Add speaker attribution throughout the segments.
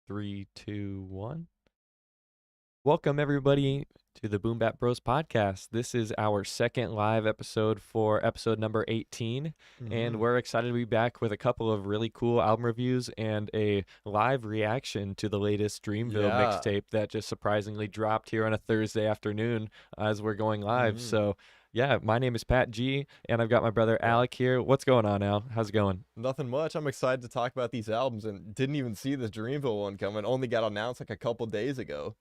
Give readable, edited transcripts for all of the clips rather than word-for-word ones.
Speaker 1: Three, two, one. Welcome, everybody, to the Boom Bap Bros podcast. This is our second live episode for episode number 18, and we're excited to be back with a couple of really cool album reviews and a live reaction to the latest Dreamville
Speaker 2: Yeah.
Speaker 1: mixtape that just surprisingly dropped here on a Thursday afternoon as we're going live. So, yeah, my name is Pat G, and I've got my brother
Speaker 2: Yeah.
Speaker 1: Alec here. What's going on, Al? How's it going?
Speaker 2: Nothing much. I'm excited to talk about these albums and didn't even see this Dreamville one coming. Only got announced like a couple days ago.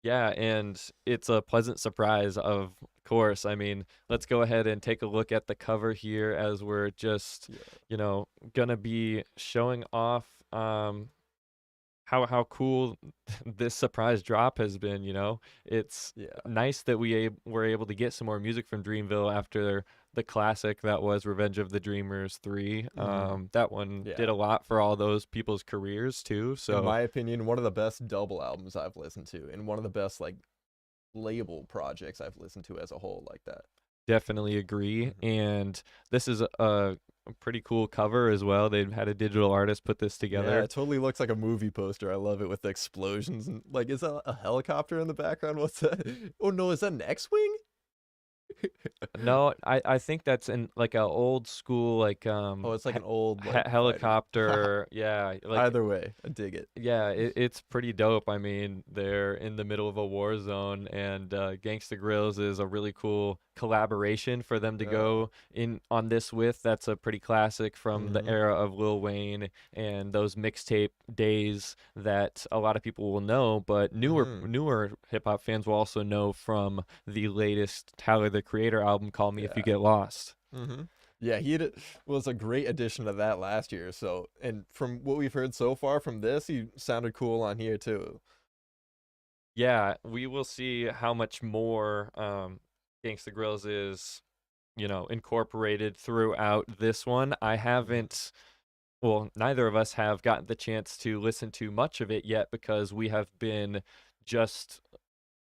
Speaker 1: Yeah, and it's a pleasant surprise, of course. I mean, let's go ahead and take a look at the cover here as we're just, gonna be showing off how cool this surprise drop has been. It's
Speaker 2: Yeah.
Speaker 1: nice that were able to get some more music from Dreamville after the classic that was Revenge of the Dreamers 3. That one
Speaker 2: Yeah.
Speaker 1: did a lot for all those people's careers too. So
Speaker 2: In my opinion, one of the best double albums I've listened to, and one of the best like label projects I've listened to as a whole like that.
Speaker 1: definitely agree. And this is a pretty cool cover as well. They've had a digital artist put this
Speaker 2: Yeah,
Speaker 1: together.
Speaker 2: it totally looks like a movie poster. I love it with the explosions and like, is that a helicopter in the background? What's that? Oh no, is that an X-Wing?
Speaker 1: No, I think that's in like a old school
Speaker 2: Oh, it's like an old like, fighter.
Speaker 1: helicopter. Yeah, like
Speaker 2: Either way, I dig it.
Speaker 1: yeah, it's pretty dope. I mean, they're in the middle of a war zone, and Gangsta Grills is a really cool collaboration for them to
Speaker 2: Yeah.
Speaker 1: go in on this with. That's a pretty classic from the
Speaker 2: Mhm.
Speaker 1: era of Lil Wayne and those mixtape days that a lot of people will know, but newer hip hop fans will also know from the latest Tyler the Creator album, Call Me If You
Speaker 2: Yeah.
Speaker 1: Get Lost.
Speaker 2: Yeah, was a great addition to that last year. So, and from what we've heard so far from this, he sounded cool on here too.
Speaker 1: Yeah, we will see how much more Gangsta Grills is, incorporated throughout this one. I haven't, well, neither of us have gotten the chance to listen to much of it yet because we have been just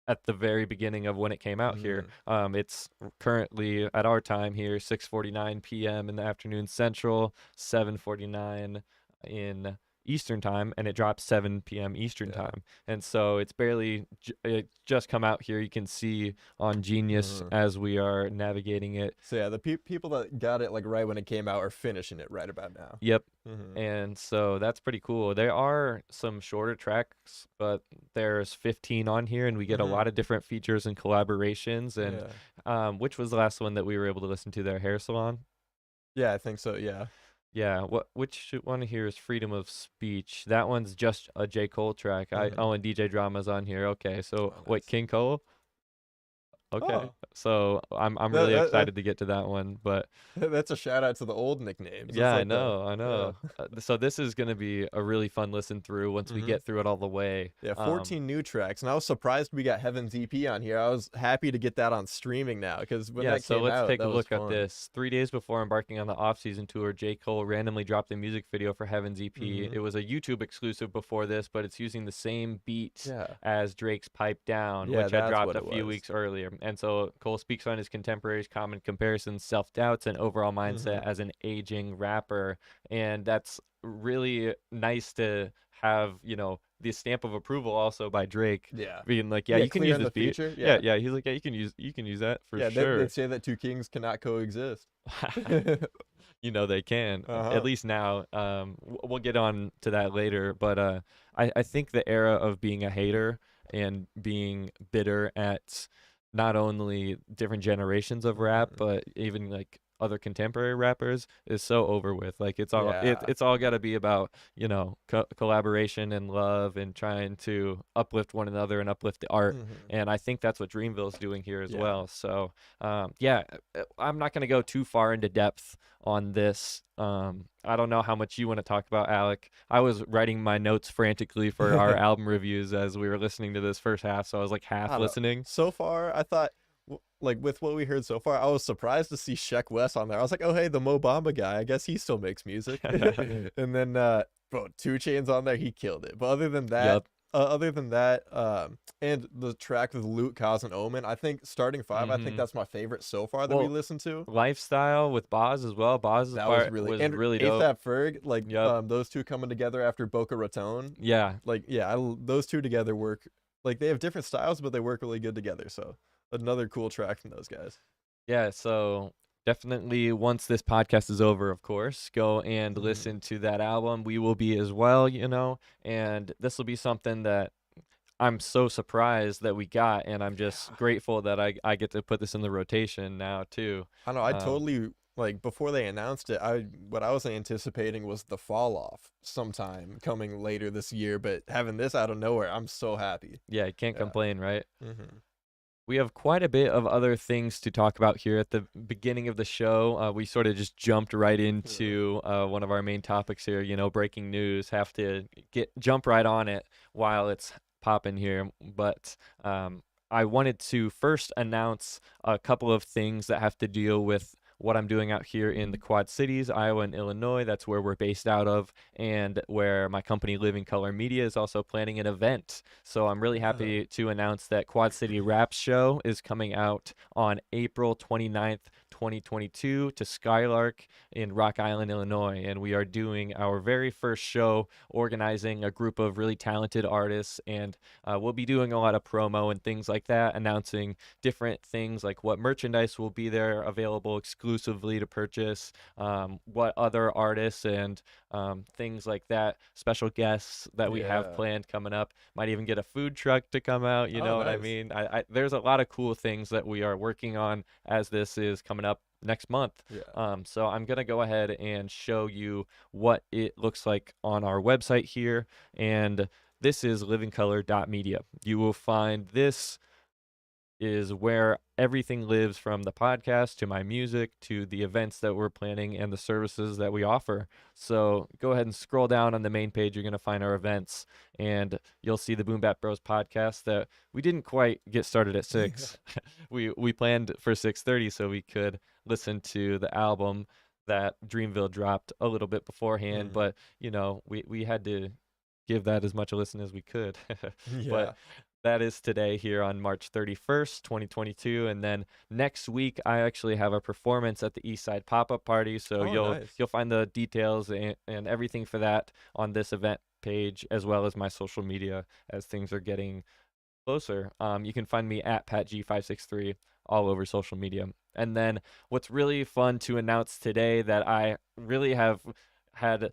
Speaker 1: at the very beginning of when it came out here. It's currently at our time here, 6:49 p.m. in the afternoon Central, 7:49 in Eastern time, and it drops 7 p.m. Eastern
Speaker 2: Yeah.
Speaker 1: time. And so it's it just come out here. You can see on Genius as we are navigating it.
Speaker 2: So yeah, the people that got it like right when it came out are finishing it right about now.
Speaker 1: Yep. And so that's pretty cool. There are some shorter tracks, but there's 15 on here, and we get a lot of different features and collaborations. And which was the last one that we were able to listen to there? Hair Salon?
Speaker 2: Yeah, I think so. Yeah.
Speaker 1: Yeah. Which one here is Freedom of Speech? That one's just a J. Cole track. And DJ Drama's on here. Okay. So
Speaker 2: Oh,
Speaker 1: wait,
Speaker 2: nice.
Speaker 1: King Cole? Okay.
Speaker 2: Oh.
Speaker 1: So I'm really excited to get to that one, but
Speaker 2: That's a shout out to the old nicknames. It's
Speaker 1: yeah, I
Speaker 2: like the-
Speaker 1: know, I know. So this is going to be a really fun listen through once we get through it all the way.
Speaker 2: Yeah, 14 new tracks, and I was surprised we got Heaven's EP on here. I was happy to get that on streaming now because when that
Speaker 1: so
Speaker 2: came
Speaker 1: let's
Speaker 2: out,
Speaker 1: take a
Speaker 2: that was
Speaker 1: look at
Speaker 2: fun.
Speaker 1: this. 3 days before embarking on the off-season tour, J. Cole randomly dropped a music video for Heaven's EP. It was a YouTube exclusive before this, but it's using the same beat
Speaker 2: Yeah.
Speaker 1: as Drake's Pipe Down,
Speaker 2: Yeah,
Speaker 1: which had
Speaker 2: that's
Speaker 1: dropped
Speaker 2: what
Speaker 1: a
Speaker 2: it
Speaker 1: few
Speaker 2: was.
Speaker 1: weeks earlier. And so Cole speaks on his contemporaries' common comparisons, self-doubts, and overall mindset as an aging rapper. And that's really nice to have, the stamp of approval also by Drake.
Speaker 2: Yeah.
Speaker 1: Being like, yeah, you can
Speaker 2: clear
Speaker 1: use
Speaker 2: in
Speaker 1: this
Speaker 2: the
Speaker 1: beat.
Speaker 2: future,
Speaker 1: Yeah,
Speaker 2: yeah.
Speaker 1: He's like, yeah, you can use that for
Speaker 2: Yeah,
Speaker 1: sure.
Speaker 2: they say that two kings cannot coexist.
Speaker 1: They can,
Speaker 2: Uh-huh.
Speaker 1: at least now. We'll get on to that later, but I think the era of being a hater and being bitter at not only different generations of rap, but even like other contemporary rappers is so over with. Like it's all
Speaker 2: Yeah.
Speaker 1: it's all got to be about collaboration and love and trying to uplift one another and uplift the art. And I think that's what Dreamville is doing here as
Speaker 2: Yeah.
Speaker 1: well. So I'm not going to go too far into depth on this. I don't know how much you want to talk about, Alec. I was writing my notes frantically for our album reviews as we were listening to this first half, so I was like
Speaker 2: I
Speaker 1: half
Speaker 2: don't know.
Speaker 1: listening.
Speaker 2: So far, I thought, like with what we heard so far, I was surprised to see Sheck West on there. I was like, oh hey, the Mo Bamba guy. I guess he still makes music. And then, bro, 2 Chainz on there, he killed it. But other than that,
Speaker 1: Yep.
Speaker 2: other than that, and the track with Luke, Cause, and Omen, I think starting five, I think
Speaker 1: Mm-hmm.
Speaker 2: that's my favorite so far that we
Speaker 1: Well,
Speaker 2: listened to.
Speaker 1: Lifestyle with Boz as well. Boz's
Speaker 2: That was
Speaker 1: part
Speaker 2: really
Speaker 1: was
Speaker 2: and
Speaker 1: really dope.
Speaker 2: ASAP Ferg, like
Speaker 1: Yep.
Speaker 2: those two coming together after Boca Raton,
Speaker 1: Yeah.
Speaker 2: like yeah, those two together work like they have different styles, but they work really good together. So another cool track from those guys.
Speaker 1: Yeah, so definitely once this podcast is over, of course, go and
Speaker 2: Mhm.
Speaker 1: listen to that album. We will be as well, and this will be something that I'm so surprised that we got, and I'm just
Speaker 2: Yeah.
Speaker 1: grateful that I get to put this in the rotation now too.
Speaker 2: I know. I
Speaker 1: Um,
Speaker 2: totally like before they announced it. What I was anticipating was the fall off sometime coming later this year, but having this out of nowhere, I'm so happy.
Speaker 1: yeah, can't
Speaker 2: Yeah.
Speaker 1: complain, right?
Speaker 2: Hmm.
Speaker 1: We have quite a bit of other things to talk about here at the beginning of the show. We sort of just jumped right
Speaker 2: Yeah.
Speaker 1: into one of our main topics here, breaking news. Have to jump right on it while it's popping here. But I wanted to first announce a couple of things that have to deal with what I'm doing out here in the Quad Cities, Iowa and Illinois. That's where we're based out of, and where my company Living Color Media is also planning an event. So I'm really
Speaker 2: Oh.
Speaker 1: happy to announce that Quad City Raps Show is coming out on April 29th, 2022 to Skylark in Rock Island, Illinois. And we are doing our very first show, organizing a group of really talented artists. And we'll be doing a lot of promo and things like that, announcing different things like what merchandise will be there available exclusively to purchase, what other artists and things like that, special guests that we have
Speaker 2: Yeah.
Speaker 1: planned coming up. Might even get a food truck to come out. You
Speaker 2: Oh,
Speaker 1: know what I
Speaker 2: nice.
Speaker 1: mean? There's a lot of cool things that we are working on as this is coming up next month.
Speaker 2: Yeah.
Speaker 1: So I'm gonna go ahead and show you what it looks like on our website here, and this is livingcolor.media. You will find this is where everything lives, from the podcast to my music to the events that we're planning and the services that we offer. So go ahead and scroll down on the main page. You're going to find our events, and you'll see the Boom Bap Bros podcast that we didn't quite get started at 6. We planned for 6:30 so we could listen to the album that Dreamville dropped a little bit beforehand,
Speaker 2: Mhm.
Speaker 1: but we had to give that as much a listen as we could. But
Speaker 2: Yeah.
Speaker 1: that is today here on March 31st, 2022. And then next week, I actually have a performance at the East Side Pop-Up Party. So
Speaker 2: Oh,
Speaker 1: you'll
Speaker 2: nice.
Speaker 1: you'll find the details and everything for that on this event page, as well as my social media as things are getting closer. You can find me at PatG563 all over social media. And then what's really fun to announce today that I really have had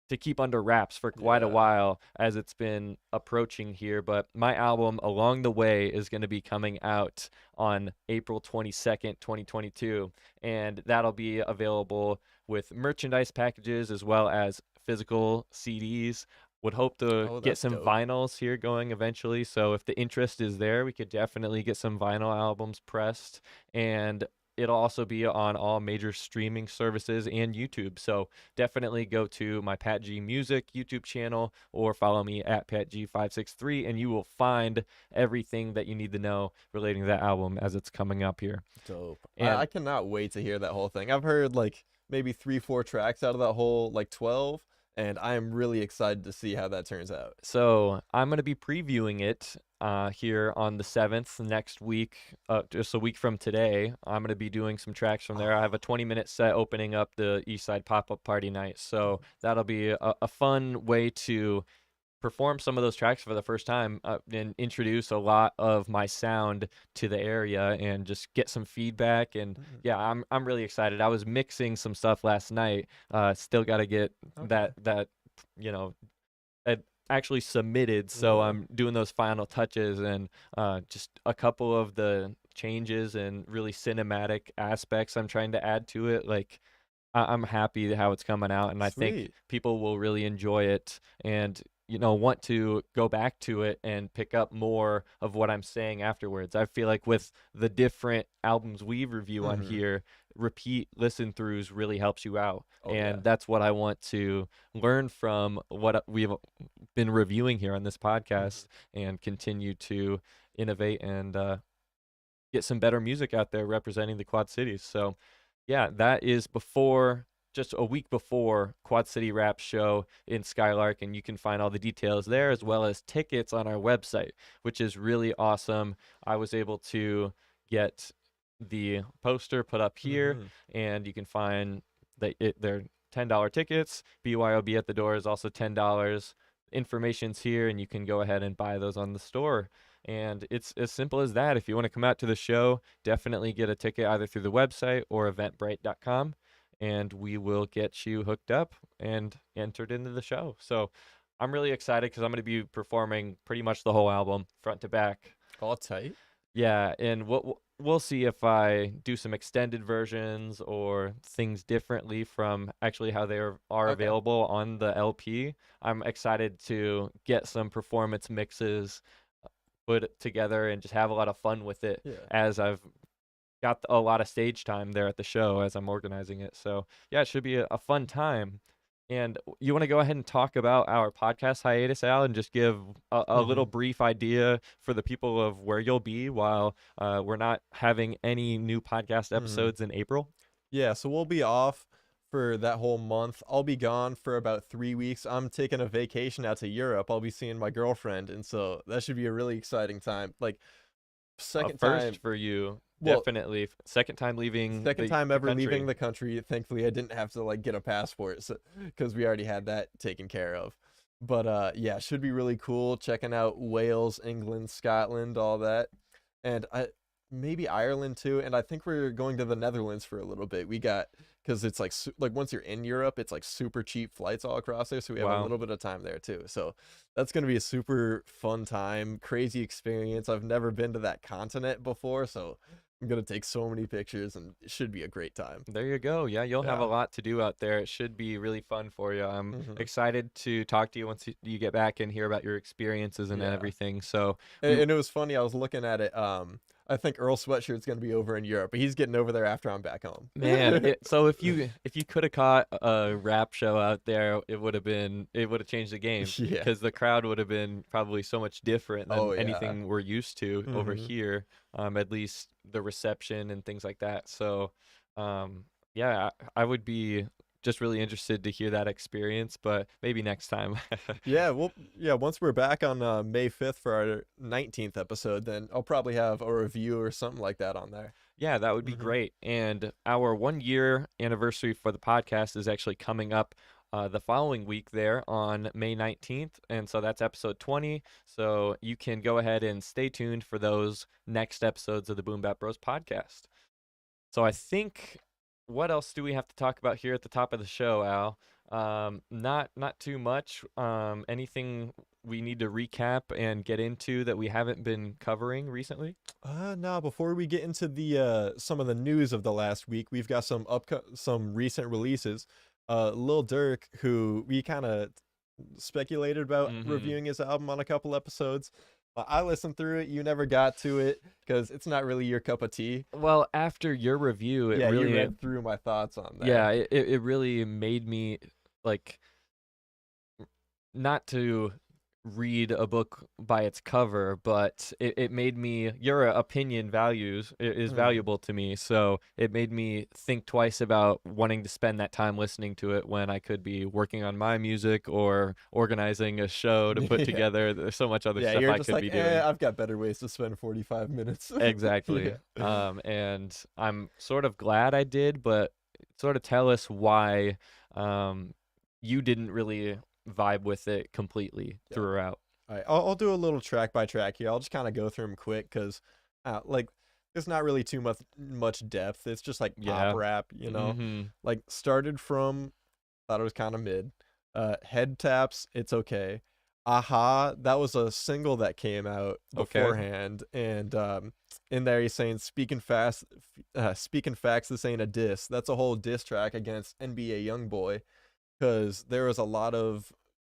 Speaker 1: to keep under wraps for quite a
Speaker 2: Yeah.
Speaker 1: while as it's been approaching here. But my album, Along the Way, is going to be coming out on April 22nd, 2022. And that'll be available with merchandise packages as well as physical CDs. Would hope to
Speaker 2: Oh,
Speaker 1: get
Speaker 2: that's
Speaker 1: some
Speaker 2: dope.
Speaker 1: vinyls here going eventually. So if the interest is there, we could definitely get some vinyl albums pressed. And it'll also be on all major streaming services and YouTube. So definitely go to my Pat G Music YouTube channel or follow me at PatG563, and you will find everything that you need to know relating to that album as it's coming up here.
Speaker 2: Dope. I
Speaker 1: And
Speaker 2: cannot wait to hear that whole thing. I've heard like maybe 3, 4 tracks out of that whole like 12, and I am really excited to see how that turns out.
Speaker 1: so I'm going to be previewing it here on the 7th next week, just a week from today. I'm going to be doing some tracks from there. I have a 20-minute set opening up the East Side Pop-Up Party night. So that'll be a fun way to perform some of those tracks for the first time, and introduce a lot of my sound to the area and just get some feedback. And
Speaker 2: Mhm.
Speaker 1: yeah, I'm really excited. I was mixing some stuff last night. Still got to get
Speaker 2: Okay.
Speaker 1: that you know uh, actually submitted. So
Speaker 2: Yeah.
Speaker 1: I'm doing those final touches, and just a couple of the changes and really cinematic aspects I'm trying to add to it. Like I'm happy how it's coming out, and I think
Speaker 2: Sweet.
Speaker 1: people will really enjoy it, and want to go back to it and pick up more of what I'm saying afterwards. I feel like with the different albums we review on
Speaker 2: Hmm.
Speaker 1: here, repeat listen throughs really helps you out,
Speaker 2: Oh yeah.
Speaker 1: and that's what I want to learn from what we've been reviewing here on this
Speaker 2: Mhm.
Speaker 1: podcast, and continue to innovate and get some better music out there representing the Quad Cities. So yeah, that is before just a week before Quad City Rap show in Skylark, and you can find all the details there as well as tickets on our website, which is really awesome. I was able to get the poster put up here,
Speaker 2: Mm-hmm.
Speaker 1: and you can find they're $10 tickets. BYOB at the door is also $10. Information's here, and you can go ahead and buy those on the store. And it's as simple as that. If you want to come out to the show, definitely get a ticket either through the website or eventbrite.com, and we will get you hooked up and entered into the show. So I'm really excited because I'm going to be performing pretty much the whole album front to back.
Speaker 2: All tight.
Speaker 1: Yeah, and we'll see if I do some extended versions or things differently from actually how they are
Speaker 2: Okay.
Speaker 1: available on the LP. I'm excited to get some performance mixes put together and just have a lot of fun with it
Speaker 2: Yeah.
Speaker 1: as I've got a lot of stage time there at the show as I'm organizing it. So yeah, it should be a fun time. And you want to go ahead and talk about our podcast hiatus, Al, and just give a little
Speaker 2: Mm-hmm.
Speaker 1: brief idea for the people of where you'll be while we're not having any new podcast
Speaker 2: Mm-hmm.
Speaker 1: episodes in April?
Speaker 2: Yeah, so we'll be off for that whole month. I'll be gone for about 3 weeks. I'm taking a vacation out to Europe. I'll be seeing my girlfriend, and so that should be a really exciting time. Like
Speaker 1: A
Speaker 2: second
Speaker 1: first
Speaker 2: time,
Speaker 1: for you,
Speaker 2: well,
Speaker 1: definitely. Second time leaving
Speaker 2: second time
Speaker 1: the
Speaker 2: ever leaving
Speaker 1: country.
Speaker 2: the country. Thankfully, I didn't have to like get a passport, so because we already had that taken care of. But yeah, should be really cool checking out Wales, England, Scotland, all that, and I maybe Ireland too. And I think we're going to the Netherlands for a little bit. We got because it's like like once you're in Europe, it's like super cheap flights all across there, so we have a
Speaker 1: Wow.
Speaker 2: little bit of time there too. So that's gonna be a super fun time, crazy experience. I've never been to that continent before, so I'm gonna take so many pictures, and it should be a great time.
Speaker 1: There you go. Yeah, you'll have a
Speaker 2: Yeah.
Speaker 1: lot to do out there. It should be really fun for you. I'm
Speaker 2: Hmm.
Speaker 1: excited to talk to you once you get back and hear about your experiences and
Speaker 2: Yeah.
Speaker 1: everything. So we
Speaker 2: And it was funny. I was looking at it. I think Earl Sweatshirt's gonna be over in Europe, but he's getting over there after I'm back home.
Speaker 1: Man, so if you could have caught a rap show out there, it would have changed the game
Speaker 2: Yeah.
Speaker 1: because the crowd would have been probably so much different than
Speaker 2: Oh yeah.
Speaker 1: anything we're used to over
Speaker 2: Hmm.
Speaker 1: here. At least the reception and things like that. So, yeah, I would be just really interested to hear that experience, but maybe next time.
Speaker 2: Yeah. Well, yeah. Once we're back on May 5th for our 19th episode, then I'll probably have a review or something like that on there.
Speaker 1: Yeah, that would be
Speaker 2: Hmm.
Speaker 1: great. And our 1 year anniversary for the podcast is actually coming up the following week there on May 19th. And so that's episode 20. So you can go ahead and stay tuned for those next episodes of the Boom Bap Bros podcast. So I think what else do we have to talk about here at the top of the show, Al? Not too much. Anything we need to recap and get into that we haven't been covering recently?
Speaker 2: No, before we get into the some of the news of the last week, we've got some recent releases. Lil Durk, who we kind of speculated about
Speaker 1: Mm-hmm.
Speaker 2: reviewing his album on a couple episodes. I listened through it. You never got to it because it's not really your cup of tea.
Speaker 1: Well, after your review, it
Speaker 2: Yeah, you
Speaker 1: really,
Speaker 2: read through my thoughts on
Speaker 1: yeah,
Speaker 2: there.
Speaker 1: it really made me like not to read a book by its cover, but it made me your opinion is
Speaker 2: Hmm.
Speaker 1: valuable to me. So it made me think twice about wanting to spend that time listening to it when I could be working on my music or organizing a show to put
Speaker 2: Yeah.
Speaker 1: together. There's so much other
Speaker 2: Yeah,
Speaker 1: stuff
Speaker 2: you're
Speaker 1: I
Speaker 2: just
Speaker 1: could
Speaker 2: like,
Speaker 1: be doing.
Speaker 2: I've got better ways to spend 45 minutes.
Speaker 1: Exactly.
Speaker 2: Yeah.
Speaker 1: And I'm sort of glad I did, but sort of tell us why um, you didn't really vibe with it completely
Speaker 2: Yeah.
Speaker 1: throughout.
Speaker 2: All right, I'll do a little track by track here. I'll just kind of go through them quick because, like, there's not really too much depth. It's just like pop
Speaker 1: Yeah.
Speaker 2: rap,
Speaker 1: Mm-hmm.
Speaker 2: Like started from, thought it was kind of mid. Head taps, it's okay. Aha, that was a single that came out
Speaker 1: Okay.
Speaker 2: beforehand, and in there he's saying speaking facts. This ain't a diss. That's a whole diss track against NBA YoungBoy because there was a lot of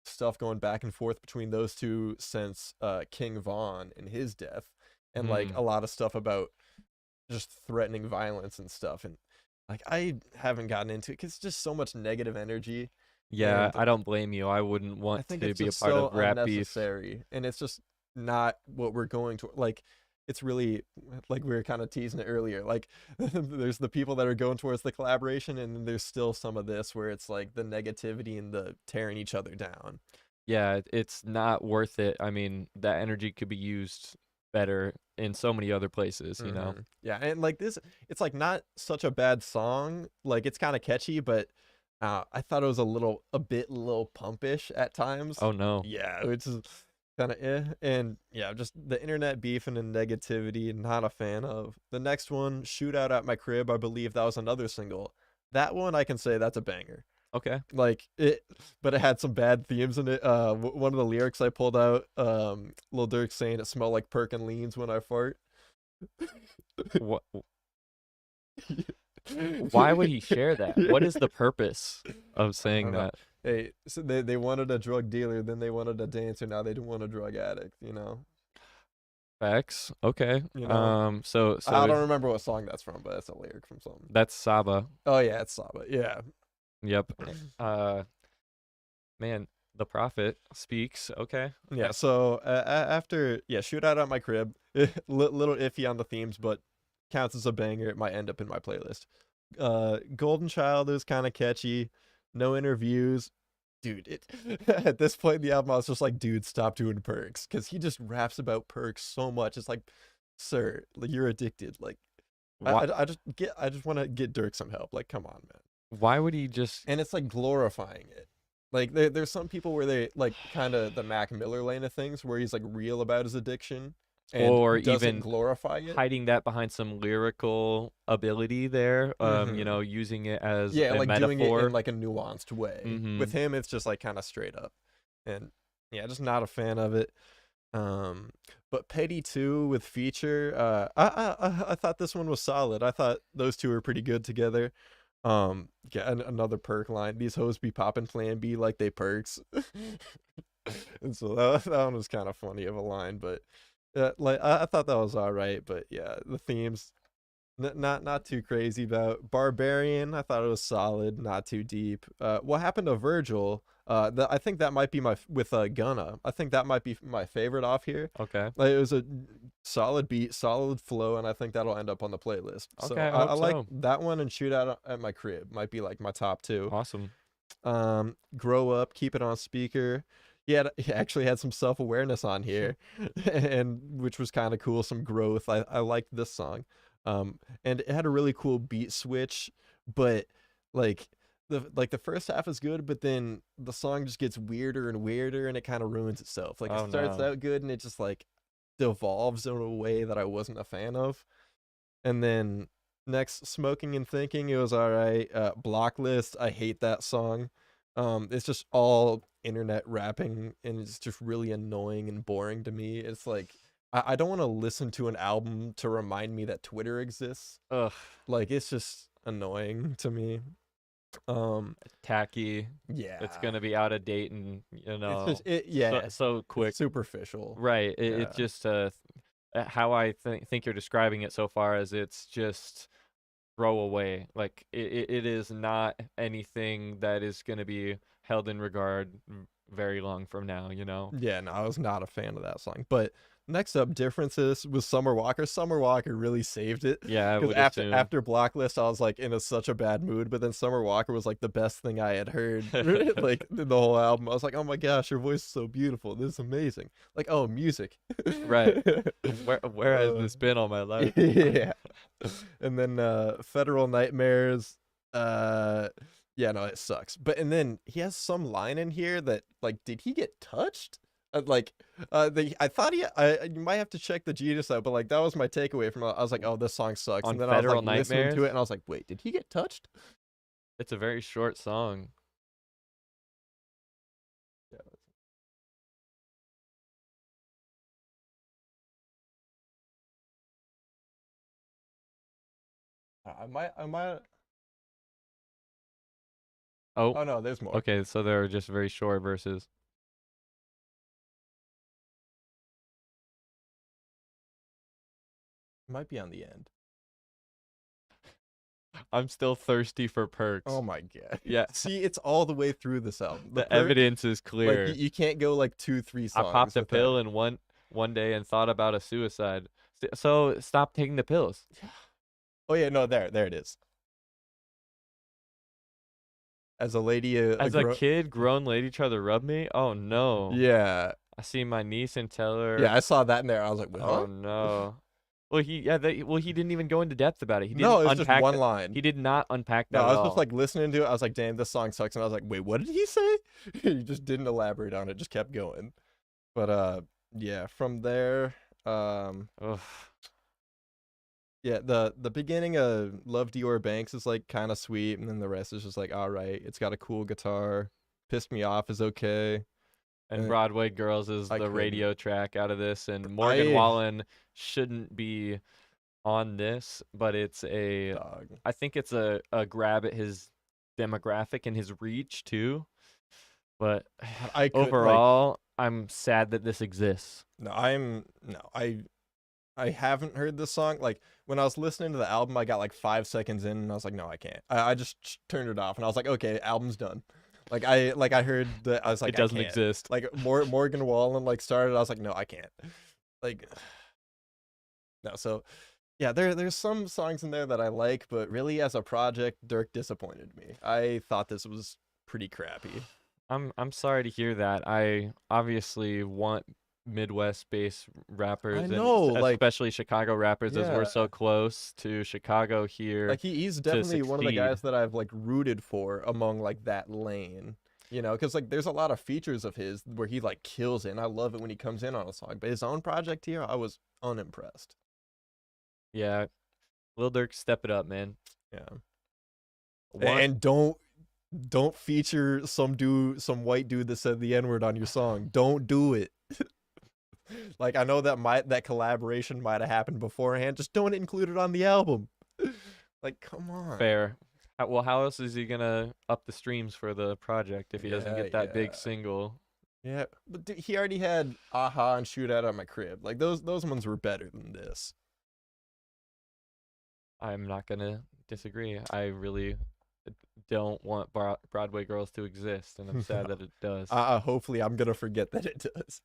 Speaker 2: stuff going back and forth between those two since King Von and his death, and like
Speaker 1: Hmm.
Speaker 2: a lot of stuff about just threatening violence and stuff. And like I haven't gotten into it because it's just so much negative energy,
Speaker 1: Yeah,
Speaker 2: and
Speaker 1: I don't blame you. I wouldn't
Speaker 2: I
Speaker 1: want
Speaker 2: think
Speaker 1: to
Speaker 2: it's
Speaker 1: be a
Speaker 2: just
Speaker 1: part
Speaker 2: so
Speaker 1: of rap beef.
Speaker 2: unnecessary, and it's just not what we're going to like. it's really like we were kind of teasing it earlier. Like there's the people that are going towards the collaboration, and then there's still some of this where it's like the negativity and the tearing each other down.
Speaker 1: Yeah, it's not worth it. I mean, that energy could be used better in so many other places, you know?
Speaker 2: Yeah, and like this, it's like not such a bad song. Like it's kind of catchy, but I thought it was a bit little pumpish at times.
Speaker 1: Oh no.
Speaker 2: Yeah, which is kind of and yeah, just the internet beefing and negativity. Not a fan of. The next one, "Shootout at My Crib," I believe that was another single. That one I can say that's a banger.
Speaker 1: Okay.
Speaker 2: Like it, but it had some bad themes in it. One of the lyrics I pulled out, Lil Durk saying it smelled like perk and leans when I fart.
Speaker 1: What? Why would he share that? What is the purpose of
Speaker 2: I
Speaker 1: saying
Speaker 2: don't know.
Speaker 1: that?
Speaker 2: Hey, so they wanted a drug dealer, then they wanted a dancer, now they don't want a drug addict, you know?
Speaker 1: Facts. Okay.
Speaker 2: You know?
Speaker 1: So
Speaker 2: I don't remember what song that's from, but that's a lyric from something.
Speaker 1: that's Saba.
Speaker 2: Oh yeah, it's Saba. Yeah.
Speaker 1: Yep. Uh, man, the prophet speaks. Okay.
Speaker 2: Yeah, so after Shootout at My Crib, little iffy on the themes, but counts as a banger. It might end up in my playlist. Golden Child is kind of catchy. No Interviews. Dude, it at this point in the album, I was just like, dude, stop doing perks. Because he just raps about perks so much. It's like, sir, like, you're addicted. Like,
Speaker 1: Why,
Speaker 2: I just want to get Dirk some help. Like, come on, man.
Speaker 1: why would he just
Speaker 2: And it's like glorifying it. Like there's some people where they like kind of the Mac Miller lane of things where he's like real about his addiction and
Speaker 1: or
Speaker 2: doesn't
Speaker 1: even
Speaker 2: glorify it.
Speaker 1: hiding that behind some lyrical ability there?
Speaker 2: Mhm.
Speaker 1: You know, using it as
Speaker 2: Yeah,
Speaker 1: a
Speaker 2: like
Speaker 1: metaphor.
Speaker 2: doing it in like a nuanced way.
Speaker 1: Mhm.
Speaker 2: With him, it's just like kind of straight up, and yeah, just not a fan of it. But Petty 2 with Feature, I thought this one was solid. I thought those two were pretty good together. Yeah, another perk line. These hoes be popping Plan B like they perks. And so that one was kind of funny of a line, but like I thought that was all right. But yeah, the themes not too crazy about. Barbarian, I thought it was solid, not too deep. What Happened to Virgil? I think that might be with Gunna. I think that might be my favorite off here.
Speaker 1: Okay.
Speaker 2: Like, it was a solid beat, solid flow, and I think that'll end up on the playlist. So
Speaker 1: Okay, I
Speaker 2: I
Speaker 1: hope
Speaker 2: like
Speaker 1: so.
Speaker 2: that one, and Shootout at My Crib might be like my top two.
Speaker 1: Awesome.
Speaker 2: Grow Up, Keep It on Speaker. He actually had some self-awareness on here, and which was kind of cool. Some growth. I liked this song. And it had a really cool beat switch, but like the first half is good, but then the song just gets weirder and weirder, and it kind of ruins itself. Like
Speaker 1: Oh
Speaker 2: it starts
Speaker 1: no.
Speaker 2: out good, and it just like devolves in a way that I wasn't a fan of. And then next, Smoking and Thinking, it was all right. Block List, I hate that song. It's just all internet rapping, and it's just really annoying and boring to me. It's like I don't want to listen to an album to remind me that Twitter exists.
Speaker 1: Ugh.
Speaker 2: Like it's just annoying to me. Um,
Speaker 1: Tacky.
Speaker 2: yeah,
Speaker 1: It's gonna be out of date and
Speaker 2: it's just yeah,
Speaker 1: so quick.
Speaker 2: it's superficial.
Speaker 1: Right.
Speaker 2: Yeah.
Speaker 1: It's just how I think you're describing it so far as it's just throw away. Like it is not anything that is going to be held in regard very long from now, you know?
Speaker 2: Yeah, no, I was not a fan of that song. But next up, Differences with Summer Walker. Summer Walker really saved it.
Speaker 1: Yeah, I
Speaker 2: Because
Speaker 1: would
Speaker 2: after
Speaker 1: assume.
Speaker 2: after Blacklist, I was like in such a bad mood. But then Summer Walker was like the best thing I had heard, like in the whole album. I was like, oh my gosh, your voice is so beautiful. This is amazing. Like, oh, music.
Speaker 1: Right. Where has this been all my life?
Speaker 2: Yeah. And then Federal Nightmares. Yeah, no, it sucks. But and then he has some line in here that like, did he get touched? I thought you might have to check the Genius out, but like that was my takeaway from it. I was like, oh, this song sucks.
Speaker 1: On
Speaker 2: And then I was
Speaker 1: Federal
Speaker 2: like listening to
Speaker 1: Nightmares?
Speaker 2: it, and I was like, wait, did he get touched?
Speaker 1: It's a very short song.
Speaker 2: Yeah. I might.
Speaker 1: Oh,
Speaker 2: Oh no, there's more.
Speaker 1: okay, so they're just very short verses.
Speaker 2: It might be on the end.
Speaker 1: I'm still thirsty for perks.
Speaker 2: Oh my god.
Speaker 1: Yeah.
Speaker 2: See, it's all the way through this album.
Speaker 1: The
Speaker 2: perk-
Speaker 1: evidence is
Speaker 2: Like
Speaker 1: clear.
Speaker 2: you can't go like 2-3
Speaker 1: I
Speaker 2: songs.
Speaker 1: popped a
Speaker 2: without-
Speaker 1: pill in one day and thought about a suicide. So stop taking the pills.
Speaker 2: Oh yeah, no, there it is. As a lady, a
Speaker 1: As a
Speaker 2: grown.
Speaker 1: kid, grown lady tried to rub me. Oh no.
Speaker 2: Yeah,
Speaker 1: I see my niece and tell
Speaker 2: yeah,
Speaker 1: her.
Speaker 2: I saw that in there. I was like, "Wait, huh?"
Speaker 1: Oh no. Well, he didn't even go into depth about it. He didn't
Speaker 2: No, it was just
Speaker 1: unpack
Speaker 2: one
Speaker 1: that.
Speaker 2: line.
Speaker 1: He did not unpack
Speaker 2: No,
Speaker 1: that
Speaker 2: I
Speaker 1: at
Speaker 2: was just
Speaker 1: all.
Speaker 2: like listening to it. I was like, "Damn, this song sucks," and I was like, "Wait, what did he say?" He just didn't elaborate on it. Just kept going. But yeah. From there, um,
Speaker 1: Ugh.
Speaker 2: yeah, the beginning of Love Dior Banks is like kind of sweet, and then the rest is just like, all right. It's got a cool guitar. Pissed Me Off is okay.
Speaker 1: And
Speaker 2: And
Speaker 1: Broadway Girls is
Speaker 2: I
Speaker 1: the
Speaker 2: couldn't.
Speaker 1: radio track out of this, and Morgan
Speaker 2: I
Speaker 1: Wallen shouldn't be on this, but
Speaker 2: dog.
Speaker 1: I think it's a grab at his demographic and his reach too. But
Speaker 2: I could like
Speaker 1: overall, I'm sad that this exists.
Speaker 2: no. I haven't heard this song. Like when I was listening to the album, I got like 5 seconds in, and I was like, no, I can't. I just turned it off, and I was like, okay, album's done. I heard that I was
Speaker 1: It
Speaker 2: like, I
Speaker 1: doesn't
Speaker 2: can't.
Speaker 1: exist.
Speaker 2: Like Morgan Wallen like started. I was like, no, I can't. Like no. So yeah, there's some songs in there that I like, but really as a project, Dirk disappointed me. I thought this was pretty crappy.
Speaker 1: I'm sorry to hear that. I obviously want Midwest-based
Speaker 2: I
Speaker 1: rappers and
Speaker 2: know, like
Speaker 1: especially Chicago rappers, as we're
Speaker 2: yeah.
Speaker 1: so close to Chicago here,
Speaker 2: Like he's
Speaker 1: to
Speaker 2: definitely one of the
Speaker 1: succeed.
Speaker 2: guys that I've like rooted for among like that lane. You know, because like there's a lot of features of his where he like kills it, and I love it when he comes in on a song. But his own project here, I was unimpressed.
Speaker 1: Yeah, Lil Durk, step it up, man.
Speaker 2: Yeah,
Speaker 1: One,
Speaker 2: and don't feature some white dude that said the N word on your song. Don't do it. Like I know that collaboration might have happened beforehand. Just don't include it on the album. Like come on.
Speaker 1: fair. Well, how else is he gonna up the streams for the project if he doesn't
Speaker 2: Yeah,
Speaker 1: get that big
Speaker 2: yeah.
Speaker 1: single?
Speaker 2: Yeah, but dude, he already had Aha and Shoot Out at My Crib. Like those ones were better than this.
Speaker 1: I'm not gonna disagree. I really don't want Broadway Girls to exist, and I'm sad that it does.
Speaker 2: Hopefully, I'm gonna forget that it does.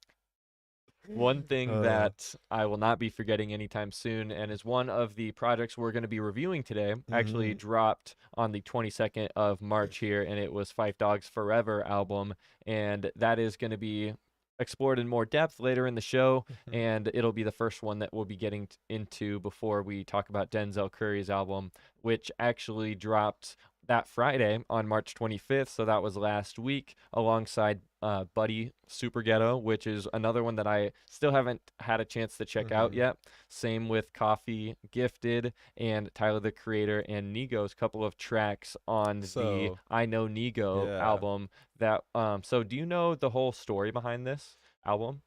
Speaker 1: One thing
Speaker 2: Uh,
Speaker 1: that I will not be forgetting anytime soon, and is one of the projects we're going to be reviewing today, actually
Speaker 2: mhm,
Speaker 1: dropped on the 22nd of March here, and it was Phife Dawg's Forever album, and that is going to be explored in more depth later in the show,
Speaker 2: mhm.
Speaker 1: and it'll be the first one that we'll be getting into before we talk about Denzel Curry's album, which actually dropped that Friday on March 25th, so that was last week, alongside Buddy Super Ghetto, which is another one that I still haven't had a chance to check out
Speaker 2: Mhm.
Speaker 1: yet. Same with Coffee Gifted and Tyler the Creator and Nigo's couple of tracks on the
Speaker 2: So
Speaker 1: I Know Nigo
Speaker 2: yeah,
Speaker 1: album. That so do you know the whole story behind this album?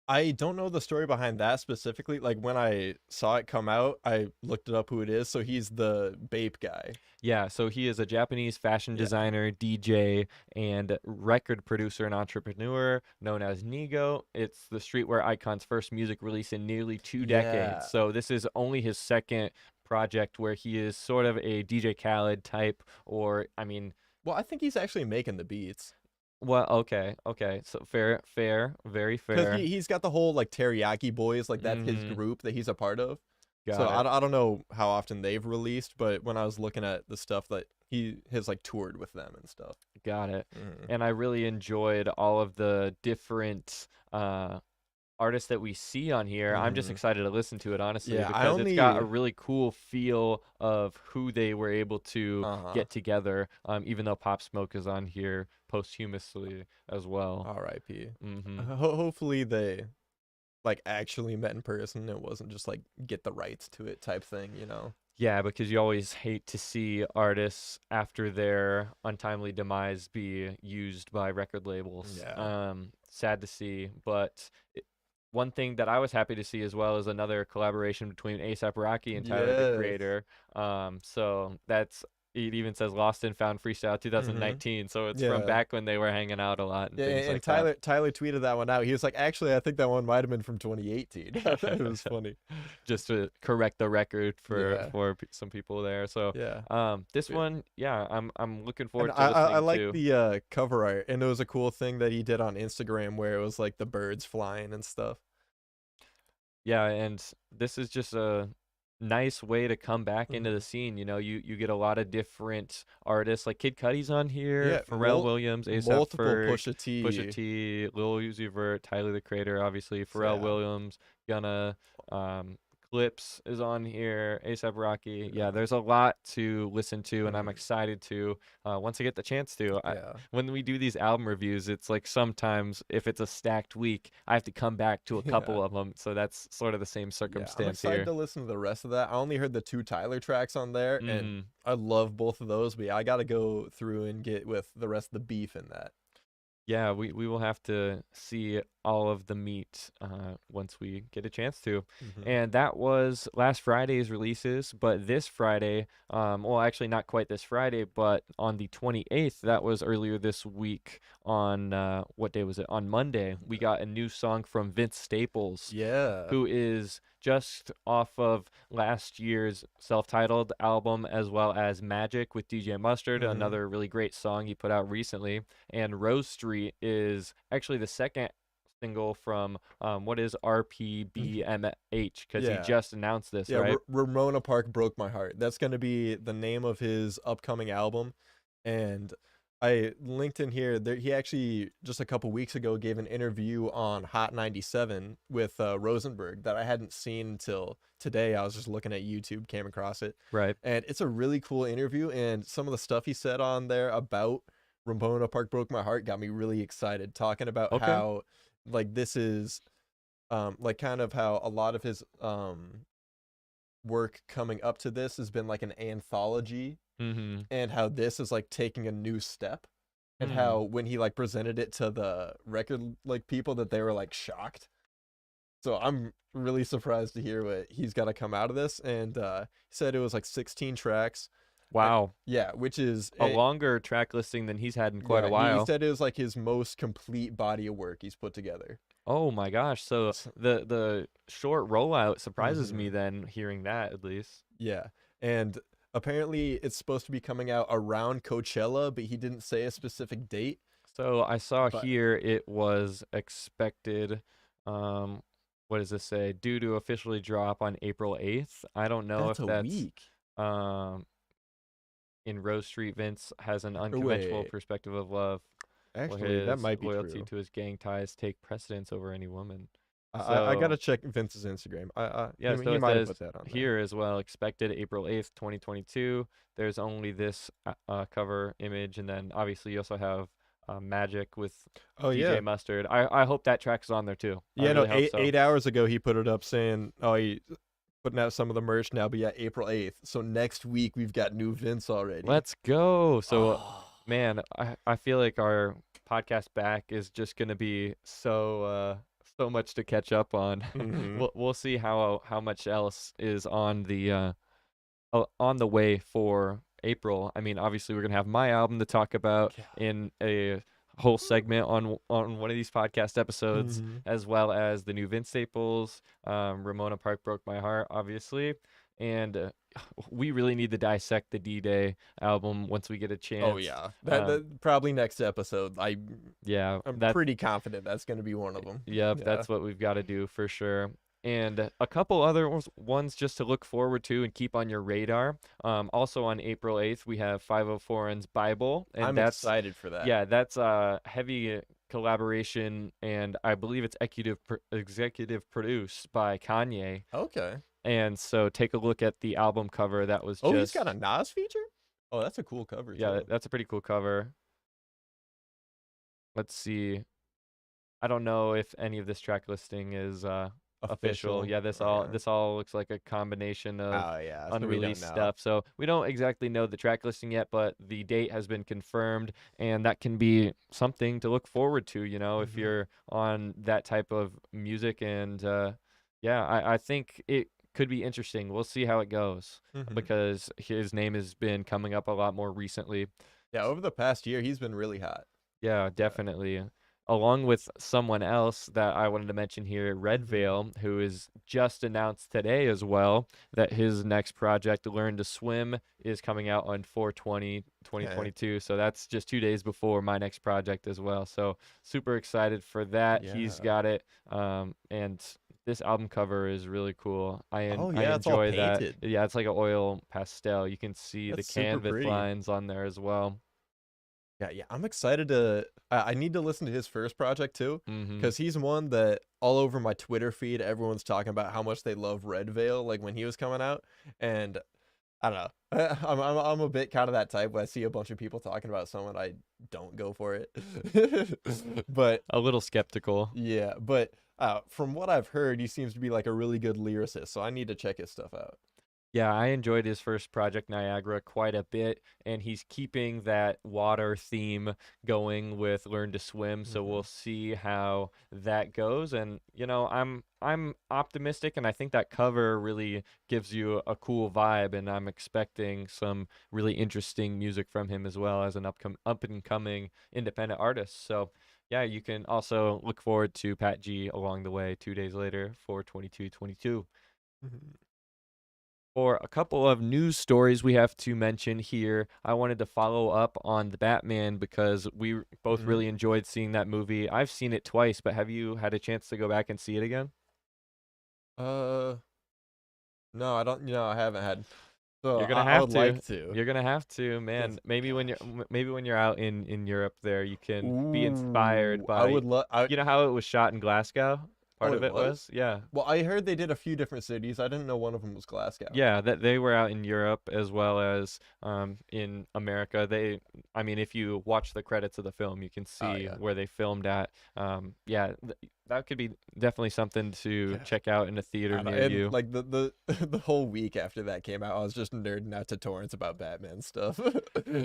Speaker 2: I don't know the story behind that specifically. Like when I saw it come out, I looked it up who it is. So he's the Bape guy.
Speaker 1: Yeah, so he is a Japanese fashion
Speaker 2: Yeah,
Speaker 1: designer, DJ, and record producer and entrepreneur known as Nigo. It's the streetwear icon's first music release in nearly 2 decades.
Speaker 2: yeah.
Speaker 1: So this is only his second project where he is sort of a DJ Khaled type, or I mean,
Speaker 2: Well, I think he's actually making the beats.
Speaker 1: well, okay, okay. So fair, fair, very
Speaker 2: Because
Speaker 1: fair.
Speaker 2: he's got the whole like Teriyaki Boys, like that's his
Speaker 1: Mm-hmm.
Speaker 2: group that he's a part of. So
Speaker 1: Got it.
Speaker 2: I don't know how often they've released, but when I was looking at the stuff that he has like toured with them and stuff.
Speaker 1: Got it.
Speaker 2: Mm.
Speaker 1: And I really enjoyed all of the different artists that we see on here. I'm just
Speaker 2: Hmm.
Speaker 1: excited to listen to it, honestly,
Speaker 2: Yeah, I
Speaker 1: because it's got a
Speaker 2: only
Speaker 1: really cool feel of who they were able to
Speaker 2: uh-huh.
Speaker 1: get together. Even though Pop Smoke is on here posthumously as well.
Speaker 2: R.I.P.
Speaker 1: Hmm.
Speaker 2: Hopefully they like actually met in person. It wasn't just like get the rights to it type thing, you know.
Speaker 1: Yeah, because you always hate to see artists after their untimely demise be used by record labels.
Speaker 2: Yeah.
Speaker 1: Sad to see, but one thing that I was happy to see as well is another collaboration between ASAP Rocky and Tyler the
Speaker 2: Yes.
Speaker 1: Creator. So that's it even says Lost and Found Freestyle
Speaker 2: Hmm.
Speaker 1: 2019. So it's from
Speaker 2: Yeah.
Speaker 1: back when they were hanging out a lot and
Speaker 2: Yeah,
Speaker 1: things
Speaker 2: and
Speaker 1: like that.
Speaker 2: Tyler tweeted that one out. He was like, "Actually, I think that one might have been from 2018." I thought it was funny.
Speaker 1: Just to correct the record for
Speaker 2: Yeah,
Speaker 1: some people there. So
Speaker 2: yeah.
Speaker 1: this
Speaker 2: But-
Speaker 1: one, yeah, I'm looking
Speaker 2: And
Speaker 1: forward to
Speaker 2: I
Speaker 1: listening
Speaker 2: like
Speaker 1: to.
Speaker 2: the cover art, and it was a cool thing that he did on Instagram where it was like the birds flying and stuff.
Speaker 1: Yeah, and this is just a nice way to come back into the
Speaker 2: Mhm.
Speaker 1: scene. You get a lot of different artists like Kid Cudi's on here,
Speaker 2: Yeah,
Speaker 1: Pharrell Williams, ASAP
Speaker 2: multiple
Speaker 1: Ferg,
Speaker 2: Pusha
Speaker 1: Pusha
Speaker 2: T.
Speaker 1: T, Lil Uzi Vert, Tyler the Creator, obviously
Speaker 2: So
Speaker 1: Pharrell
Speaker 2: yeah,
Speaker 1: Williams, Gunna, um, Clips is on here, ASAP Rocky. Yeah,
Speaker 2: yeah,
Speaker 1: there's a lot to listen to, and I'm
Speaker 2: mhm,
Speaker 1: excited to once I get the chance to.
Speaker 2: yeah.
Speaker 1: When we do these album reviews, it's like sometimes if it's a stacked week, I have to come back to a
Speaker 2: Yeah.
Speaker 1: couple of them. So that's sort of the same
Speaker 2: Yeah, I'm
Speaker 1: circumstance
Speaker 2: excited
Speaker 1: here.
Speaker 2: to listen to the rest of that. I only heard the two Tyler tracks on there, and
Speaker 1: Hmm.
Speaker 2: I love both of those. But yeah, I got to go through and get with the rest of the beef in that.
Speaker 1: Yeah, we will have to see all of the meat once we get a chance to.
Speaker 2: Hmm.
Speaker 1: And that was last Friday's releases, but this Friday, well, actually not quite this Friday, but on the 28th, that was earlier this week on, what day was it? On Monday, we got a new song from Vince Staples,
Speaker 2: Yeah.
Speaker 1: who is just off of last year's self-titled album, as well as Magic with DJ Mustard,
Speaker 2: Hmm.
Speaker 1: another really great song he put out recently. And Rose Street is actually the second single from what is RPBMH, because he
Speaker 2: Yeah.
Speaker 1: just announced this,
Speaker 2: Yeah,
Speaker 1: right?
Speaker 2: Ramona Park broke my heart. That's gonna be the name of his upcoming album, and I linked in here. There, he actually just a couple weeks ago gave an interview on Hot 97 with Rosenberg that I hadn't seen until today. I was just looking at YouTube, came across it,
Speaker 1: Right.
Speaker 2: and it's a really cool interview. And some of the stuff he said on there about Ramona Park broke my heart got me really excited. Talking about
Speaker 1: Okay.
Speaker 2: how like this is like kind of how a lot of his work coming up to this has been like an anthology,
Speaker 1: Mm-hmm.
Speaker 2: and how this is like taking a new step, and
Speaker 1: Hmm.
Speaker 2: how when he like presented it to the record like people that they were like shocked. So I'm really surprised to hear what he's got to come out of this. And he said it was like 16 tracks. uh,
Speaker 1: Wow.
Speaker 2: yeah, which is
Speaker 1: A longer track listing than he's had in quite a
Speaker 2: yeah, he
Speaker 1: while.
Speaker 2: said it was like his most complete body of work he's put together.
Speaker 1: Oh my gosh. So the short rollout surprises me
Speaker 2: Mhm.
Speaker 1: then, hearing that at least.
Speaker 2: Yeah. And apparently it's supposed to be coming out around Coachella, but he didn't say a specific date.
Speaker 1: So I saw
Speaker 2: But
Speaker 1: here it was expected, um, what does this say? Due to officially drop on April 8th. I don't know
Speaker 2: that's
Speaker 1: if
Speaker 2: a
Speaker 1: that's
Speaker 2: week.
Speaker 1: um in Rose Street. Vince has an
Speaker 2: Or
Speaker 1: unconventional
Speaker 2: wait,
Speaker 1: perspective of love, where
Speaker 2: actually, that
Speaker 1: his
Speaker 2: might be
Speaker 1: loyalty
Speaker 2: true.
Speaker 1: to his gang ties take precedence over any woman.
Speaker 2: I gotta
Speaker 1: So
Speaker 2: check Vince's Instagram.
Speaker 1: yeah, so
Speaker 2: He
Speaker 1: it
Speaker 2: might have
Speaker 1: says
Speaker 2: put that on there.
Speaker 1: here as well, expected April 8th, 2022. There's only this cover image, and then obviously you also have Magic with
Speaker 2: Oh
Speaker 1: DJ
Speaker 2: yeah,
Speaker 1: Mustard. I hope that track's on there too. I
Speaker 2: yeah. No,
Speaker 1: really hope so.
Speaker 2: 8 hours ago he put it up saying, "Oh, he putting out some of the merch now." But yeah, April 8th. So next week we've got new Vince already.
Speaker 1: Let's go. So,
Speaker 2: Oh.
Speaker 1: man, I feel like our podcast back is just gonna be so much to catch up on.
Speaker 2: Hmm.
Speaker 1: We'll see how much else is on the way for April. I mean, obviously we're gonna have my album to talk about in a whole segment on one of these podcast episodes,
Speaker 2: Hmm.
Speaker 1: as well as the new Vince Staples, Ramona Park broke my heart, obviously, and we really need to dissect the D-Day album once we get a
Speaker 2: Oh
Speaker 1: chance.
Speaker 2: yeah,
Speaker 1: Um,
Speaker 2: that probably next episode.
Speaker 1: yeah,
Speaker 2: I'm
Speaker 1: that
Speaker 2: pretty confident that's gonna be one of them.
Speaker 1: Yep,
Speaker 2: Yeah.
Speaker 1: that's what we've got to do for sure. And a couple other ones just to look forward to and keep on your radar. Also on April 8th, we have 504's Bible, and
Speaker 2: I'm
Speaker 1: that's,
Speaker 2: excited for that.
Speaker 1: yeah, that's a heavy collaboration, and I believe it's executive produced by Kanye.
Speaker 2: Okay.
Speaker 1: And so take a look at the album cover. That was
Speaker 2: Oh, he's got a
Speaker 1: just,
Speaker 2: Nas feature? Oh, that's a cool cover
Speaker 1: yeah,
Speaker 2: too.
Speaker 1: that's a pretty cool cover. Let's see. I don't know if any of this track listing is official.
Speaker 2: Official.
Speaker 1: Yeah, this all looks like a combination of
Speaker 2: Oh yeah, so we don't
Speaker 1: unreleased
Speaker 2: know.
Speaker 1: stuff. So we don't exactly know the track listing yet, but the date has been confirmed, and that can be something to look forward to, if
Speaker 2: Hmm.
Speaker 1: you're on that type of music. And yeah, I think it could be interesting. We'll see how it goes,
Speaker 2: Hmm.
Speaker 1: because his name has been coming up a lot more recently.
Speaker 2: Yeah, over the past year, he's been really hot.
Speaker 1: Yeah,
Speaker 2: Yeah.
Speaker 1: definitely. Along with someone else that I wanted to mention here, Red
Speaker 2: Hmm.
Speaker 1: Veil, who is just announced today as well that his next project, Learn to Swim, is coming out on 4/20,
Speaker 2: Okay.
Speaker 1: 2022. So that's just 2 days before my next project as well. So super excited for that. He's
Speaker 2: Yeah.
Speaker 1: got it. And this album cover is really cool.
Speaker 2: Oh
Speaker 1: I
Speaker 2: yeah, it's all
Speaker 1: enjoy that.
Speaker 2: painted.
Speaker 1: Yeah, it's like an oil pastel. You can see the
Speaker 2: That's super
Speaker 1: canvas
Speaker 2: pretty.
Speaker 1: lines on there as well.
Speaker 2: Yeah, yeah, I'm excited to. I need to listen to his first project too,
Speaker 1: Mm-hmm.
Speaker 2: because he's one that all over my Twitter feed, everyone's talking about how much they love Red Veil, like when he was coming out, and I don't know. I'm a bit kind of that type where I see a bunch of people talking about someone, I don't go for it. But
Speaker 1: A little skeptical.
Speaker 2: yeah, but from what I've heard, he seems to be like a really good lyricist, so I need to check his stuff out.
Speaker 1: Yeah, I enjoyed his first project, Niagara, quite a bit, and he's keeping that water theme going with Learn to Swim, so we'll
Speaker 2: Hmm.
Speaker 1: see how that goes. And I'm optimistic, and I think that cover really gives you a cool vibe, and I'm expecting some really interesting music from him as well as an up and coming independent artist. So yeah, you can also look forward to Pat G along the way 2 days later for 2222.
Speaker 2: Hmm.
Speaker 1: For a couple of news stories we have to mention here, I wanted to follow up on the Batman because we both
Speaker 2: Hmm.
Speaker 1: really enjoyed seeing that movie. I've seen it twice, but have you had a chance to go back and see it again?
Speaker 2: Uh, no, I don't. I haven't had. So
Speaker 1: You're gonna
Speaker 2: I
Speaker 1: have
Speaker 2: would
Speaker 1: to.
Speaker 2: like to.
Speaker 1: You're gonna have to,
Speaker 2: Cause
Speaker 1: man.
Speaker 2: gosh.
Speaker 1: Maybe when you're out in Europe there, you can be inspired
Speaker 2: Ooh, I
Speaker 1: by
Speaker 2: would love. I
Speaker 1: you know how it was shot in Glasgow?
Speaker 2: Oh,
Speaker 1: Part of
Speaker 2: it
Speaker 1: it was?
Speaker 2: was.
Speaker 1: Yeah.
Speaker 2: Well, I heard they did a few different cities. I didn't know one of them was Glasgow.
Speaker 1: Yeah, that they were out in Europe as well as in America. I mean, if you watch the credits of the film, you can
Speaker 2: Oh
Speaker 1: see
Speaker 2: yeah.
Speaker 1: where they filmed at. That could be definitely something to
Speaker 2: Gosh.
Speaker 1: check out in a theater
Speaker 2: I don't,
Speaker 1: near
Speaker 2: and
Speaker 1: you.
Speaker 2: like the the whole week after that came out, I was just nerding out to torrents about Batman stuff.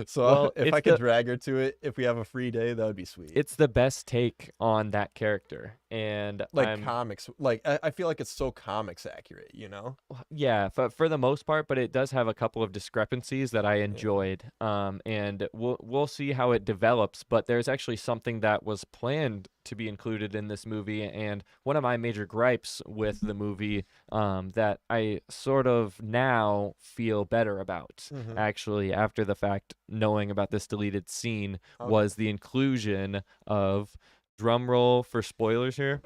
Speaker 2: So
Speaker 1: Well,
Speaker 2: if I could drag her to it, if we have a free day, that would be sweet.
Speaker 1: it's the best take on that character, and
Speaker 2: Like comics, like I feel like it's so comics accurate, you know?
Speaker 1: yeah, for the most part, but it does have a couple of discrepancies that I
Speaker 2: Yeah.
Speaker 1: enjoyed. And we'll see how it develops. But there's actually something that was planned to be included in this movie, and one of my major gripes with the movie, that I sort of now feel better about,
Speaker 2: Hmm.
Speaker 1: actually, after the fact, knowing about this deleted scene,
Speaker 2: Okay.
Speaker 1: was the inclusion of drum roll for spoilers here.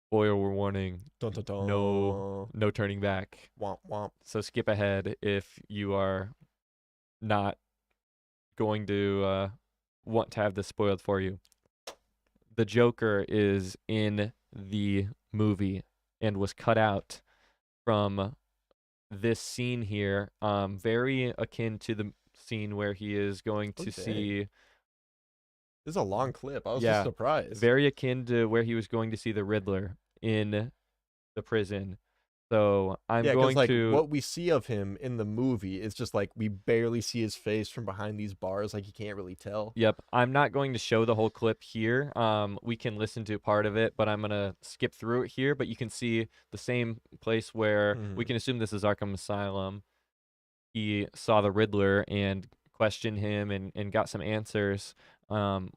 Speaker 1: Spoiler warning.
Speaker 2: Dun dun
Speaker 1: No,
Speaker 2: dun.
Speaker 1: no turning back.
Speaker 2: Womp womp.
Speaker 1: So skip ahead if you are not going to want to have this spoiled for you. The Joker is in the movie and was cut out from this scene here. Very akin to the scene where he is going
Speaker 2: Oh
Speaker 1: to
Speaker 2: dang.
Speaker 1: see,
Speaker 2: This is a long clip. I was just
Speaker 1: yeah,
Speaker 2: surprised.
Speaker 1: very akin to where he was going to see the Riddler in the prison. So I'm
Speaker 2: Yeah, because
Speaker 1: going
Speaker 2: like
Speaker 1: to
Speaker 2: what we see of him in the movie is just like we barely see his face from behind these bars. Like you can't really tell.
Speaker 1: Yep, I'm not going to show the whole clip here. We can listen to part of it, but I'm gonna skip through it here. But you can see the same place where we
Speaker 2: Hmm.
Speaker 1: can assume this is Arkham Asylum. He saw the Riddler and questioned him and got some answers.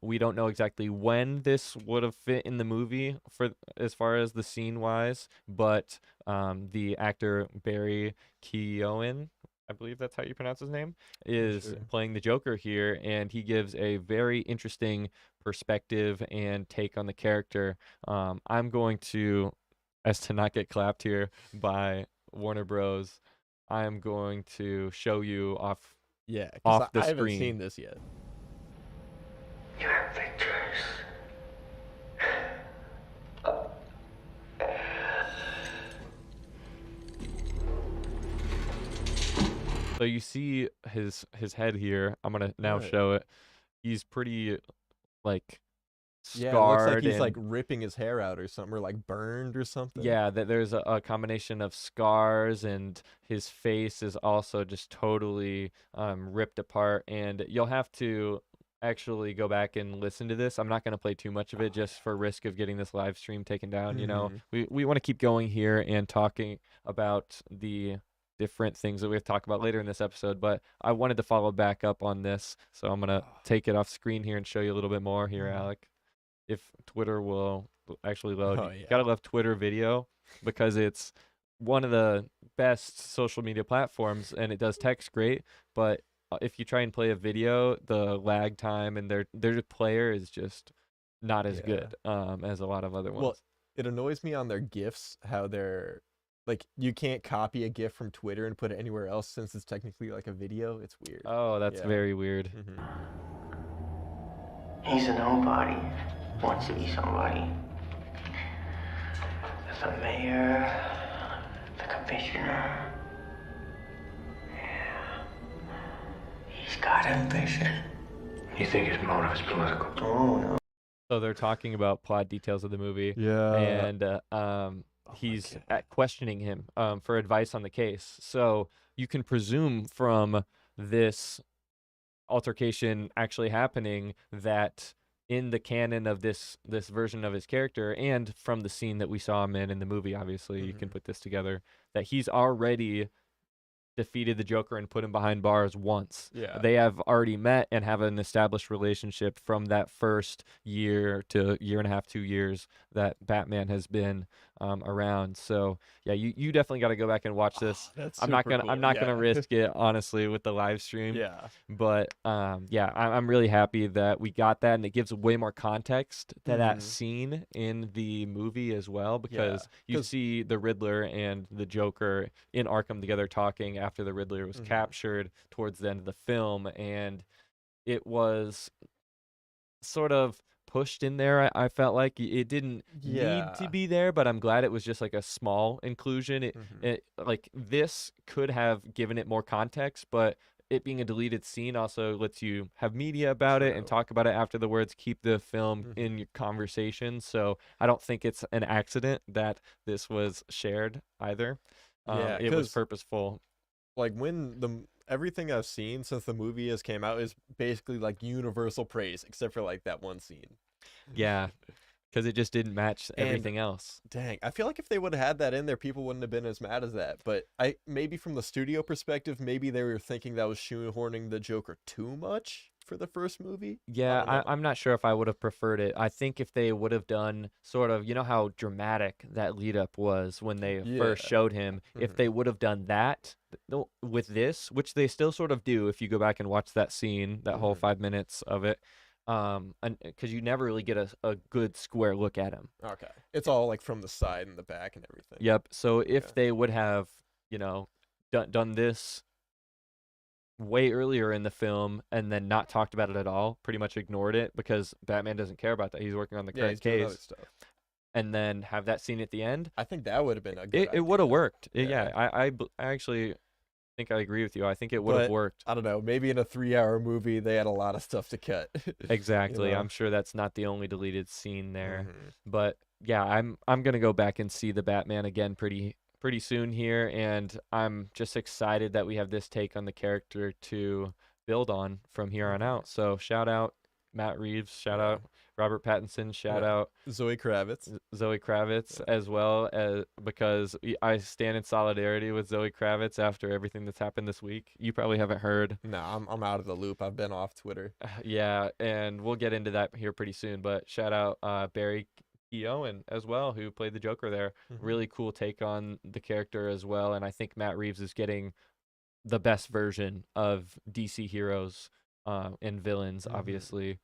Speaker 1: We don't know exactly when this would have fit in the movie for as far as the scene wise, but the actor Barry Keoghan, I believe that's how you pronounce his name, is
Speaker 2: Sure.
Speaker 1: playing the Joker here, and he gives a very interesting perspective and take on the character. I'm going to, as to not get clapped here by Warner Bros. I am going to show you
Speaker 2: Yeah, because
Speaker 1: off the
Speaker 2: I haven't
Speaker 1: screen.
Speaker 2: seen this yet.
Speaker 3: You are victors.
Speaker 1: So you see his head here. I'm gonna now
Speaker 2: Right.
Speaker 1: show it. He's pretty like
Speaker 2: Yeah, it looks like
Speaker 1: scarred
Speaker 2: he's like
Speaker 1: and
Speaker 2: ripping his hair out or something, or like burned or something.
Speaker 1: yeah, that there's a combination of scars and his face is also just totally ripped apart. And you'll have to actually go back and listen to this. I'm not going to play too much of it just for risk of getting this live stream taken down.
Speaker 2: Hmm.
Speaker 1: We want to keep going here and talking about the different things that we have to talk about later in this episode, but I wanted to follow back up on this. So I'm going to take it off screen here and show you a little bit more here, Alec, if Twitter will actually load.
Speaker 2: Oh
Speaker 1: You
Speaker 2: yeah.
Speaker 1: gotta love Twitter video because it's one of the best social media platforms and it does text great. But if you try and play a video, the lag time and their player is just not as
Speaker 2: Yeah.
Speaker 1: good as a lot of other
Speaker 2: Well,
Speaker 1: ones.
Speaker 2: it annoys me on their GIFs how they're like you can't copy a GIF from Twitter and put it anywhere else since it's technically like a video. It's weird.
Speaker 1: Oh, that's
Speaker 2: Yeah.
Speaker 1: very weird.
Speaker 2: Mhm.
Speaker 3: He's a nobody. Wants to be somebody. The mayor, the commissioner. Yeah. He's got ambition. You think his motive is political? Oh, no.
Speaker 1: So they're talking about plot details of the movie.
Speaker 2: Yeah.
Speaker 1: And he's questioning him for advice on the case. So you can presume from this altercation actually happening that in the canon of this version of his character, and from the scene that we saw him in the movie, obviously you can put this together, that he's already defeated the Joker and put him behind bars once.
Speaker 2: Yeah.
Speaker 1: They have already met and have an established relationship from that first year to year and a half, 2 years that Batman has been around. So yeah, you definitely got to go back and watch this.
Speaker 2: That's
Speaker 1: I'm not
Speaker 2: super
Speaker 1: gonna
Speaker 2: cool.
Speaker 1: risk it, honestly, with the live stream.
Speaker 2: Yeah.
Speaker 1: But yeah, I'm really happy that we got that, and it gives way more context to that
Speaker 2: Mhm.
Speaker 1: scene in the movie as well, because you
Speaker 2: 'cause-
Speaker 1: see the Riddler and the Joker in Arkham together talking after the Riddler was captured towards the end of the film, and it was sort of pushed in there. I felt like it didn't need to be there, but I'm glad it was just like a small inclusion. It like this could have given it more context, but it being a deleted scene also lets you have media about it and talk about it after the words, keep the film in your conversation. So I don't think it's an accident that this was shared either. It was
Speaker 2: 'cause,
Speaker 1: purposeful.
Speaker 2: like when everything I've seen since the movie has came out is basically like universal praise, except for like that one scene.
Speaker 1: Yeah, because it just didn't match
Speaker 2: And-
Speaker 1: everything else.
Speaker 2: Dang, I feel like if they would have had that in there, people wouldn't have been as mad as that. But maybe from the studio perspective, maybe they were thinking that was shoehorning the Joker too much for the first movie.
Speaker 1: Yeah,
Speaker 2: don't know.
Speaker 1: I'm not sure if I would have preferred it. I think if they would have done sort of, you know how dramatic that lead up was when they first
Speaker 2: Yeah.
Speaker 1: showed him, if they would have done that with this, which they still sort of do if you go back and watch that scene, that whole 5 minutes of it, and because you never really get a good square look at him.
Speaker 2: Okay, it's all like from the side and the back and everything.
Speaker 1: Yep. So if
Speaker 2: Yeah.
Speaker 1: they would have, done this way earlier in the film and then not talked about it at all, pretty much ignored it because Batman doesn't care about that. He's working on the
Speaker 2: Yeah,
Speaker 1: current
Speaker 2: he's doing other
Speaker 1: case,
Speaker 2: stuff.
Speaker 1: and then have that scene at the end,
Speaker 2: I think that would have been a good
Speaker 1: it would have
Speaker 2: idea.
Speaker 1: worked.
Speaker 2: Yeah.
Speaker 1: Yeah, I actually think I agree with you. I think it would have
Speaker 2: But
Speaker 1: worked.
Speaker 2: I don't know. Maybe in a 3-hour movie, they had a lot of stuff to cut.
Speaker 1: Exactly.
Speaker 2: know?
Speaker 1: I'm sure that's not the only deleted scene there.
Speaker 2: Mhm.
Speaker 1: But yeah, I'm gonna go back and see the Batman again pretty soon here, and I'm just excited that we have this take on the character to build on from here on out. So shout out Matt Reeves, shout out Robert Pattinson, shout out
Speaker 2: Zoe Kravitz.
Speaker 1: Zoe Kravitz as well, as because I stand in solidarity with Zoe Kravitz after everything that's happened this week. You probably haven't heard.
Speaker 2: No, I'm out of the loop. I've been off Twitter.
Speaker 1: Yeah, and we'll get into that here pretty soon. But shout out Barry Keoghan as well, who played the Joker there. Really cool take on the character as well. And I think Matt Reeves is getting the best version of DC heroes and villains, obviously.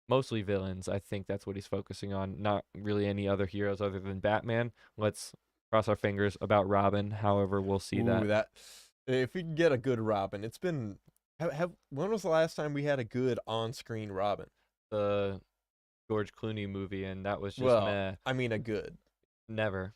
Speaker 1: Mostly villains. I think that's what he's focusing on. Not really any other heroes other than Batman. Let's cross our fingers about Robin. However, we'll see that.
Speaker 2: If we can get a good Robin, it's been. When was the last time we had a good on-screen Robin?
Speaker 1: The George Clooney movie, and that was just meh.
Speaker 2: I mean, a good.
Speaker 1: Never.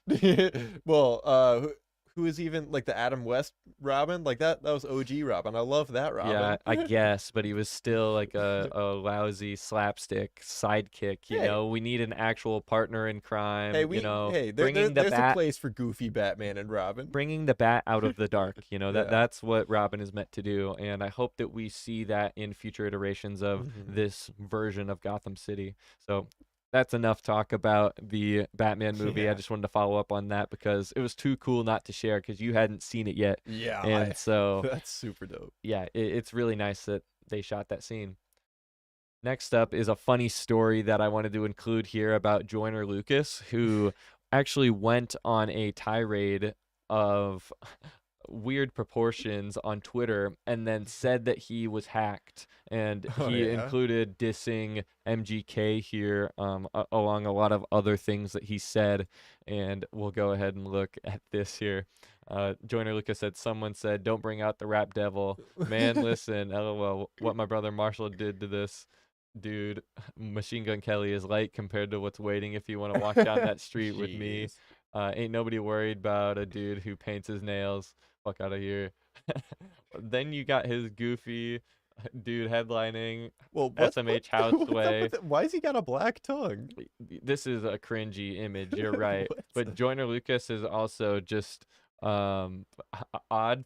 Speaker 2: Well, who is even like the Adam West Robin? Like that was OG Robin. I love that Robin.
Speaker 1: Yeah, I guess, but he was still like a lousy slapstick sidekick. You
Speaker 2: Hey.
Speaker 1: know, we need an actual partner in crime.
Speaker 2: Hey,
Speaker 1: bringing
Speaker 2: there's
Speaker 1: the
Speaker 2: a
Speaker 1: bat,
Speaker 2: place for goofy Batman and Robin.
Speaker 1: bringing the bat out of the dark. You know,
Speaker 2: Yeah.
Speaker 1: that's what Robin is meant to do, and I hope that we see that in future iterations of this version of Gotham City. So. That's enough talk about the Batman movie.
Speaker 2: Yeah.
Speaker 1: I just wanted to follow up on that because it was too cool not to share because you hadn't seen it yet.
Speaker 2: Yeah,
Speaker 1: And so
Speaker 2: that's super dope.
Speaker 1: yeah, it's really nice that they shot that scene. Next up is a funny story that I wanted to include here about Joyner Lucas, who actually went on a tirade of weird proportions on Twitter, and then said that he was hacked, and he included dissing MGK here, along a lot of other things that he said. And we'll go ahead and look at this here. Joyner Lucas said, someone said, don't bring out the rap devil. Man, listen, LOL, what my brother Marshall did to this dude, Machine Gun Kelly, is light compared to what's waiting if you want to walk down that street with me. Ain't nobody worried about a dude who paints his nails. Fuck out of here. Then you got his goofy dude headlining SMH Houseway.
Speaker 2: Why has he got a black tongue?
Speaker 1: This is a cringy image. You're right. But Joyner Lucas is also just odd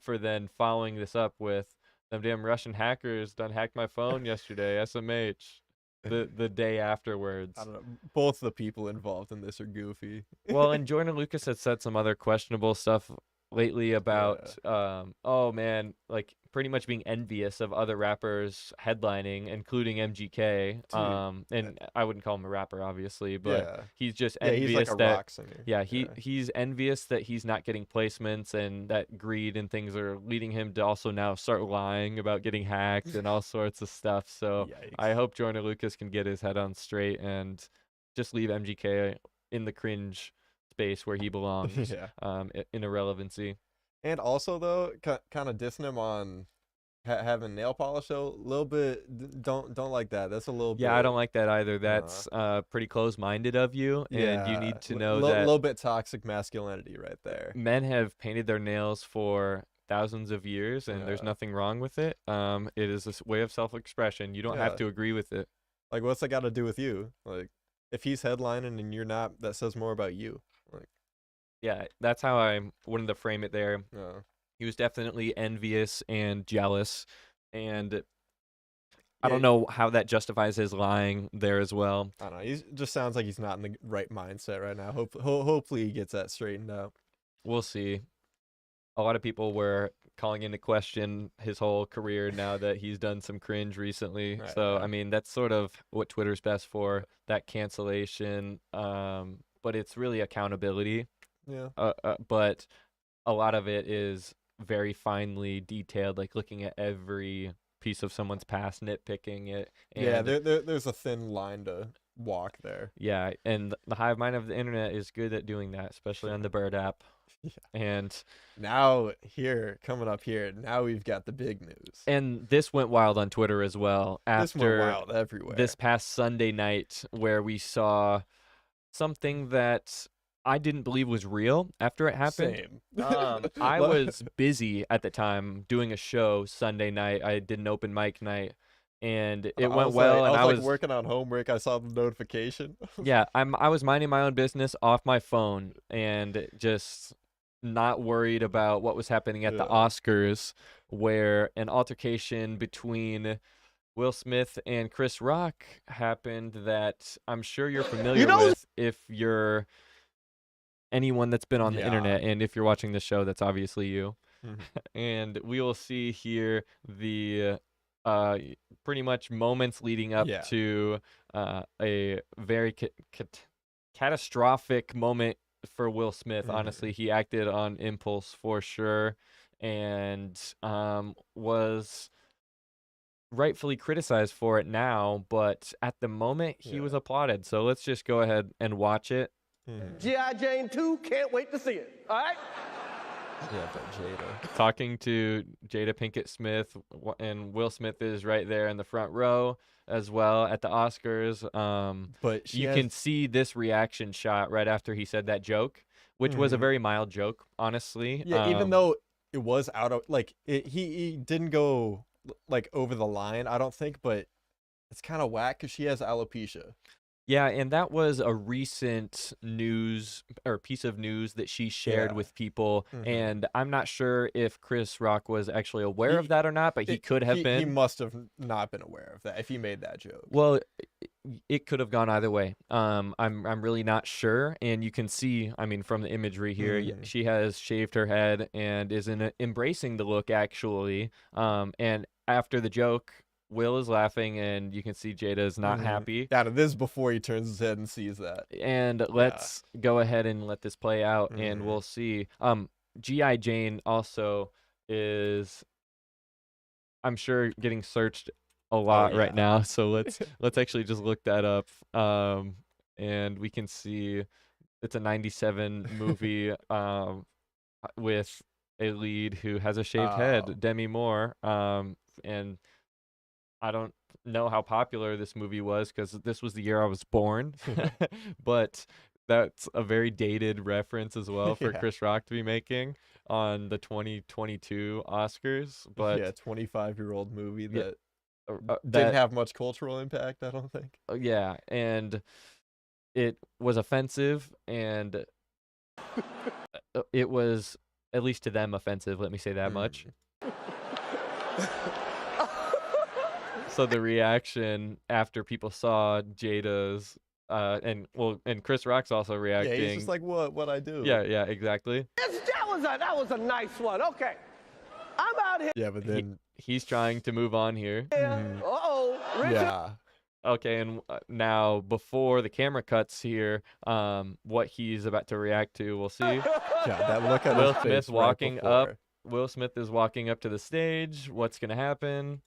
Speaker 1: for then following this up with, them damn Russian hackers done hacked my phone yesterday. SMH. The day afterwards.
Speaker 2: I don't know. Both the people involved in this are goofy.
Speaker 1: Well, and Joyner Lucas had said some other questionable stuff lately about, oh man, like pretty much being envious of other rappers headlining, including MGK. And I wouldn't call him a rapper, obviously, but he's just envious
Speaker 2: he's like a rock singer.
Speaker 1: He's envious that he's not getting placements, and that greed and things are leading him to also now start lying about getting hacked and all sorts of stuff. So I hope Joyner Lucas can get his head on straight and just leave MGK in the cringe space where he belongs. In irrelevancy.
Speaker 2: And also though, kind of dissing him on having nail polish a little bit. Don't like that. That's a little bit.
Speaker 1: I don't like that either. That's pretty close-minded of you, and you need to know that
Speaker 2: a little bit toxic masculinity right there.
Speaker 1: Men have painted their nails for thousands of years, and there's nothing wrong with it. It is a way of self-expression. You don't have to agree with it.
Speaker 2: Like, what's that got to do with you? Like, if he's headlining and you're not, that says more about you. Like,
Speaker 1: that's how I wanted to frame it there. He was definitely envious and jealous, and I don't know how that justifies his lying there as well.
Speaker 2: I don't know. He just sounds like he's not in the right mindset right now. Hopefully he gets that straightened out.
Speaker 1: We'll see. A lot of people were calling into question his whole career now that he's done some cringe recently. I mean, that's sort of what Twitter's best for, that cancellation. But it's really accountability. But a lot of it is very finely detailed, like looking at every piece of someone's past, nitpicking it. And
Speaker 2: there's a thin line to walk there.
Speaker 1: And the hive mind of the internet is good at doing that, especially on the Bird app. And
Speaker 2: now coming up here, now we've got the big news.
Speaker 1: And this went wild on Twitter as well.
Speaker 2: This went wild everywhere.
Speaker 1: This past Sunday night, where we saw something that I didn't believe was real after it happened. I was busy at the time doing a show Sunday night. I did an open mic night, and it went well.
Speaker 2: I was working on homework. I saw the notification.
Speaker 1: I was minding my own business off my phone and just not worried about what was happening at the Oscars, where an altercation between Will Smith and Chris Rock happened that I'm sure you're familiar with if you're anyone that's been on the internet, and if you're watching this show, that's obviously you. And we will see here the pretty much moments leading up to a very catastrophic moment for Will Smith. Honestly, he acted on impulse for sure, and was rightfully criticized for it now, but at the moment he was applauded. So let's just go ahead and watch it.
Speaker 4: G.I. Jane 2, can't wait to see it. All right?
Speaker 2: Jada.
Speaker 1: Talking to Jada Pinkett Smith, and Will Smith is right there in the front row as well at the Oscars. But you can see this reaction shot right after he said that joke, which was a very mild joke, honestly.
Speaker 2: Even though it was out of, like, he didn't go, like, over the line, I don't think, but it's kind of whack because she has alopecia.
Speaker 1: Yeah, and that was a recent news or piece of news that she shared with people, and I'm not sure if Chris Rock was actually aware of that or not, but he could have been.
Speaker 2: He must have not been aware of that if he made that joke.
Speaker 1: Well, it could have gone either way. I'm really not sure, and you can see, I mean, from the imagery here, she has shaved her head and is embracing the look actually. And after the joke, Will is laughing, and you can see Jada is not happy.
Speaker 2: This is before he turns his head and sees that.
Speaker 1: And let's go ahead and let this play out, and we'll see. G.I. Jane also is, I'm sure, getting searched a lot right
Speaker 2: yeah.
Speaker 1: now. So let's actually just look that up. And we can see it's a 97 movie with a lead who has a shaved
Speaker 2: Oh.
Speaker 1: head, Demi Moore. And I don't know how popular this movie was because this was the year I was born, but that's a very dated reference as well for
Speaker 2: Yeah.
Speaker 1: Chris Rock to be making on the 2022 Oscars. But
Speaker 2: Yeah, 25-year-old movie
Speaker 1: Yeah,
Speaker 2: that
Speaker 1: that
Speaker 2: didn't have much cultural impact, I don't think.
Speaker 1: yeah, and it was offensive, and it was, at least to them, offensive. Let me say that much. So the reaction after people saw Jada's and Chris Rock's also
Speaker 2: Yeah,
Speaker 1: reacting.
Speaker 2: he's just like, what I do?
Speaker 1: Yeah, exactly.
Speaker 4: That was a nice one. Okay. I'm out here.
Speaker 2: Yeah, but then
Speaker 1: He's trying to move on here.
Speaker 4: Uh-oh. Richard.
Speaker 2: yeah.
Speaker 1: Okay, and now before the camera cuts here, what he's about to react to, we'll see.
Speaker 2: Yeah, that look at
Speaker 1: Will
Speaker 2: his
Speaker 1: Smith
Speaker 2: face right
Speaker 1: walking up.
Speaker 2: before.
Speaker 1: Will Smith is walking up to the stage. What's gonna happen?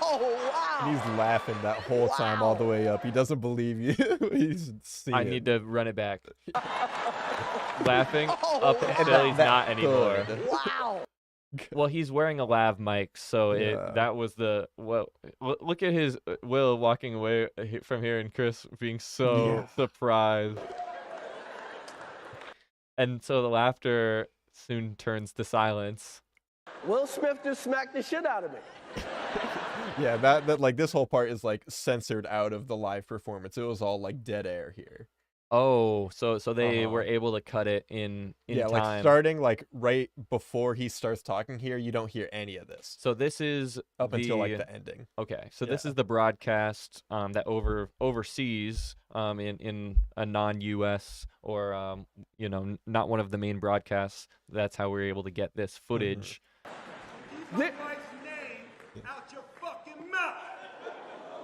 Speaker 4: Oh, wow.
Speaker 2: And he's laughing that whole time all the way up. He doesn't believe you. He's seeing.
Speaker 1: I need to run it back. Laughing
Speaker 4: Oh,
Speaker 1: up
Speaker 4: wow.
Speaker 1: until he's not
Speaker 2: That
Speaker 1: anymore.
Speaker 2: good.
Speaker 4: Wow.
Speaker 1: Well, he's wearing a lav mic, so
Speaker 2: Yeah.
Speaker 1: that was the look at his Will walking away from here, and Chris being so
Speaker 2: Yeah.
Speaker 1: surprised, and so the laughter soon turns to silence.
Speaker 4: Will Smith just smacked the shit out of me.
Speaker 2: Yeah, that like this whole part is like censored out of the live performance. It was all like dead air here.
Speaker 1: Oh, so they were
Speaker 2: Uh-huh.
Speaker 1: able to cut it in
Speaker 2: Yeah,
Speaker 1: time.
Speaker 2: like starting like right before he starts talking here, you don't hear any of this
Speaker 1: So this is
Speaker 2: up until like the ending.
Speaker 1: Okay, so this
Speaker 2: Yeah.
Speaker 1: is the broadcast that oversees in a non-US or not one of the main broadcasts. That's how we're able to get this footage.
Speaker 5: Keep my wife's name out your fucking mouth.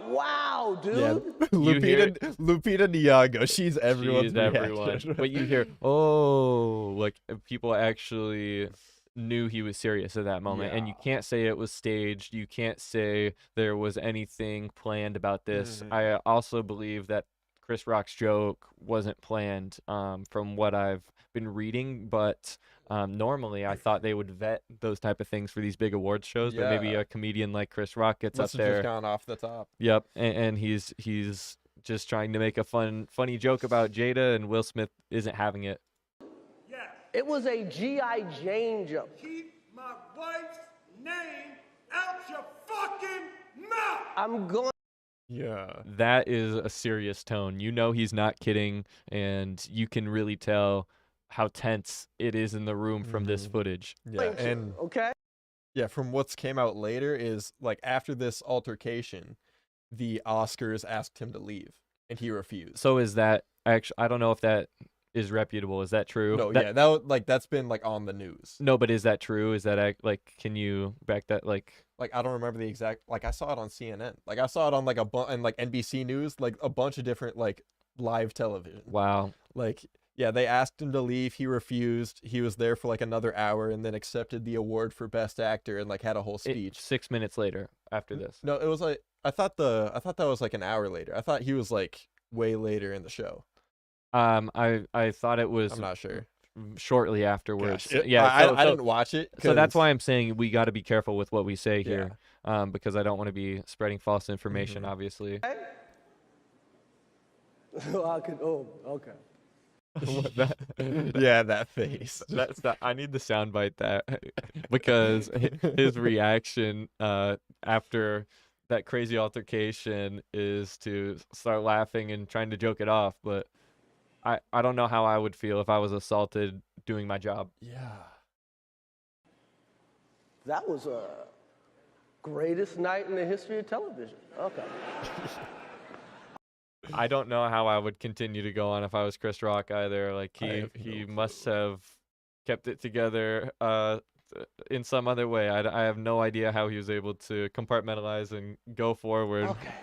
Speaker 4: Wow, dude.
Speaker 2: Yeah, Lupita Nyong'o, she's everyone's
Speaker 1: She's everyone.
Speaker 2: reaction.
Speaker 1: But you hear, oh, like people actually knew he was serious at that moment, and you
Speaker 2: Yeah.
Speaker 1: can't say it was staged. You can't say there was anything planned about this.
Speaker 2: Mhm.
Speaker 1: I also believe that Chris Rock's joke wasn't planned, from what I've been reading, but normally I thought they would vet those type of things for these big awards shows, but maybe
Speaker 2: Yeah.
Speaker 1: a comedian like Chris Rock gets
Speaker 2: Must
Speaker 1: up
Speaker 2: have
Speaker 1: there.
Speaker 2: just gone off the top.
Speaker 1: Yep, and he's just trying to make a funny joke about Jada, and Will Smith isn't having it.
Speaker 5: Yes.
Speaker 4: It was a G.I. Jane joke.
Speaker 5: Keep my wife's name out your fucking mouth.
Speaker 4: I'm going.
Speaker 2: Yeah.
Speaker 1: That is a serious tone. You know he's not kidding, and you can really tell how tense it is in the room from this
Speaker 2: Mhm.
Speaker 1: footage.
Speaker 2: Yeah, and
Speaker 4: Okay.
Speaker 2: yeah, from what's came out later is like after this altercation, the Oscars asked him to leave, and he refused.
Speaker 1: So is that actually? I don't know if that is reputable. Is that true?
Speaker 2: No,
Speaker 1: That-
Speaker 2: yeah, that's been like on the news.
Speaker 1: No, but is that true? Is that like? Can you back that like?
Speaker 2: Like I don't remember the exact. Like I saw it on CNN. Like I saw it on like and like NBC News. Like a bunch of different like live television.
Speaker 1: Wow.
Speaker 2: Like yeah, they asked him to leave. He refused. He was there for like another hour and then accepted the award for best actor and like had a whole speech.
Speaker 1: 6 minutes later after this.
Speaker 2: No, it was like I thought that was like an hour later. I thought he was like way later in the show.
Speaker 1: I thought it was
Speaker 2: I'm not sure.
Speaker 1: shortly afterwards.
Speaker 2: Gosh,
Speaker 1: Yeah,
Speaker 2: I
Speaker 1: so-
Speaker 2: didn't watch it.
Speaker 1: So that's
Speaker 2: 'cause-
Speaker 1: why I'm saying we got to be careful with what we say here,
Speaker 2: Yeah.
Speaker 1: because I don't want to be spreading false information,
Speaker 2: Mhm.
Speaker 1: obviously.
Speaker 4: I could. Oh, okay.
Speaker 1: What that-
Speaker 2: yeah, that face.
Speaker 1: That's that. I need the soundbite that because his reaction after that crazy altercation is to start laughing and trying to joke it off. But I don't know how I would feel if I was assaulted doing my job.
Speaker 2: Yeah.
Speaker 4: That was a greatest night in the history of television. Okay.
Speaker 1: I don't know how I would continue to go on if I was Chris Rock either. Like
Speaker 2: I
Speaker 1: he
Speaker 2: have
Speaker 1: he
Speaker 2: no
Speaker 1: must have kept it together in some other way. I have no idea how he was able to compartmentalize and go forward.
Speaker 4: Okay.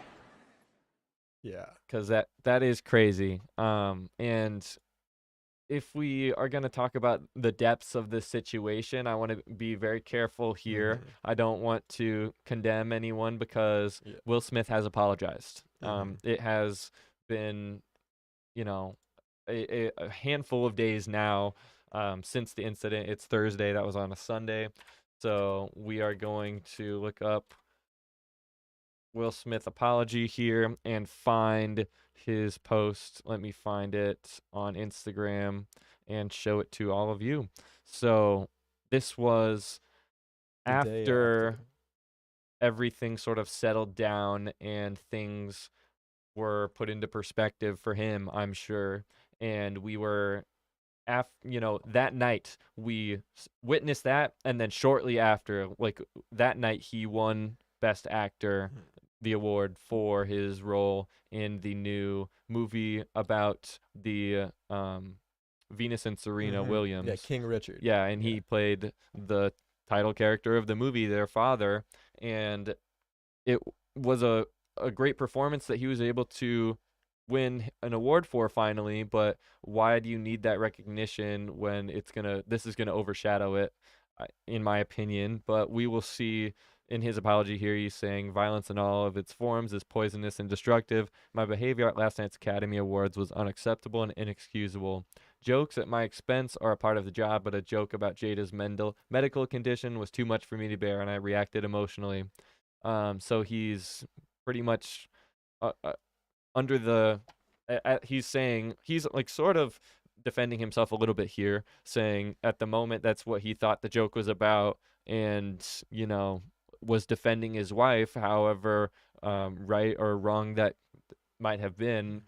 Speaker 2: Yeah.
Speaker 1: Because that is crazy. And if we are going to talk about the depths of this situation, I want to be very careful here.
Speaker 2: Mhm.
Speaker 1: I don't want to condemn anyone because
Speaker 2: Yeah.
Speaker 1: Will Smith has apologized.
Speaker 2: Mhm.
Speaker 1: It has been, you know, a handful of days now since the incident. It's Thursday. That was on a Sunday. So we are going to look up Will Smith apology here and find his post. Let me find it on Instagram and show it to all of you. So this was
Speaker 2: The day
Speaker 1: after
Speaker 2: after.
Speaker 1: everything sort of settled down and things were put into perspective for him, I'm sure. And we were that night we witnessed that, and then shortly after, like that night, he won Best Actor,
Speaker 2: Mhm.
Speaker 1: the award for his role in the new movie about the Venus and Serena
Speaker 2: Mhm. Yeah,
Speaker 1: Williams.
Speaker 2: King Richard.
Speaker 1: Yeah, and
Speaker 2: Yeah.
Speaker 1: he played the title character of the movie, their father, and it was a great performance that he was able to win an award for finally. But why do you need that recognition when this is gonna overshadow it, in my opinion? But we will see. In his apology here, he's saying violence in all of its forms is poisonous and destructive. My behavior at last night's Academy Awards was unacceptable and inexcusable. Jokes at my expense are a part of the job, but a joke about Jada's medical condition was too much for me to bear, and I reacted emotionally. So he's pretty much uh, under the. He's saying he's like sort of defending himself a little bit here, saying at the moment that's what he thought the joke was about, and was defending his wife. However, right or wrong that might have been.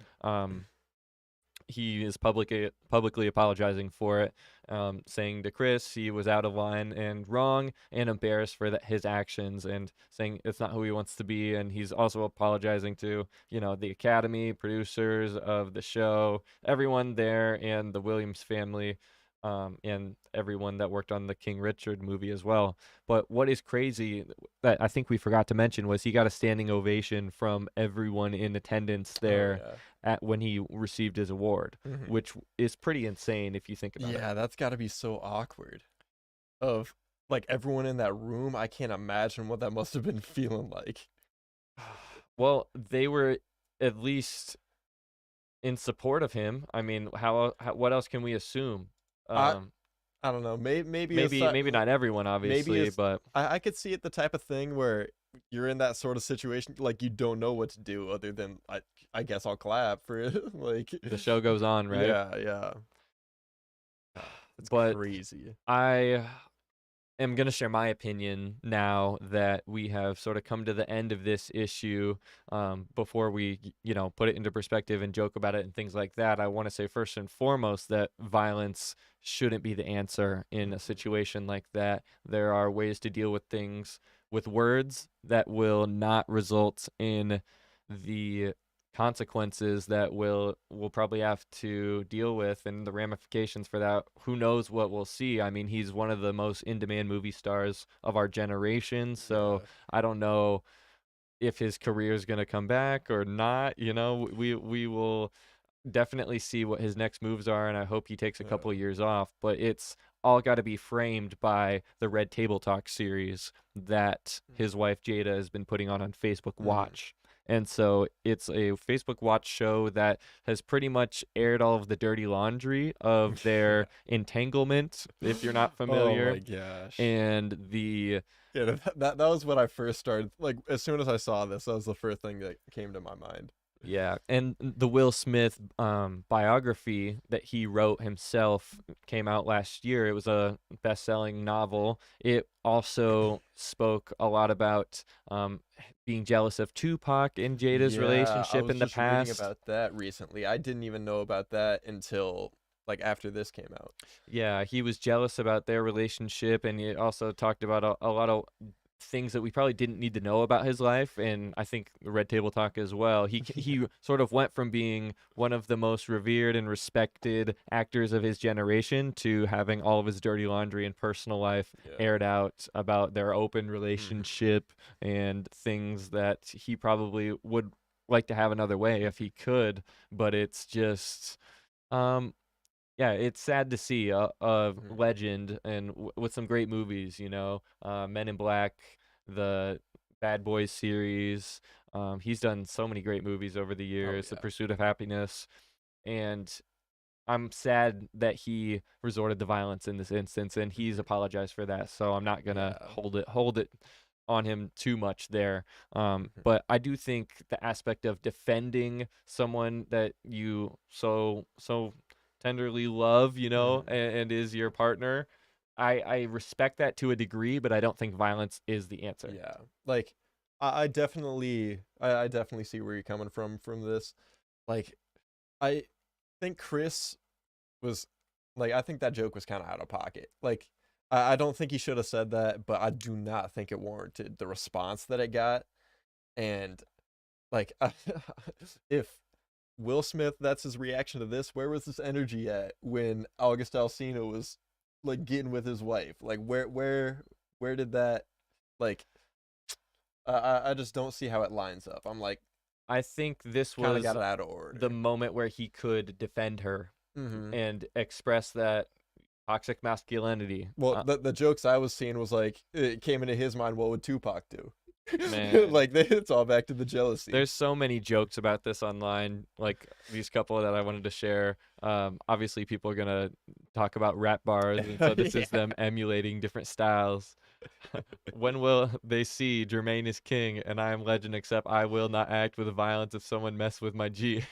Speaker 1: He is publicly apologizing for it, saying to Chris he was out of line and wrong and embarrassed for his actions, and saying it's not who he wants to be. And he's also apologizing to the Academy, producers of the show, everyone there, and the Williams family, and everyone that worked on the King Richard movie as well. But what is crazy that I think we forgot to mention was he got a standing ovation from everyone in attendance
Speaker 2: Oh
Speaker 1: there
Speaker 2: yeah.
Speaker 1: at when he received his award,
Speaker 2: Mhm.
Speaker 1: which is pretty insane if you think about
Speaker 2: Yeah, that's got to be so awkward. Of like everyone in that room, I can't imagine what that must have been feeling like.
Speaker 1: it. Well, they were at least in support of him. I mean, how what else can we assume?
Speaker 2: I
Speaker 1: Um,
Speaker 2: I don't know. Maybe
Speaker 1: maybe not everyone,
Speaker 2: maybe
Speaker 1: obviously,
Speaker 2: it's
Speaker 1: but
Speaker 2: I could see it the type of thing where you're in that sort of situation, like you don't know what to do other than I guess I'll clap for it. Like
Speaker 1: the show goes on, right?
Speaker 2: yeah, yeah. It's
Speaker 1: But
Speaker 2: crazy.
Speaker 1: I am going to share my opinion now that we have sort of come to the end of this issue. Before we, put it into perspective and joke about it and things like that, I want to say first and foremost that violence shouldn't be the answer in a situation like that. There are ways to deal with things with words that will not result in the consequences that we'll probably have to deal with, and the ramifications for that. Who knows what we'll see? I mean, he's one of the most in-demand movie stars of our generation, so
Speaker 2: Yeah.
Speaker 1: I don't know if his career is going to come back or not. We will definitely see what his next moves are, and I hope he takes a
Speaker 2: Yeah.
Speaker 1: couple of years off, but it's all got to be framed by the Red Table Talk series that his wife Jada has been putting on Facebook
Speaker 2: Mhm.
Speaker 1: Watch. And so it's a Facebook Watch show that has pretty much aired all of the dirty laundry of
Speaker 2: Yeah.
Speaker 1: their entanglement, if you're not
Speaker 2: Oh
Speaker 1: familiar.
Speaker 2: my gosh.
Speaker 1: And the
Speaker 2: Yeah, that was what I first started. Like as soon as I saw this, that was the first thing that came to my mind.
Speaker 1: Yeah, and the Will Smith biography that he wrote himself came out last year. It was a best-selling novel. It also spoke a lot about being jealous of Tupac and Jada's
Speaker 2: Yeah, I
Speaker 1: relationship
Speaker 2: was
Speaker 1: in the
Speaker 2: just reading
Speaker 1: past.
Speaker 2: about that recently. I didn't even know about that until like after this came out.
Speaker 1: Yeah, he was jealous about their relationship, and he also talked about a lot of things that we probably didn't need to know about his life, and I think the Red Table Talk as well. He sort of went from being one of the most revered and respected actors of his generation to having all of his dirty laundry and personal life
Speaker 2: Yeah.
Speaker 1: aired out about their open
Speaker 2: Mhm.
Speaker 1: relationship and things that he probably would like to have another way if he could, but it's just um yeah, it's sad to see a
Speaker 2: Mhm.
Speaker 1: legend and with some great movies, Men in Black, the Bad Boys series. He's done so many great movies over the
Speaker 2: Oh
Speaker 1: years, The
Speaker 2: yeah.
Speaker 1: Pursuit of Happiness, and I'm sad that he resorted to violence in this instance, and he's apologized for that. So I'm not gonna
Speaker 2: Yeah.
Speaker 1: hold it on him too much there.
Speaker 2: Mhm.
Speaker 1: But I do think the aspect of defending someone that you so tenderly love,
Speaker 2: Mhm.
Speaker 1: and is your partner, I respect that to a degree, but I don't think violence is the answer.
Speaker 2: Yeah. Like I definitely see where you're coming from this. Like I think Chris was like I think that joke was kind of out of pocket. Like I don't think he should have said that, but I do not think it warranted the response that it got. And like if Will Smith, that's his reaction to this, where was this energy at when August Alsina was like getting with his wife? Like where did that like I just don't see how it lines up. I'm like
Speaker 1: I think this
Speaker 2: kind of got
Speaker 1: was
Speaker 2: it out of
Speaker 1: the
Speaker 2: order.
Speaker 1: moment where he could defend her
Speaker 2: Mm-hmm.
Speaker 1: and express that toxic masculinity.
Speaker 2: Well, the jokes I was seeing was like it came into his mind, what would Tupac do?
Speaker 1: Man,
Speaker 2: Like it's all back to the jealousy.
Speaker 1: there's so many jokes about this online, like these couple that I wanted to share. Obviously, people are gonna talk about rap bars, and so this is
Speaker 2: Yeah.
Speaker 1: them emulating different styles. When will they see Jermaine is king and I am legend? Except I will not act with violence if someone mess with my G.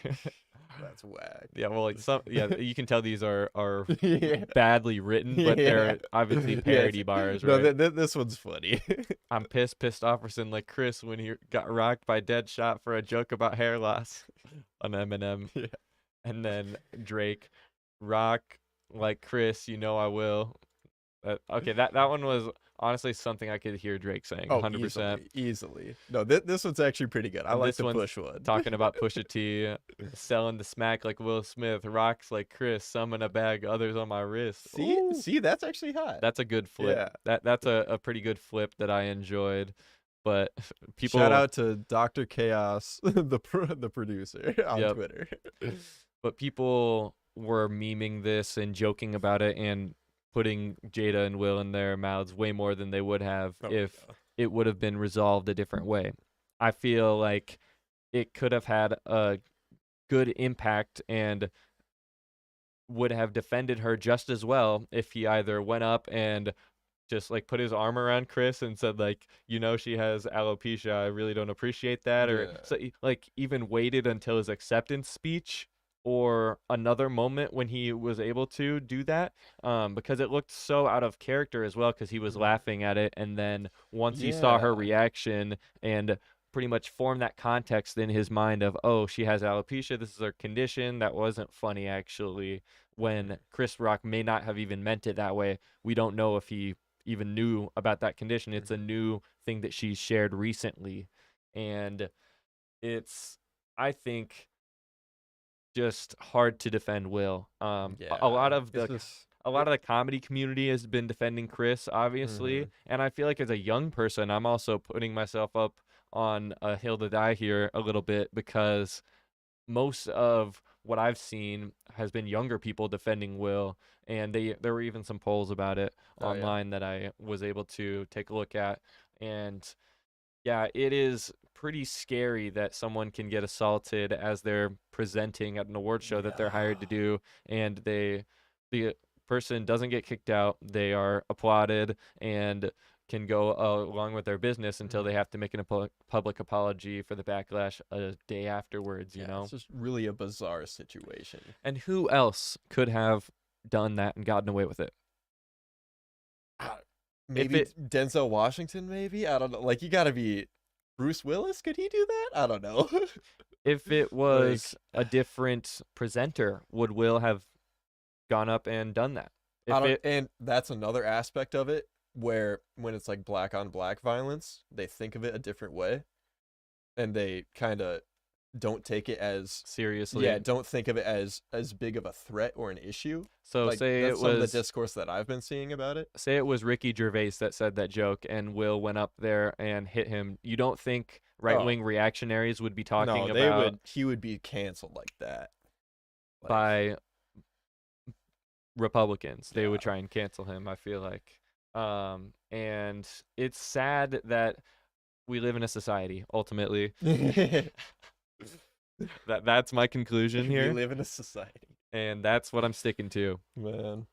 Speaker 2: That's whack.
Speaker 1: Yeah, well, like you can tell these are
Speaker 2: Yeah.
Speaker 1: badly written, but
Speaker 2: Yeah.
Speaker 1: they're obviously
Speaker 2: Yes.
Speaker 1: parody bars,
Speaker 2: No,
Speaker 1: right?
Speaker 2: this one's funny.
Speaker 1: I'm pissed off for saying like Chris when he got rocked by Deadshot for a joke about hair loss on Eminem,
Speaker 2: Yeah.
Speaker 1: and then Drake, rock like Chris, I will. Okay, that one was honestly something I could hear Drake saying
Speaker 2: Oh,
Speaker 1: 100%.
Speaker 2: easily. No, this one's actually pretty good. I
Speaker 1: And
Speaker 2: like
Speaker 1: this
Speaker 2: the
Speaker 1: one's
Speaker 2: push one.
Speaker 1: talking about Pusha T, selling the smack like Will Smith, rocks like Chris, some in a bag, others on my wrist. Ooh,
Speaker 2: See, that's actually hot.
Speaker 1: that's a good flip.
Speaker 2: Yeah.
Speaker 1: That's a pretty good flip that I enjoyed. But
Speaker 2: Shout
Speaker 1: people,
Speaker 2: out to Dr. Chaos, the producer on
Speaker 1: yep.
Speaker 2: Twitter.
Speaker 1: But people were memeing this and joking about it and putting Jada and Will in their mouths way more than they would have
Speaker 2: Oh,
Speaker 1: if
Speaker 2: yeah.
Speaker 1: it would have been resolved a different way. I feel like it could have had a good impact and would have defended her just as well if he either went up and just like put his arm around Chris and said like, she has alopecia. I really don't appreciate that. Or
Speaker 2: Yeah.
Speaker 1: so like even waited until his acceptance speech or another moment when he was able to do that, because it looked so out of character as well because he was laughing at it, and then once he saw her
Speaker 2: Yeah.
Speaker 1: reaction and pretty much formed that context in his mind of, oh, she has alopecia, this is her condition, that wasn't funny actually, when Chris Rock may not have even meant it that way. We don't know if he even knew about that condition. It's a new thing that she's shared recently. And it's, I think, just hard to defend Will. A lot
Speaker 2: Yeah.
Speaker 1: of
Speaker 2: It's
Speaker 1: the
Speaker 2: just
Speaker 1: a lot of the comedy community has been defending Chris, obviously, and I feel like as a young person, I'm also putting myself up on a hill to die here a little bit because most of what I've seen has been younger people defending Will, and there were even some polls about it
Speaker 2: oh yeah.
Speaker 1: online that I was able to take a look at, and yeah, it is pretty scary that someone can get assaulted as they're presenting at an award show that they're hired to
Speaker 2: Yeah.
Speaker 1: do, and the person doesn't get kicked out. They are applauded and can go along with their business until they have to make a public apology for the backlash a day afterwards,
Speaker 2: Yeah, it's just really a bizarre situation.
Speaker 1: And who else could have done that and gotten away with it? If
Speaker 2: Maybe
Speaker 1: it
Speaker 2: Denzel Washington, maybe? I don't know. Like, you gotta be Bruce Willis? Could he do that? I don't know.
Speaker 1: if it
Speaker 2: Like,
Speaker 1: was a different presenter, would Will have gone up and done that?
Speaker 2: I
Speaker 1: If
Speaker 2: don't,
Speaker 1: it
Speaker 2: and that's another aspect of it where when it's like black on black violence, they think of it a different way and they kind of don't take it as
Speaker 1: seriously,
Speaker 2: yeah, don't think of it as big of a threat or an issue.
Speaker 1: so
Speaker 2: Like that's some of the discourse that I've been seeing about it.
Speaker 1: say it was Ricky Gervais that said that joke and Will went up there and hit him. You don't think right-wing reactionaries would be talking
Speaker 2: No, they
Speaker 1: about
Speaker 2: would he would be canceled like that. Like,
Speaker 1: by Republicans. They would
Speaker 2: Yeah.
Speaker 1: try and cancel him, I feel like. And it's sad that we live in a society, ultimately. That's my conclusion
Speaker 2: We
Speaker 1: here,
Speaker 2: live in a society,
Speaker 1: and that's what I'm sticking to.
Speaker 2: man.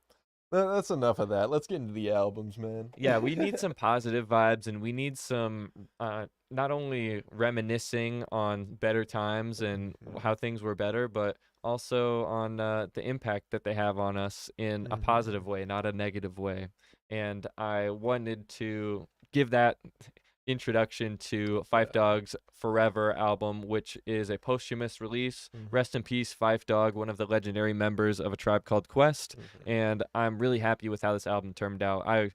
Speaker 2: That's enough of that. Let's get into the albums, man.
Speaker 1: Yeah, we need some positive vibes, and we need some not only reminiscing on better times and how things were better, but also on the impact that they have on us in a positive way, not a negative way. And I wanted to give that introduction to Phife Dawg's Forever album, which is a posthumous release. Rest in peace, Phife Dawg, one of the legendary members of A Tribe Called Quest. And I'm really happy with how this album turned out. I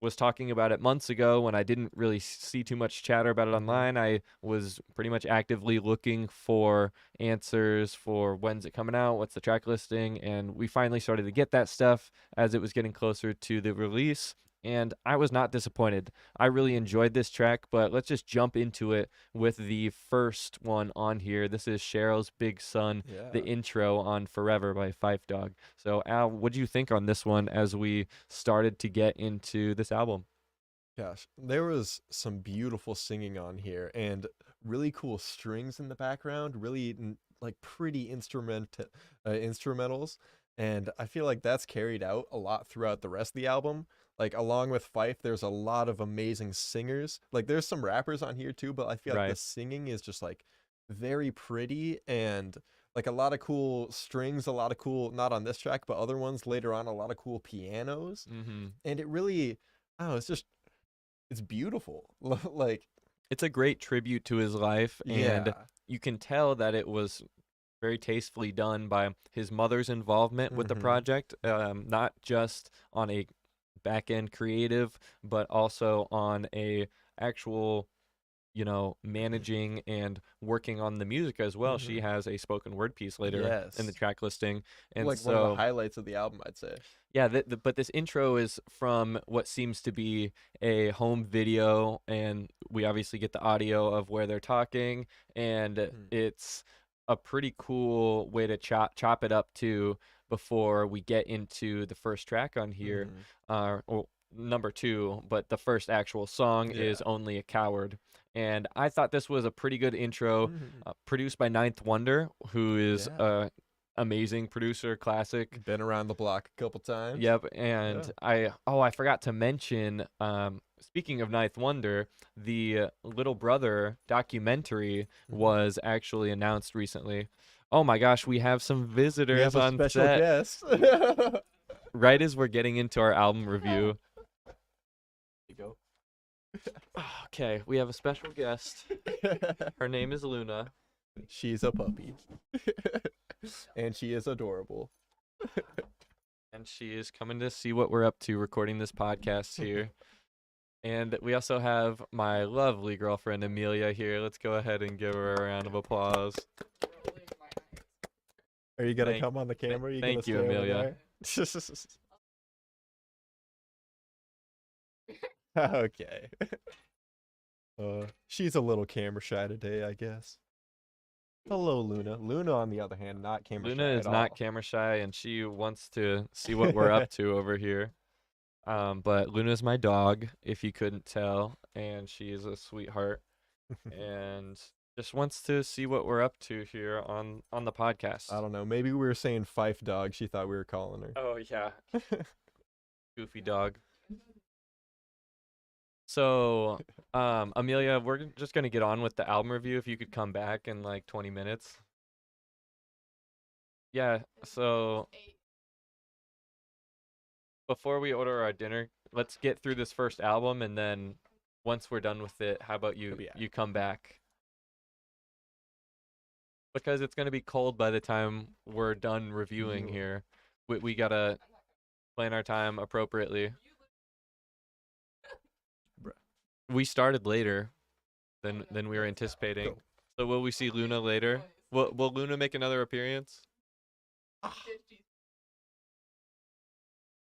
Speaker 1: was talking about it months ago when I didn't really see too much chatter about it online. I was pretty much actively looking for answers for when's it coming out, what's the track listing, and we finally started to get that stuff as it was getting closer to the release. And I was not disappointed. I really enjoyed this track, but let's just jump into it with the first one on here. This is Cheryl's Big Son, the intro on Forever by Phife Dawg. So, Al, what do you think on this one as we started to get into this album?
Speaker 2: Gosh, there was some beautiful singing on here and really cool strings in the background, really like pretty instrumentals. And I feel like that's carried out a lot throughout the rest of the album. Like along with Phife, there's a lot of amazing singers. Like there's some rappers on here too, but I feel like the singing is just like very pretty and like a lot of cool strings, a lot of cool, not on this track, but other ones later on, a lot of cool pianos. And it really, I don't know, it's beautiful. Like
Speaker 1: it's a great tribute to his life, and you can tell that it was very tastefully done by his mother's involvement with the project, not just on a back end creative, but also on a actual, managing and working on the music as well. She has a spoken word piece later in the track listing, and
Speaker 2: like
Speaker 1: so
Speaker 2: one of the highlights of the album, I'd say.
Speaker 1: Yeah, but this intro is from what seems to be a home video, and we obviously get the audio of where they're talking, and it's a pretty cool way to chop it up too before we get into the first track on here, or number 2, but the first actual song is Only a Coward. And I thought this was a pretty good intro, produced by Ninth Wonder, who is amazing producer, classic.
Speaker 2: Been around the block a couple times.
Speaker 1: Yep, and I forgot to mention, speaking of Ninth Wonder, the Little Brother documentary was actually announced recently. Oh my gosh, we have some visitors
Speaker 2: we have a
Speaker 1: on
Speaker 2: special
Speaker 1: set.
Speaker 2: guest.
Speaker 1: Right as we're getting into our album review.
Speaker 2: You go.
Speaker 1: Okay, we have a special guest. Her name is Luna.
Speaker 2: She's a puppy. And she is adorable.
Speaker 1: And she is coming to see what we're up to recording this podcast here. And we also have my lovely girlfriend, Amelia, here. Let's go ahead and give her a round of applause.
Speaker 2: Are you going to come on the camera?
Speaker 1: Thank you, Amelia.
Speaker 2: Okay. She's a little camera shy today, I guess. Hello, Luna. Luna, on the other hand, not camera shy.
Speaker 1: Luna is not camera shy, and she wants to see what we're up to over here. But Luna's my dog, if you couldn't tell, and she is a sweetheart, and just wants to see what we're up to here on the podcast.
Speaker 2: I don't know. Maybe we were saying Phife Dawg. She thought we were calling her.
Speaker 1: Oh, yeah. Goofy dog. So, Amelia, we're just going to get on with the album review. If you could come back in like 20 minutes. Yeah, so before we order our dinner, let's get through this first album, and then once we're done with it, how about you come back? Because it's going to be cold by the time we're done reviewing here. We got to plan our time appropriately. We started later than we were anticipating. So will we see Luna later? Will Luna make another appearance?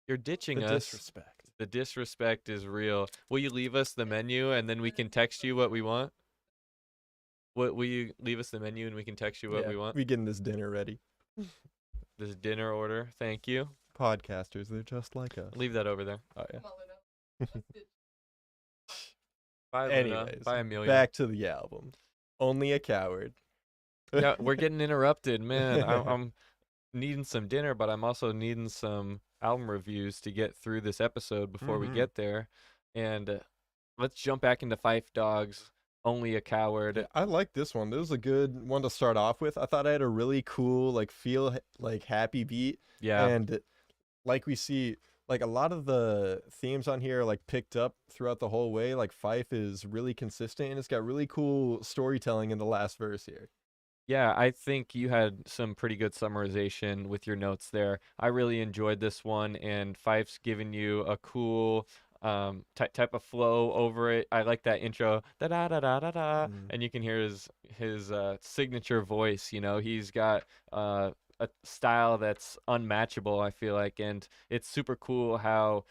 Speaker 1: You're ditching us.
Speaker 2: Disrespect.
Speaker 1: The disrespect is real. Will you leave us the menu and then we can text you what we want? Will you leave us the menu and we can text you what we want?
Speaker 2: We getting this dinner ready.
Speaker 1: This dinner order. Thank you.
Speaker 2: Podcasters, they're just like us.
Speaker 1: Leave that over there.
Speaker 2: Oh yeah.
Speaker 1: Bye, Luna.
Speaker 2: Anyways,
Speaker 1: Bye, Amelia.
Speaker 2: back to the album. Only a Coward.
Speaker 1: Yeah, we're getting interrupted, man. I'm needing some dinner, but I'm also needing some album reviews to get through this episode before we get there. And let's jump back into Phife Dawg's Only a Coward.
Speaker 2: I like this one. This was a good one to start off with. I thought I had a really cool, like, feel like happy beat.
Speaker 1: Yeah.
Speaker 2: And like we see, like, a lot of the themes on here are like picked up throughout the whole way. Like, Phife is really consistent, and it's got really cool storytelling in the last verse here.
Speaker 1: Yeah, I think you had some pretty good summarization with your notes there. I really enjoyed this one, and Phife's giving you a cool type of flow over it. I like that intro, da da da da da da, and you can hear his signature voice. You know, he's got a style that's unmatchable, I feel like, and it's super cool how,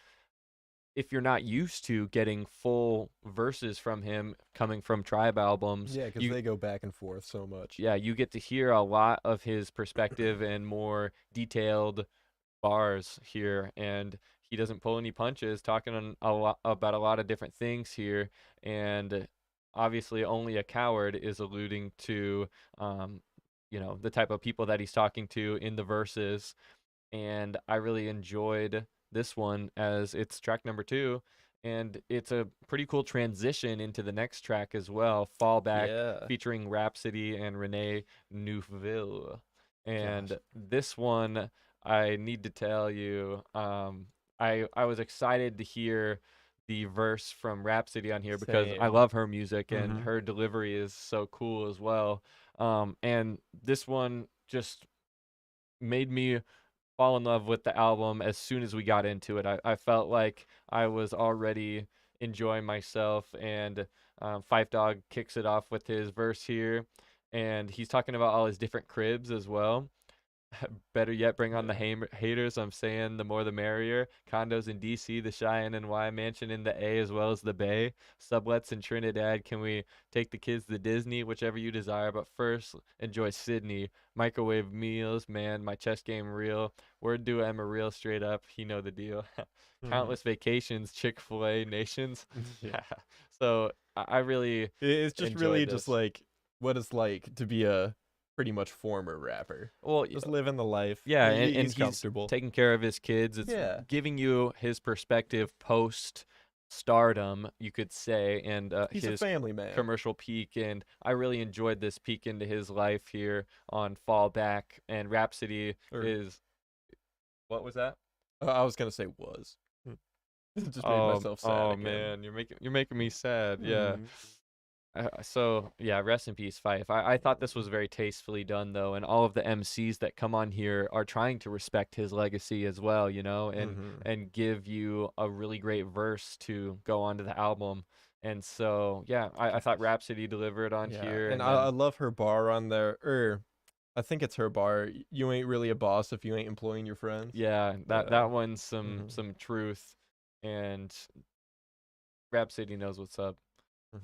Speaker 1: if you're not used to getting full verses from him coming from Tribe albums,
Speaker 2: Yeah, because they go back and forth so much.
Speaker 1: yeah, you get to hear a lot of his perspective and more detailed bars here, and he doesn't pull any punches, talking about a lot of different things here, and obviously Only a Coward is alluding to you know, the type of people that he's talking to in the verses, and I really enjoyed this one as it's track number 2, and it's a pretty cool transition into the next track as well, Fallback, featuring Rhapsody and Renee Neufville. And this one, I need to tell you, I was excited to hear the verse from Rhapsody on here because I love her music, and her delivery is so cool as well. And this one just made me fall in love with the album as soon as we got into it. I felt like I was already enjoying myself, and Phife Dawg kicks it off with his verse here, and he's talking about all his different cribs as well. Better yet, bring on the haters. I'm saying the more the merrier. Condos in DC, the Cheyenne and Y, mansion in the A as well as the Bay. Sublets in Trinidad. Can we take the kids to Disney? Whichever you desire. But first, enjoy Sydney. Microwave meals, man. My chess game real. Word do Emma real straight up. You know the deal. Countless vacations. Chick-fil-A nations. So I really
Speaker 2: It's just really
Speaker 1: this.
Speaker 2: just like what it's like to be a pretty much former rapper.
Speaker 1: Well,
Speaker 2: just living the life.
Speaker 1: Yeah,
Speaker 2: and
Speaker 1: he's
Speaker 2: comfortable,
Speaker 1: taking care of his kids. It's giving you his perspective post stardom, you could say, and
Speaker 2: he's
Speaker 1: his
Speaker 2: a family man.
Speaker 1: Commercial peak. And I really enjoyed this peek into his life here on Fallback. And Rhapsody is, what was that?
Speaker 2: I was gonna say was. Just made myself sad.
Speaker 1: Oh
Speaker 2: again.
Speaker 1: man, you're making me sad. Yeah. So yeah, rest in peace, Phife. I thought this was very tastefully done though, and all of the MCs that come on here are trying to respect his legacy as well, you know, and give you a really great verse to go onto the album. And so yeah, I thought Rhapsody delivered on here,
Speaker 2: and I love her bar on there. I think it's her bar. You ain't really a boss if you ain't employing your friends.
Speaker 1: Yeah, that one's some truth, and Rhapsody knows what's up.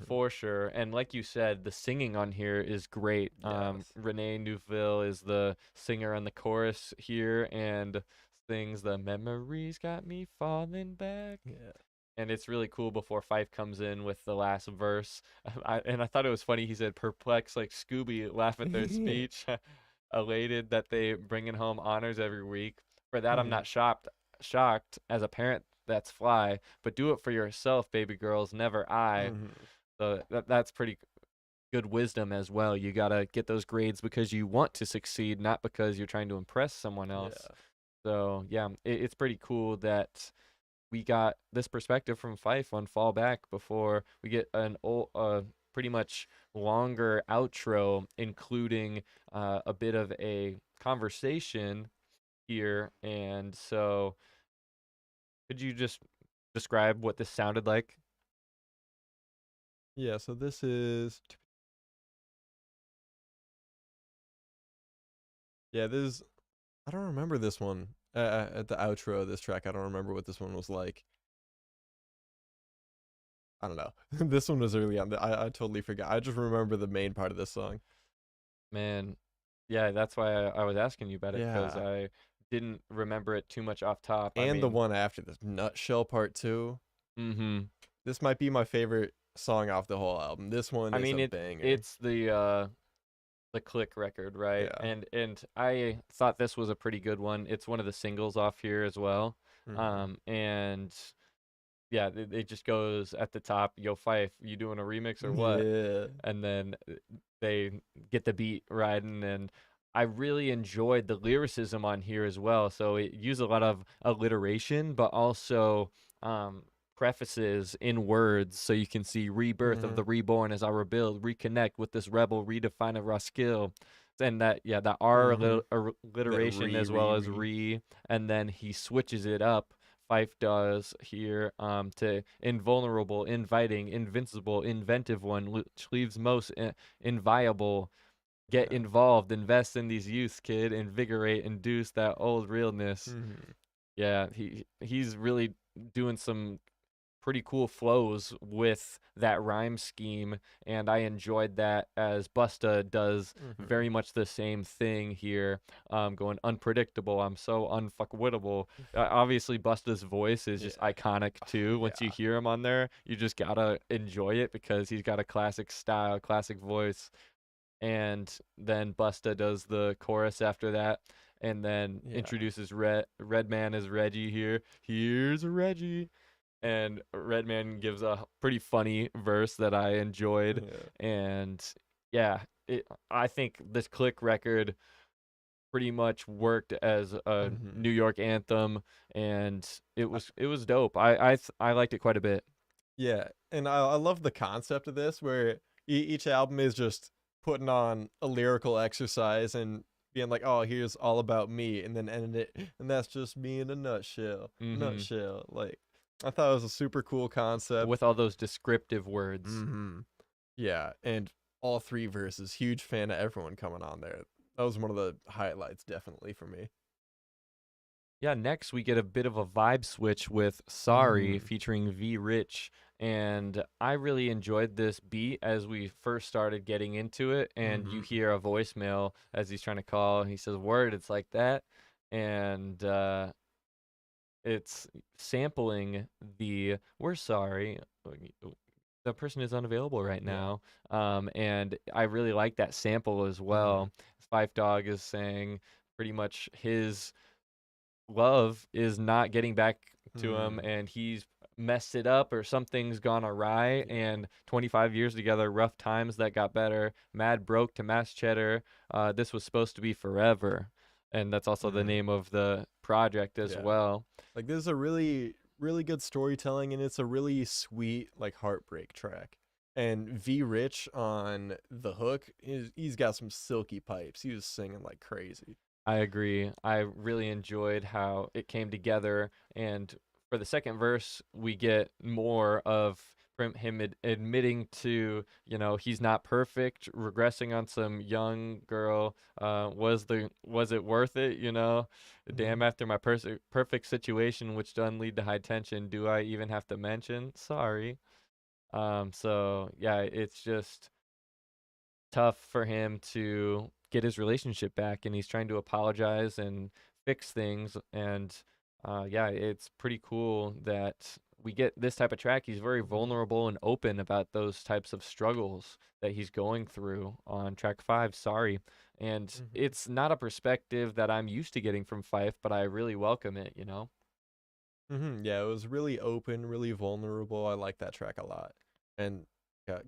Speaker 1: For sure. And like you said, the singing on here is great. Renee Neufville is the singer on the chorus here and sings the memories got me falling back. And it's really cool before Phife comes in with the last verse. And I thought it was funny. He said, perplexed like Scooby, laugh at their speech. Elated that they bringing home honors every week. For that, I'm not shocked as a parent. That's fly, but do it for yourself, baby girls, never I. So that's pretty good wisdom as well. You got to get those grades because you want to succeed, not because you're trying to impress someone else. So, yeah, it's pretty cool that we got this perspective from Phife on Fallback before we get an pretty much longer outro, including a bit of a conversation here. And so could you just describe what this sounded like?
Speaker 2: Yeah, so this is... Yeah, this is... I don't remember this one. At the outro of this track, I don't remember what this one was like. I don't know. This one was early on. I totally forgot. I just remember the main part of this song.
Speaker 1: Man, yeah, that's why I was asking you about it, because I didn't remember it too much off top.
Speaker 2: And the one after this, Nutshell Part 2.
Speaker 1: Mm-hmm.
Speaker 2: This might be my favorite song off the whole album. This one
Speaker 1: I
Speaker 2: is
Speaker 1: mean,
Speaker 2: a banger.
Speaker 1: it's the Click record, right?
Speaker 2: Yeah.
Speaker 1: And I thought this was a pretty good one. It's one of the singles off here as well.
Speaker 2: Mhm.
Speaker 1: And yeah, it just goes at the top, "Yo, Phife, you doing a remix or what?"
Speaker 2: Yeah.
Speaker 1: And then they get the beat riding, and I really enjoyed the lyricism on here as well. So it used a lot of alliteration, but also prefaces in words, so you can see rebirth of the reborn as I rebuild, reconnect with this rebel, redefine a raw skill. And that R alliteration as well as re, and then he switches it up. Phife does here to invulnerable, inviting, invincible, inventive one, which leaves most inviolable. Get involved, invest in these youths, kid, invigorate, induce that old realness. Yeah, he's really doing some pretty cool flows with that rhyme scheme, and I enjoyed that, as Busta does very much the same thing here, going unpredictable, I'm so unfuckwittable. Obviously Busta's voice is just iconic too. Once you hear him on there, you just gotta enjoy it because he's got a classic style, classic voice. And then Busta does the chorus after that, and then introduces Redman as Reggie here. Here's Reggie. And Redman gives a pretty funny verse that I enjoyed. And yeah, I think this Click record pretty much worked as a New York anthem, and it was dope. I liked it quite a bit.
Speaker 2: Yeah, and I love the concept of this, where each album is just putting on a lyrical exercise and being like, "Oh, here's all about me," and then ending it, and that's just me in a nutshell. Nutshell. Like, I thought it was a super cool concept
Speaker 1: with all those descriptive words.
Speaker 2: Yeah, and all 3 verses. Huge fan of everyone coming on there. That was one of the highlights, definitely, for me.
Speaker 1: Yeah, next we get a bit of a vibe switch with Sorry featuring V Rich, and I really enjoyed this beat as we first started getting into it, and you hear a voicemail as he's trying to call, and he says, "Word, it's like that," and it's sampling the "We're sorry, the person is unavailable right now," and I really like that sample as well. Phife Dawg is saying pretty much his love is not getting back to him, and he's messed it up, or something's gone awry, and 25 years together, rough times that got better, mad broke to mass cheddar, this was supposed to be forever. And that's also the name of the project as well.
Speaker 2: Like, this is a really good storytelling, and it's a really sweet, like, heartbreak track. And V Rich on the hook, he's got some silky pipes. He was singing like crazy.
Speaker 1: I agree. I really enjoyed how it came together, and for the second verse, we get more of him admitting to, he's not perfect, regressing on some young girl. Was it worth it? Damn, after my perfect situation, which doesn't lead to high tension, do I even have to mention? Sorry. So yeah, it's just tough for him to get his relationship back, and he's trying to apologize and fix things. And yeah, it's pretty cool that we get this type of track. He's very vulnerable and open about those types of struggles that he's going through on track 5, Sorry. And it's not a perspective that I'm used to getting from Phife, but I really welcome it.
Speaker 2: Yeah, it was really open, really vulnerable. I like that track a lot. And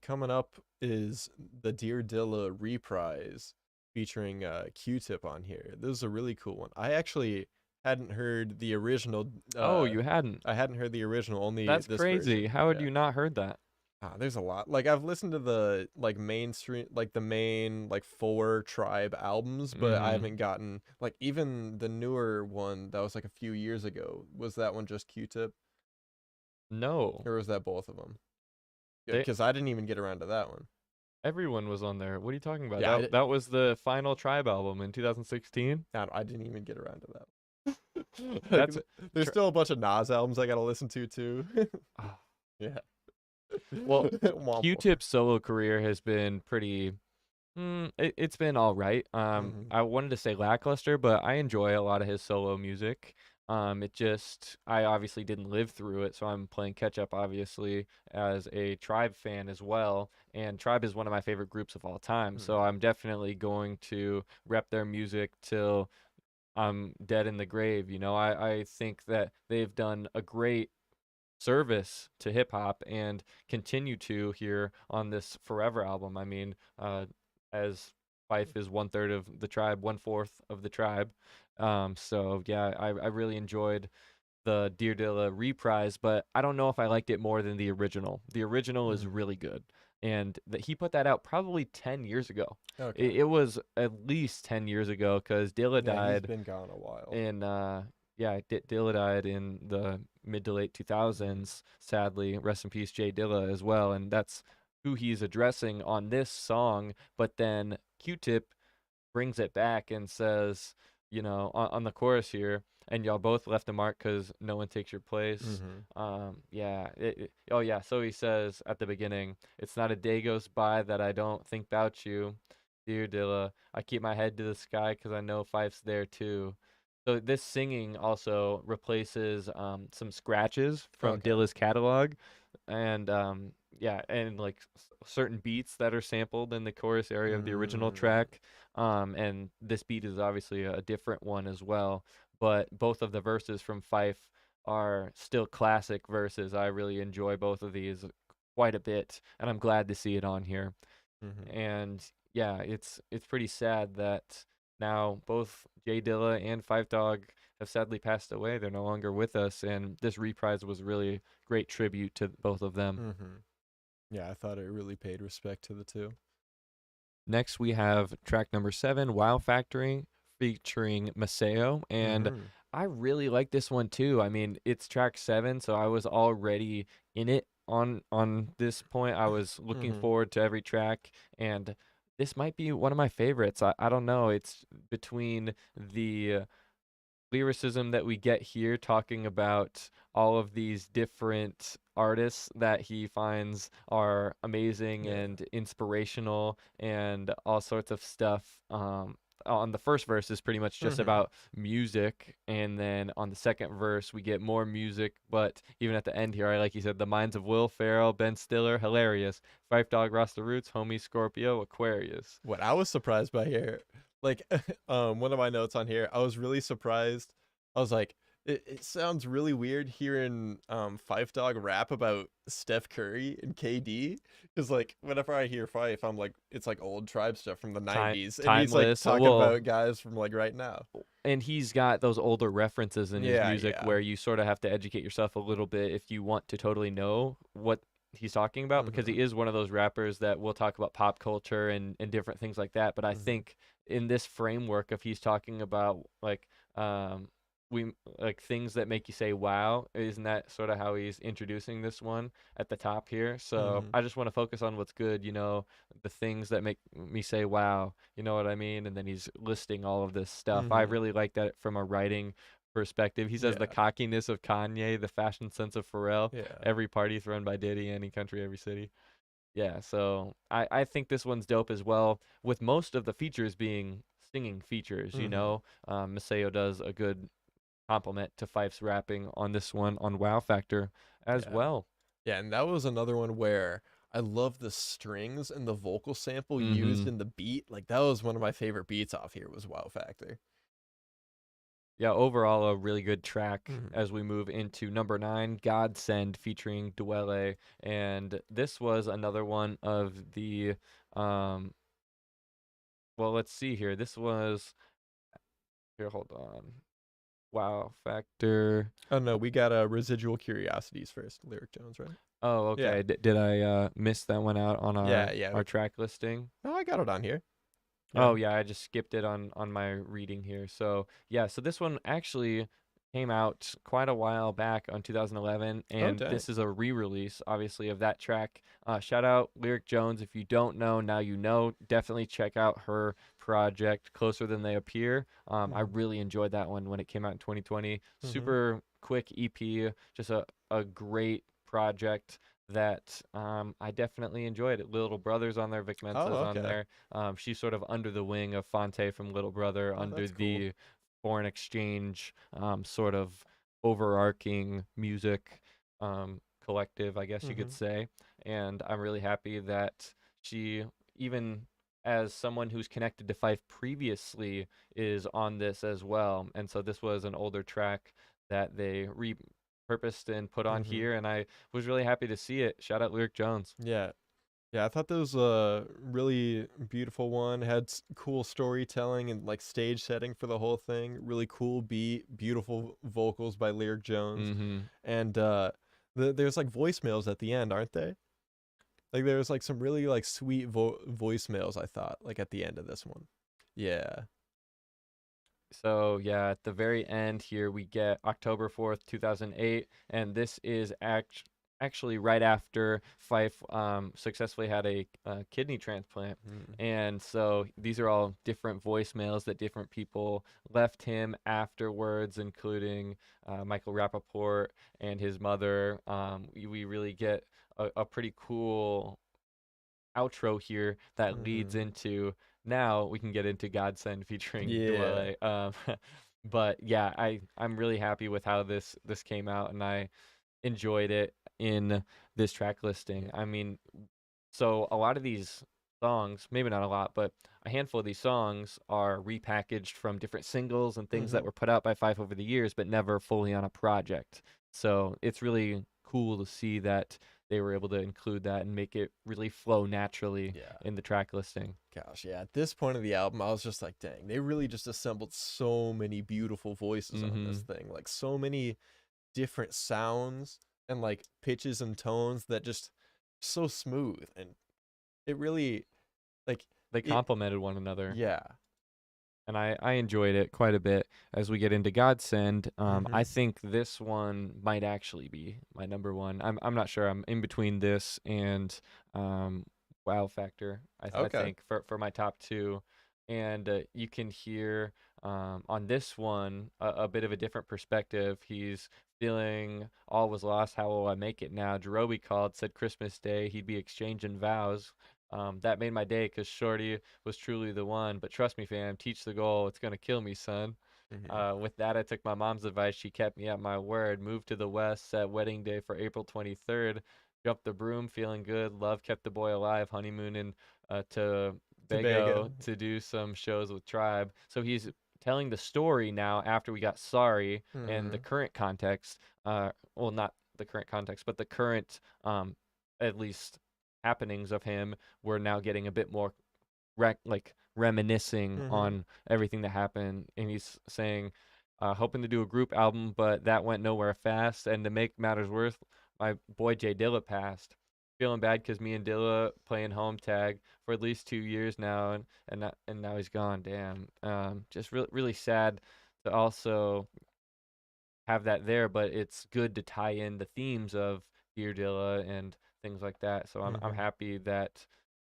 Speaker 2: coming up is the Dear Dilla reprise featuring Q-Tip on here. This is a really cool one. I actually hadn't heard the original.
Speaker 1: Oh, you hadn't?
Speaker 2: I hadn't heard the original, only
Speaker 1: That's
Speaker 2: this
Speaker 1: crazy.
Speaker 2: version.
Speaker 1: How had you not heard that?
Speaker 2: There's a lot. Like, I've listened to the mainstream, the main 4 Tribe albums, but I haven't gotten even the newer one that was a few years ago. Was that one just Q-Tip?
Speaker 1: No.
Speaker 2: Or was that both of them? Because I didn't even get around to that one.
Speaker 1: Everyone was on there. What are you talking about?
Speaker 2: Yeah,
Speaker 1: that was the final Tribe album in 2016.
Speaker 2: I didn't even get around to that one. There's still a bunch of Nas albums I gotta listen to too. Yeah.
Speaker 1: Well, Q-Tip's solo career has been pretty It's been all right.
Speaker 2: Hmm.
Speaker 1: I wanted to say lackluster, but I enjoy a lot of his solo music. I obviously didn't live through it, so I'm playing catch up, obviously, as a Tribe fan as well. And Tribe is one of my favorite groups of all time, so
Speaker 2: Hmm.
Speaker 1: I'm definitely going to rep their music till I'm dead in the grave. I think that they've done a great service to hip hop and continue to here on this Forever album. I mean, as Fife is 1/3 of the Tribe, 1/4 of the Tribe. So yeah, I really enjoyed the Dear Dilla reprise, but I don't know if I liked it more than the original. The original is
Speaker 2: Hmm.
Speaker 1: really good, and that he put that out probably 10 years ago.
Speaker 2: Okay.
Speaker 1: It was at least 10 years ago because Dilla
Speaker 2: Yeah, he's
Speaker 1: died
Speaker 2: been gone a while.
Speaker 1: in yeah, Dilla died in the mid to late
Speaker 2: Hmm.
Speaker 1: 2000s. Sadly, rest in peace, Jay Dilla as well, and that's who he's addressing on this song. But then Q-Tip brings it back and says, on the chorus here, and y'all both left a mark because no one takes your place.
Speaker 2: Hmm.
Speaker 1: Yeah. Oh yeah. So he says at the beginning, it's not a day goes by that I don't think about you, dear Dilla. I keep my head to the sky because I know Fife's there too. So this singing also replaces some scratches from
Speaker 2: Okay.
Speaker 1: Dilla's catalog, and yeah, and like certain beats that are sampled in the chorus area of the original
Speaker 2: Mm.
Speaker 1: track. And this beat is obviously a different one as well, but both of the verses from Fife are still classic verses. I really enjoy both of these quite a bit, and I'm glad to see it on here.
Speaker 2: Hmm.
Speaker 1: And yeah, it's pretty sad that now both Jay Dilla and Phife Dawg have sadly passed away. They're no longer with us, and this reprise was really great tribute to both of them.
Speaker 2: Hmm. Yeah, I thought it really paid respect to the two.
Speaker 1: Next, we have track number 7, Wow Factory, featuring Maseo. And
Speaker 2: Hmm.
Speaker 1: I really like this one too. I mean, it's track 7, so I was already in it on this point. I was looking
Speaker 2: Hmm.
Speaker 1: forward to every track, and this might be one of my favorites. I don't know. It's between the lyricism that we get here talking about all of these different artists that he finds are amazing
Speaker 2: Yeah.
Speaker 1: and inspirational and all sorts of stuff. On the first verse is pretty much just
Speaker 2: Hmm.
Speaker 1: about music, and then on the second verse we get more music. But even at the end here, I like you said, the minds of Will Ferrell, Ben Stiller, hilarious. Fife Dog, Rasta Roots, homie Scorpio, Aquarius.
Speaker 2: What I was surprised by here, like, one of my notes on here, I was really surprised. I was like, it sounds really weird hearing Phife Dawg rap about Steph Curry and KD, because like whenever I hear Phife, I'm like, it's like old Tribe stuff from the '90s, and he's like
Speaker 1: Timeless.
Speaker 2: talking
Speaker 1: Well,
Speaker 2: about guys from like right now.
Speaker 1: and he's got those older references in his
Speaker 2: Yeah,
Speaker 1: music
Speaker 2: yeah.
Speaker 1: where you sort of have to educate yourself a little bit if you want to totally know what he's talking about, because
Speaker 2: Hmm.
Speaker 1: he is one of those rappers that will talk about pop culture and different things like that. But I
Speaker 2: Hmm.
Speaker 1: think in this framework of he's talking about like um we like things that make you say wow, isn't that sort of how he's introducing this one at the top here? So
Speaker 2: Hmm.
Speaker 1: I just want to focus on what's good, the things that make me say wow, you know what I mean? And then he's listing all of this stuff. I
Speaker 2: Hmm.
Speaker 1: really like that from a writing perspective. He says the
Speaker 2: Yeah,
Speaker 1: cockiness of Kanye, the fashion sense of Pharrell,
Speaker 2: yeah.
Speaker 1: every party thrown by Diddy, any country, every city. Yeah, so I think this one's dope as well, with most of the features being singing features.
Speaker 2: Hmm.
Speaker 1: Maseo does a good compliment to Fife's rapping on this one on Wow Factor as
Speaker 2: Yeah.
Speaker 1: well.
Speaker 2: Yeah, and that was another one where I love the strings and the vocal sample used
Speaker 1: Mm-hmm.
Speaker 2: in the beat. Like that was one of my favorite beats off here was Wow Factor.
Speaker 1: Yeah, overall a really good track
Speaker 2: Hmm.
Speaker 1: as we move into number 9, Godsend featuring Dwele. And this was another one of the um well, let's see here. This was here, hold on. Wow Factor.
Speaker 2: Oh no, we got Residual Curiosities first, Lyric Jones, right?
Speaker 1: Oh,
Speaker 2: Yeah.
Speaker 1: okay. Did I miss that one out on
Speaker 2: Yeah,
Speaker 1: our
Speaker 2: yeah.
Speaker 1: our track listing?
Speaker 2: Oh, I got it on here. Yeah.
Speaker 1: Oh yeah, I just skipped it on my reading here. So yeah, so this one actually came out quite a while back on 2011,
Speaker 2: Oh
Speaker 1: and
Speaker 2: dang.
Speaker 1: this is a re-release, obviously, of that track. Shout out Lyric Jones. If you don't know, now you know. Definitely check out her project, Closer Than They Appear. I
Speaker 2: Hmm.
Speaker 1: really enjoyed that one when it came out in 2020.
Speaker 2: Hmm.
Speaker 1: Super quick EP, just a great project that I definitely enjoyed. Little Brother's on there, Vic
Speaker 2: Oh,
Speaker 1: Mensa's on
Speaker 2: okay.
Speaker 1: there. She's sort of under the wing of Fonte from Little Brother,
Speaker 2: Oh,
Speaker 1: under
Speaker 2: that's cool.
Speaker 1: the foreign exchange sort of overarching music collective, I guess you could
Speaker 2: Mhm.
Speaker 1: say. And I'm really happy that she, even as someone who's connected to Fife previously, is on this as well. And so this was an older track that they repurposed and put on
Speaker 2: Mhm.
Speaker 1: here, and I was really happy to see it. Shout out Lyric Jones.
Speaker 2: Yeah. Yeah, I thought that was a really beautiful one. Had cool storytelling and like stage setting for the whole thing. Really cool beat, beautiful vocals by Lyric Jones,
Speaker 1: Mm-hmm.
Speaker 2: and there's like voicemails at the end, aren't they? Like there's like some really like sweet voicemails. I thought like at the end of this one. Yeah.
Speaker 1: So yeah, at the very end here we get October 4th, 2008, and this is actually right after Fife successfully had a kidney transplant.
Speaker 2: Mm.
Speaker 1: And so these are all different voicemails that different people left him afterwards, including Michael Rappaport and his mother. We really get a pretty cool outro here that leads
Speaker 2: Mhm.
Speaker 1: into, now we can get into Godsend featuring
Speaker 2: Yeah.
Speaker 1: Dwele. But yeah, I'm really happy with how this came out, and I enjoyed it in this track listing.
Speaker 2: Yeah.
Speaker 1: I mean, so a lot of these songs, maybe not a lot, but a handful of these songs are repackaged from different singles and things that
Speaker 2: Mhm.
Speaker 1: were put out by Fife over the years, but never fully on a project. So it's really cool to see that they were able to include that and make it really flow naturally
Speaker 2: Yeah.
Speaker 1: in the track listing.
Speaker 2: Gosh, yeah. At this point of the album, I was just like, dang, they really just assembled so many beautiful voices on this
Speaker 1: Mm-hmm.
Speaker 2: thing. Like so many different sounds and like pitches and tones that just so smooth, and it really like
Speaker 1: They
Speaker 2: it
Speaker 1: complemented one another,
Speaker 2: yeah.
Speaker 1: and I enjoyed it quite a bit. As we get into Godsend, I
Speaker 2: Mhm.
Speaker 1: think this one might actually be my number one. I'm not sure. I'm in between this and um, Wow Factor. I
Speaker 2: Okay.
Speaker 1: think for my top two, and you can hear on this one a bit of a different perspective. He's feeling all was lost. How will I make it now? Jerobi called, said Christmas Day he'd be exchanging vows. That made my day because Shorty was truly the one. But trust me, fam, teach the goal. It's going to kill me, son.
Speaker 2: Mhm.
Speaker 1: With that, I took my mom's advice. She kept me at my word. Moved to the West, set wedding day for April 23rd. Jumped the broom, feeling good. Love kept the boy alive. Honeymoon in Tobago
Speaker 2: Tobago.
Speaker 1: to do some shows with Tribe. So he's telling the story now after we got Sorry and the
Speaker 2: Mhm.
Speaker 1: current context. Well, not the current context, but the current, at least happenings of him. We're now getting a bit more like reminiscing
Speaker 2: Mhm.
Speaker 1: on everything that happened, and he's saying, hoping to do a group album, but that went nowhere fast. And to make matters worse, my boy Jay Dilla passed. Feeling bad because me and Dilla playing home tag for at least 2 years now, and now he's gone. Damn. Just really sad to also have that there, but it's good to tie in the themes of Dear Dilla and things like that. So I'm
Speaker 2: Mhm.
Speaker 1: happy that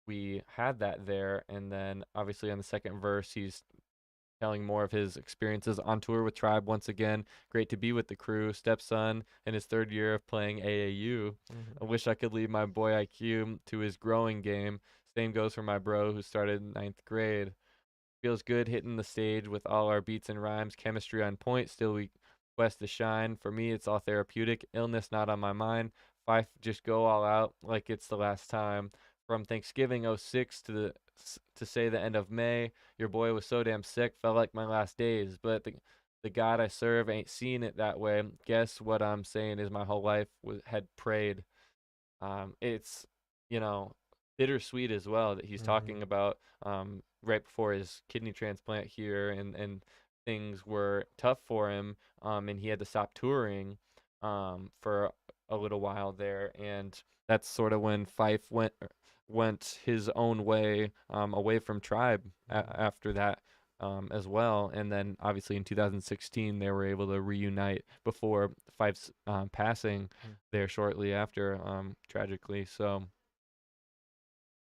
Speaker 1: we had that there. And then obviously on the second verse, he's telling more of his experiences on tour with Tribe once again. Great to be with the crew. Stepson in his third year of playing AAU.
Speaker 2: Mhm.
Speaker 1: I wish I could leave my boy IQ to his growing game. Same goes for my bro who started in ninth grade. Feels good hitting the stage with all our beats and rhymes, chemistry on point. Still, we quest to shine. For me, it's all therapeutic. Illness not on my mind. Fife just go all out like it's the last time. From Thanksgiving '06 to say the end of May, your boy was so damn sick, felt like my last days. But the God I serve ain't seeing it that way. Guess what I'm saying is my whole life had prayed. It's, you know, bittersweet as well that he's
Speaker 2: Mhm.
Speaker 1: talking about right before his kidney transplant here, and things were tough for him, and he had to stop touring for a little while there, and that's sort of when Fife went his own way, away from Tribe
Speaker 2: Mhm.
Speaker 1: after that. As well, and then obviously in 2016 they were able to reunite before Fife's passing
Speaker 2: Mhm.
Speaker 1: there shortly after, tragically. So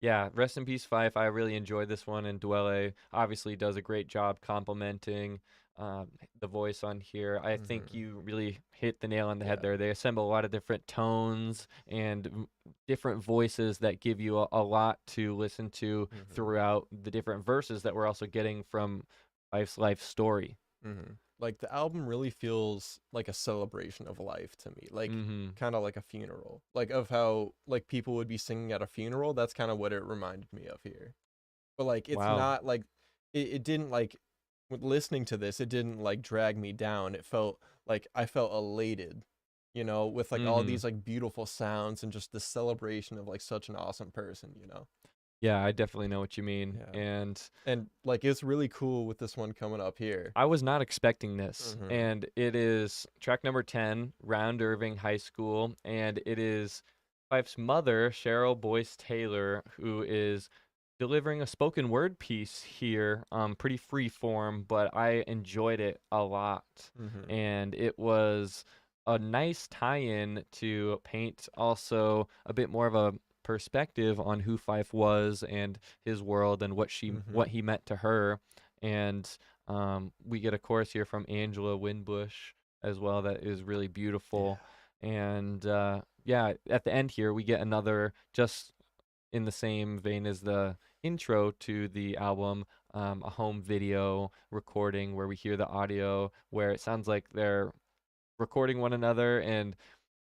Speaker 1: yeah, rest in peace, Fife. I really enjoyed this one, and Dwele obviously does a great job complimenting the voice on here. I think
Speaker 2: Mhm.
Speaker 1: you really hit the nail on the head
Speaker 2: Yeah.
Speaker 1: there. They assemble a lot of different tones and different voices that give you a lot to listen to
Speaker 2: Mhm.
Speaker 1: throughout the different verses that we're also getting from Fife's life story.
Speaker 2: Mhm. Like the album really feels like a celebration of life to me. Like
Speaker 1: Mm-hmm.
Speaker 2: kind of like a funeral. Like of how like people would be singing at a funeral. That's kind of what it reminded me of here. But like it's
Speaker 1: Wow.
Speaker 2: not like it didn't like with listening to this, it didn't like drag me down. It felt like I felt elated, with like all
Speaker 1: Mm-hmm.
Speaker 2: these like beautiful sounds and just the celebration of like such an awesome person.
Speaker 1: Yeah, I definitely know what you mean.
Speaker 2: Yeah.
Speaker 1: And
Speaker 2: And like it's really cool with this one coming up here.
Speaker 1: I was not expecting this.
Speaker 2: Mhm.
Speaker 1: And it is track number 10, Round Irving High School. And it is Fife's mother, Cheryl Boyce Taylor, who is delivering a spoken word piece here, pretty free form, but I enjoyed it a lot.
Speaker 2: Mhm.
Speaker 1: And it was a nice tie-in to paint also a bit more of a perspective on who Fife was and his world and what
Speaker 2: Mhm.
Speaker 1: he meant to her. And we get a chorus here from Angela Winbush as well that is really beautiful. And yeah, at the end here we get another, just in the same vein as the intro to the album, a home video recording where we hear the audio where it sounds like they're recording one another, and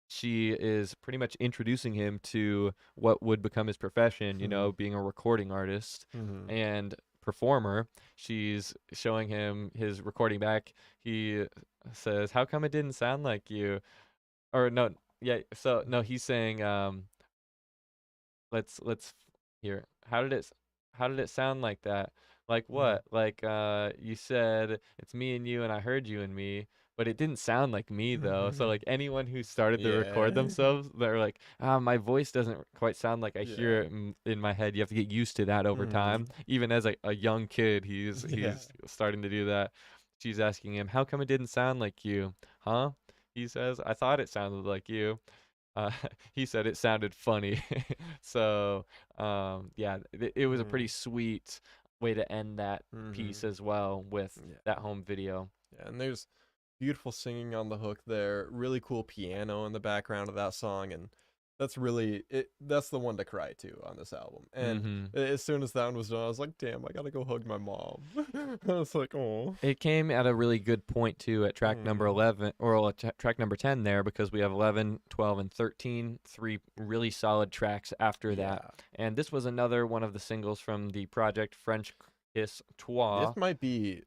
Speaker 1: she is pretty much introducing him to what would become his profession,
Speaker 2: Mhm.
Speaker 1: being a recording artist
Speaker 2: Mhm.
Speaker 1: and performer. She's showing him his recording back. He says, "How come it didn't sound like you?" Or no, yeah, so no, he's saying, let's here. How did it sound like that? Like
Speaker 2: Mhm.
Speaker 1: what? Like you said it's me and you and I heard you and me, but it didn't sound like me though. So like anyone who started to record
Speaker 2: Yeah.
Speaker 1: themselves, they're like, my voice doesn't quite sound like I hear
Speaker 2: Yeah.
Speaker 1: it in my head. You have to get used to that over time.
Speaker 2: Mhm.
Speaker 1: Even as a young kid,
Speaker 2: Yeah.
Speaker 1: he's starting to do that. She's asking him, "How come it didn't sound like you?" Huh? He says, "I thought it sounded like you." uh, he said it sounded funny. So yeah, it was a pretty
Speaker 2: Mhm.
Speaker 1: sweet way to end that piece
Speaker 2: Mhm.
Speaker 1: as well with
Speaker 2: Yeah.
Speaker 1: that home video.
Speaker 2: Yeah, and there's beautiful singing on the hook there, really cool piano in the background of that song, and that's really it. That's the one to cry to on this album. And
Speaker 1: Hmm.
Speaker 2: as soon as that one was done, I was like, "Damn, I gotta go hug my mom." I was like, "Oh."
Speaker 1: It came at a really good point too at track number
Speaker 2: Mm.
Speaker 1: 11, or track number 10 there, because we have 11, 12, and 13, three really solid tracks after that.
Speaker 2: Yeah,
Speaker 1: And this was another one of the singles from the project French Kiss Toi.
Speaker 2: this might be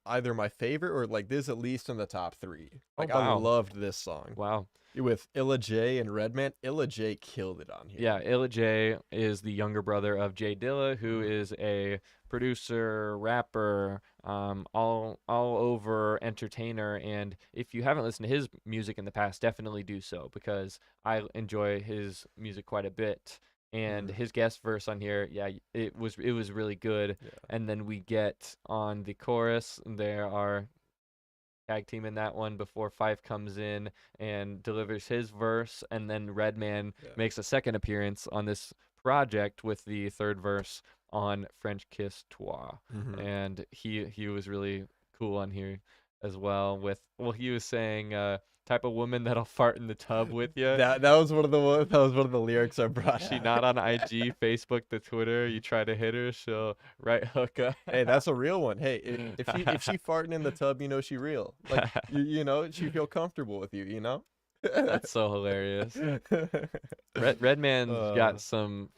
Speaker 2: either my favorite or like this at least in the top three.
Speaker 1: Oh
Speaker 2: Like I
Speaker 1: wow.
Speaker 2: loved this song
Speaker 1: Wow.
Speaker 2: with Illa J and Redman. Illa J killed it on
Speaker 1: Yeah,
Speaker 2: here.
Speaker 1: Illa J is the younger brother of Jay Dilla, who
Speaker 2: Mhm.
Speaker 1: is a producer, rapper, all over entertainer. And if you haven't listened to his music in the past, definitely do so, because I enjoy his music quite a bit. And
Speaker 2: Mhm.
Speaker 1: his guest verse on here, yeah, it was really good.
Speaker 2: Yeah.
Speaker 1: And then we get on the chorus, there are tag team in that one before Fife comes in and delivers his verse, and then Redman
Speaker 2: Yeah.
Speaker 1: makes a second appearance on this project with the third verse on French Kiss Toi.
Speaker 2: Mhm.
Speaker 1: And he was really cool on here as well with, well, he was saying type of woman that'll fart in the tub with you.
Speaker 2: That was that was one of the lyrics I brought
Speaker 1: She
Speaker 2: out.
Speaker 1: not on IG, Facebook, the Twitter. You try to hit her, she'll right hook up.
Speaker 2: Hey, that's a real one. Hey, if she farting in the tub, you know she real. Like she feel comfortable with you.
Speaker 1: That's so hilarious. Redman's
Speaker 2: uh,
Speaker 1: got some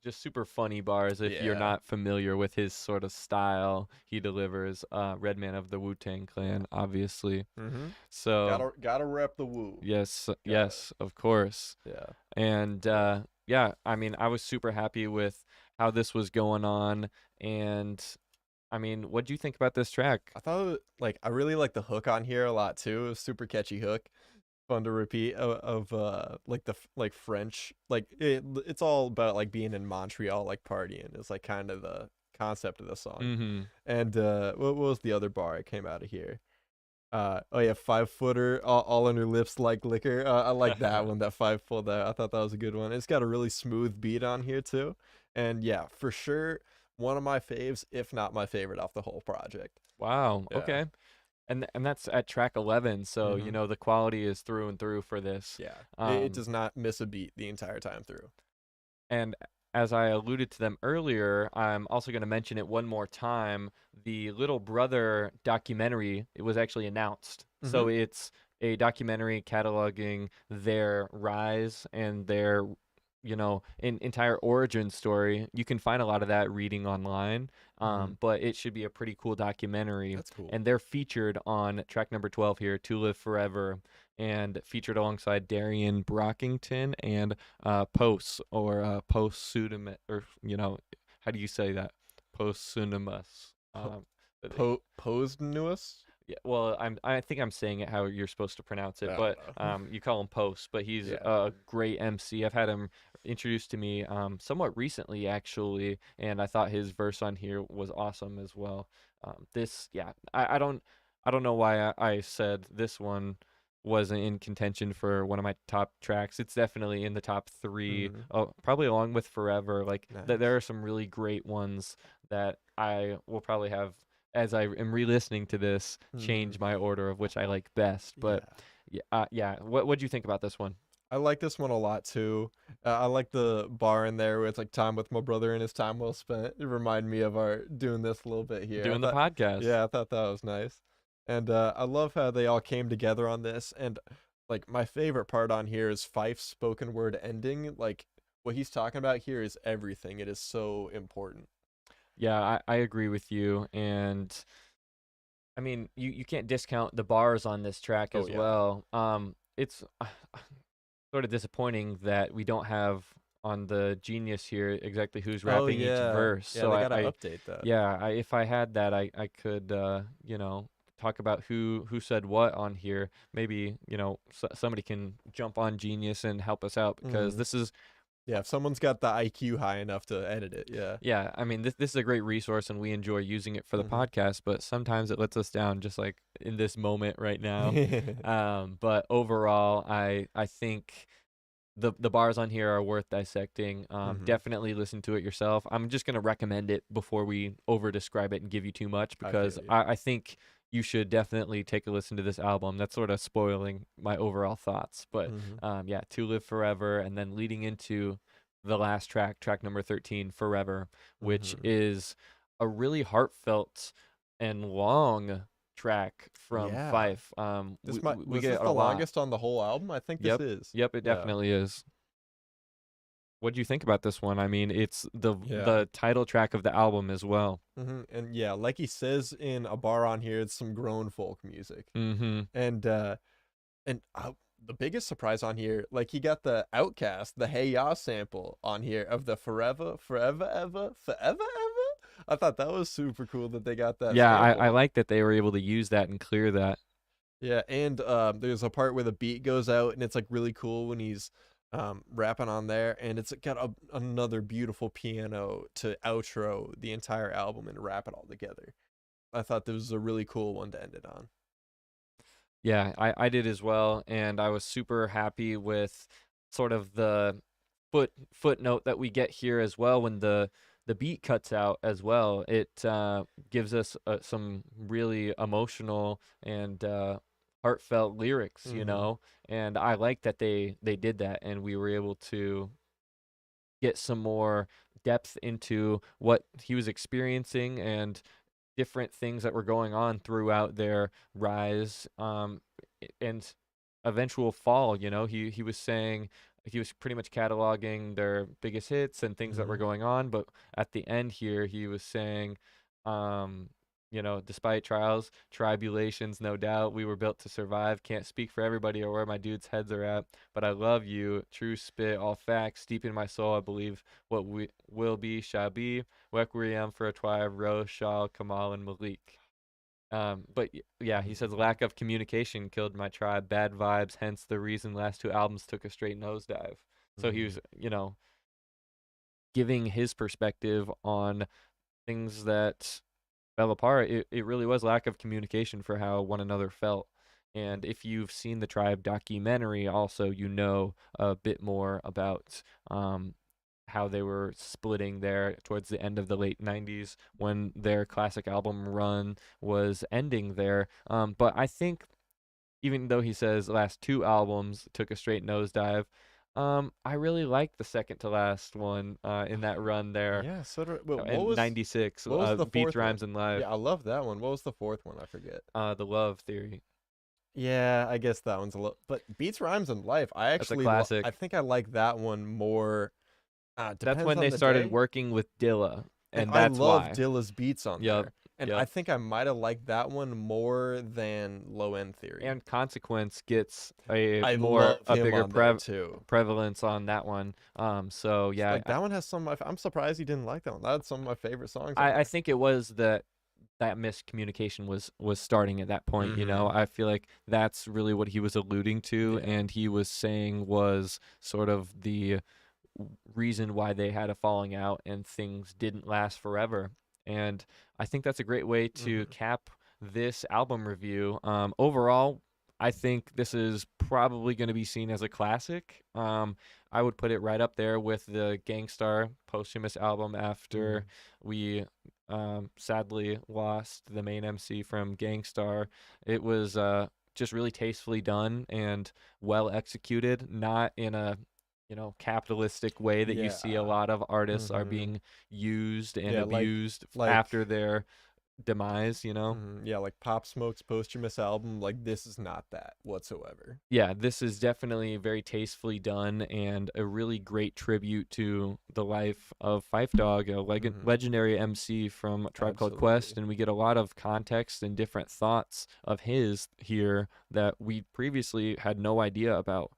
Speaker 1: just super funny bars if you're
Speaker 2: yeah.
Speaker 1: not familiar with his sort of style he delivers. Redman of the Wu-Tang Clan, obviously.
Speaker 2: Mhm.
Speaker 1: So
Speaker 2: Gotta rep the woo.
Speaker 1: yes,
Speaker 2: Gotta.
Speaker 1: yes, of course.
Speaker 2: Yeah.
Speaker 1: And yeah, I mean, I was super happy with how this was going on. And I mean, what do you think about this track?
Speaker 2: I thought like I really like the hook on here a lot too. It was super catchy hook. Fun to repeat of like like French, like it's all about like being in Montreal, like partying is like kind of the concept of the song.
Speaker 1: Mm-hmm.
Speaker 2: And what was the other bar I came out of here? Oh yeah, 5-footer, all on her lips like liquor. I like that one, that 5 foot. That I thought that was a good one. It's got a really smooth beat on here too, and yeah, for sure, one of my faves, if not my favorite, off the whole project.
Speaker 1: Wow.
Speaker 2: Yeah.
Speaker 1: Okay. And that's at track 11, so you
Speaker 2: Mhm.
Speaker 1: know the quality is through and through for this.
Speaker 2: Yeah, it
Speaker 1: Um,
Speaker 2: does not miss a beat the entire time through.
Speaker 1: And as I alluded to them earlier, I'm also going to mention it one more time. The Little Brother documentary, it was actually announced. So
Speaker 2: Mhm.
Speaker 1: it's a documentary cataloging their rise and their, entire origin story. You can find a lot of that reading online,
Speaker 2: Mhm.
Speaker 1: but it should be a pretty cool documentary.
Speaker 2: That's cool.
Speaker 1: And they're featured on track number 12 here, To Live Forever, and featured alongside Darian Brockington and Post or Post Pseudonym, or how do you say that? Posthumous.
Speaker 2: Posed
Speaker 1: Yeah, well, I think I'm saying it how you're supposed to pronounce
Speaker 2: I
Speaker 1: it,
Speaker 2: don't
Speaker 1: but
Speaker 2: know.
Speaker 1: you call him Post, but he's
Speaker 2: Yeah.
Speaker 1: a great MC. I've had him introduced to me somewhat recently actually, and I thought his verse on here was awesome as well. I don't know why I said this one wasn't in contention for one of my top tracks. It's definitely in the top three,
Speaker 2: Mhm.
Speaker 1: probably along with Forever. Like
Speaker 2: Nice.
Speaker 1: there are some really great ones that I will probably have as I am re-listening to this, change
Speaker 2: Mhm.
Speaker 1: my order of which I like best. But
Speaker 2: Yeah.
Speaker 1: yeah. What do you think about this one?
Speaker 2: I like this one a lot too. I like the bar in there where it's like time with my brother and his time well spent. It reminded me of our doing this a little bit here.
Speaker 1: Doing the podcast.
Speaker 2: Yeah, I thought that was nice. And I love how they all came together on this. And like my favorite part on here is Fife's spoken word ending. Like what he's talking about here is everything. It is so important.
Speaker 1: Yeah, I agree with you. And I mean, you can't discount the bars on this track
Speaker 2: Oh
Speaker 1: as
Speaker 2: yeah.
Speaker 1: well. It's sort of disappointing that we don't have on the Genius here exactly who's
Speaker 2: Oh
Speaker 1: rapping each
Speaker 2: yeah.
Speaker 1: verse.
Speaker 2: Yeah,
Speaker 1: So
Speaker 2: they gotta update that.
Speaker 1: if I had that, I could talk about who said what on here. Maybe somebody can jump on Genius and help us out because
Speaker 2: Mhm.
Speaker 1: this is
Speaker 2: Yeah, if someone's got the IQ high enough to edit it, yeah.
Speaker 1: yeah. I mean this is a great resource and we enjoy using it for the
Speaker 2: Mhm.
Speaker 1: podcast, but sometimes it lets us down, just like in this moment right now. But overall, I think the bars on here are worth dissecting.
Speaker 2: Mhm.
Speaker 1: Definitely listen to it yourself. I'm just gonna recommend it before we over describe it and give you too much
Speaker 2: I
Speaker 1: because
Speaker 2: feel you.
Speaker 1: I think you should definitely take a listen to this album. That's sort of spoiling my overall thoughts. But
Speaker 2: Mhm.
Speaker 1: yeah, To Live Forever, and then leading into the last track number 13, Forever, which
Speaker 2: Mhm.
Speaker 1: is a really heartfelt and long track from
Speaker 2: Yeah.
Speaker 1: Fife.
Speaker 2: This
Speaker 1: We
Speaker 2: was
Speaker 1: get
Speaker 2: this
Speaker 1: a
Speaker 2: the
Speaker 1: lot.
Speaker 2: longest on the whole album? I think this
Speaker 1: Yep.
Speaker 2: is.
Speaker 1: Yep, it
Speaker 2: Yeah.
Speaker 1: definitely is. What do you think about this one? I mean, it's the
Speaker 2: Yeah.
Speaker 1: title track of the album as well.
Speaker 2: And yeah, like he says in a bar on here, it's some grown folk music.
Speaker 1: Mm-hmm.
Speaker 2: And the biggest surprise on here, like he got the Outcast, the Hey Ya sample on here of the Forever, Forever, Ever, Forever, Ever. I thought that was super cool that they got that
Speaker 1: Yeah, I
Speaker 2: sample.
Speaker 1: like that they were able to use that and clear that.
Speaker 2: Yeah, and there's a part where the beat goes out, and it's like really cool when he's rapping on there, and it's got another beautiful piano to outro the entire album and wrap it all together. I thought this was a really cool one to end it on.
Speaker 1: Yeah, I did as well, and I was super happy with sort of the footnote that we get here as well when the beat cuts out as well. It gives us some really emotional and heartfelt lyrics,
Speaker 2: Mm-hmm.
Speaker 1: and I like that they did that, and we were able to get some more depth into what he was experiencing and different things that were going on throughout their rise and eventual fall. He was saying he was pretty much cataloging their biggest hits and things that were
Speaker 2: Mm-hmm.
Speaker 1: going on, but at the end here he was saying um despite trials, tribulations, no doubt, we were built to survive. Can't speak for everybody or where my dudes' heads are at, but I love you. True spit, all facts, deep in my soul. I believe what we will be shall be. Requiem for a tribe, Rose, Shal, Kamal, and Malik. Yeah, he says lack of communication killed my tribe. Bad vibes, hence the reason last two albums took a straight nosedive. So he
Speaker 2: Mm-hmm.
Speaker 1: was, giving his perspective on things that fell apart. It really was lack of communication for how one another felt. And if you've seen the Tribe documentary, also, a bit more about how they were splitting there towards the end of the late 90s when their classic album run was ending there. But I think even though he says the last two albums took a straight nosedive, I really like the second to last one in that run there.
Speaker 2: Yeah. So what
Speaker 1: In
Speaker 2: was
Speaker 1: '96,
Speaker 2: what was the
Speaker 1: Beats,
Speaker 2: fourth one?
Speaker 1: Rhymes, and Live.
Speaker 2: Yeah, I love that one. What was the fourth one? I forget.
Speaker 1: The Love Theory.
Speaker 2: Yeah, I guess that one's a little. But Beats, Rhymes, and Life. I
Speaker 1: That's a
Speaker 2: actually,
Speaker 1: classic.
Speaker 2: I think I like that one more.
Speaker 1: That's
Speaker 2: Depends
Speaker 1: when
Speaker 2: on
Speaker 1: they
Speaker 2: the
Speaker 1: started
Speaker 2: day.
Speaker 1: working with Dilla,
Speaker 2: And
Speaker 1: and
Speaker 2: I
Speaker 1: that's
Speaker 2: love
Speaker 1: why.
Speaker 2: Dilla's beats on
Speaker 1: Yep.
Speaker 2: there. And I
Speaker 1: Yep.
Speaker 2: think I might have liked that one more than Low End Theory.
Speaker 1: And Consequence gets
Speaker 2: I
Speaker 1: a
Speaker 2: love him
Speaker 1: bigger
Speaker 2: on there too.
Speaker 1: prevalence on that one. So yeah,
Speaker 2: Like that one has some of my. I'm surprised he didn't like that one. That's some of my favorite songs. on
Speaker 1: I
Speaker 2: there.
Speaker 1: think it was that miscommunication was starting at that point. You know,
Speaker 2: Mhm.
Speaker 1: I feel like that's really what he was alluding to,
Speaker 2: Yeah.
Speaker 1: and he was saying was sort of the reason why they had a falling out and things didn't last forever. And I think that's a great way to cap this album review. Overall, I think this is probably going to be seen as a classic. I would put it right up there with the Gangstar posthumous album after we sadly lost the main MC from Gangstar. It was just really tastefully done and well executed, not in a capitalistic way that you see a
Speaker 2: Yeah.
Speaker 1: lot of artists are
Speaker 2: Mhm.
Speaker 1: being used and
Speaker 2: Yeah,
Speaker 1: abused
Speaker 2: like-
Speaker 1: after their demise,
Speaker 2: Yeah, like Pop Smoke's posthumous album. Like this is not that whatsoever.
Speaker 1: Yeah, this is definitely very tastefully done and a really great tribute to the life of Phife Dawg, a legendary MC from Tribe Called Quest,
Speaker 2: Absolutely.
Speaker 1: and we get a lot of context and different thoughts of his here that we previously had no idea about,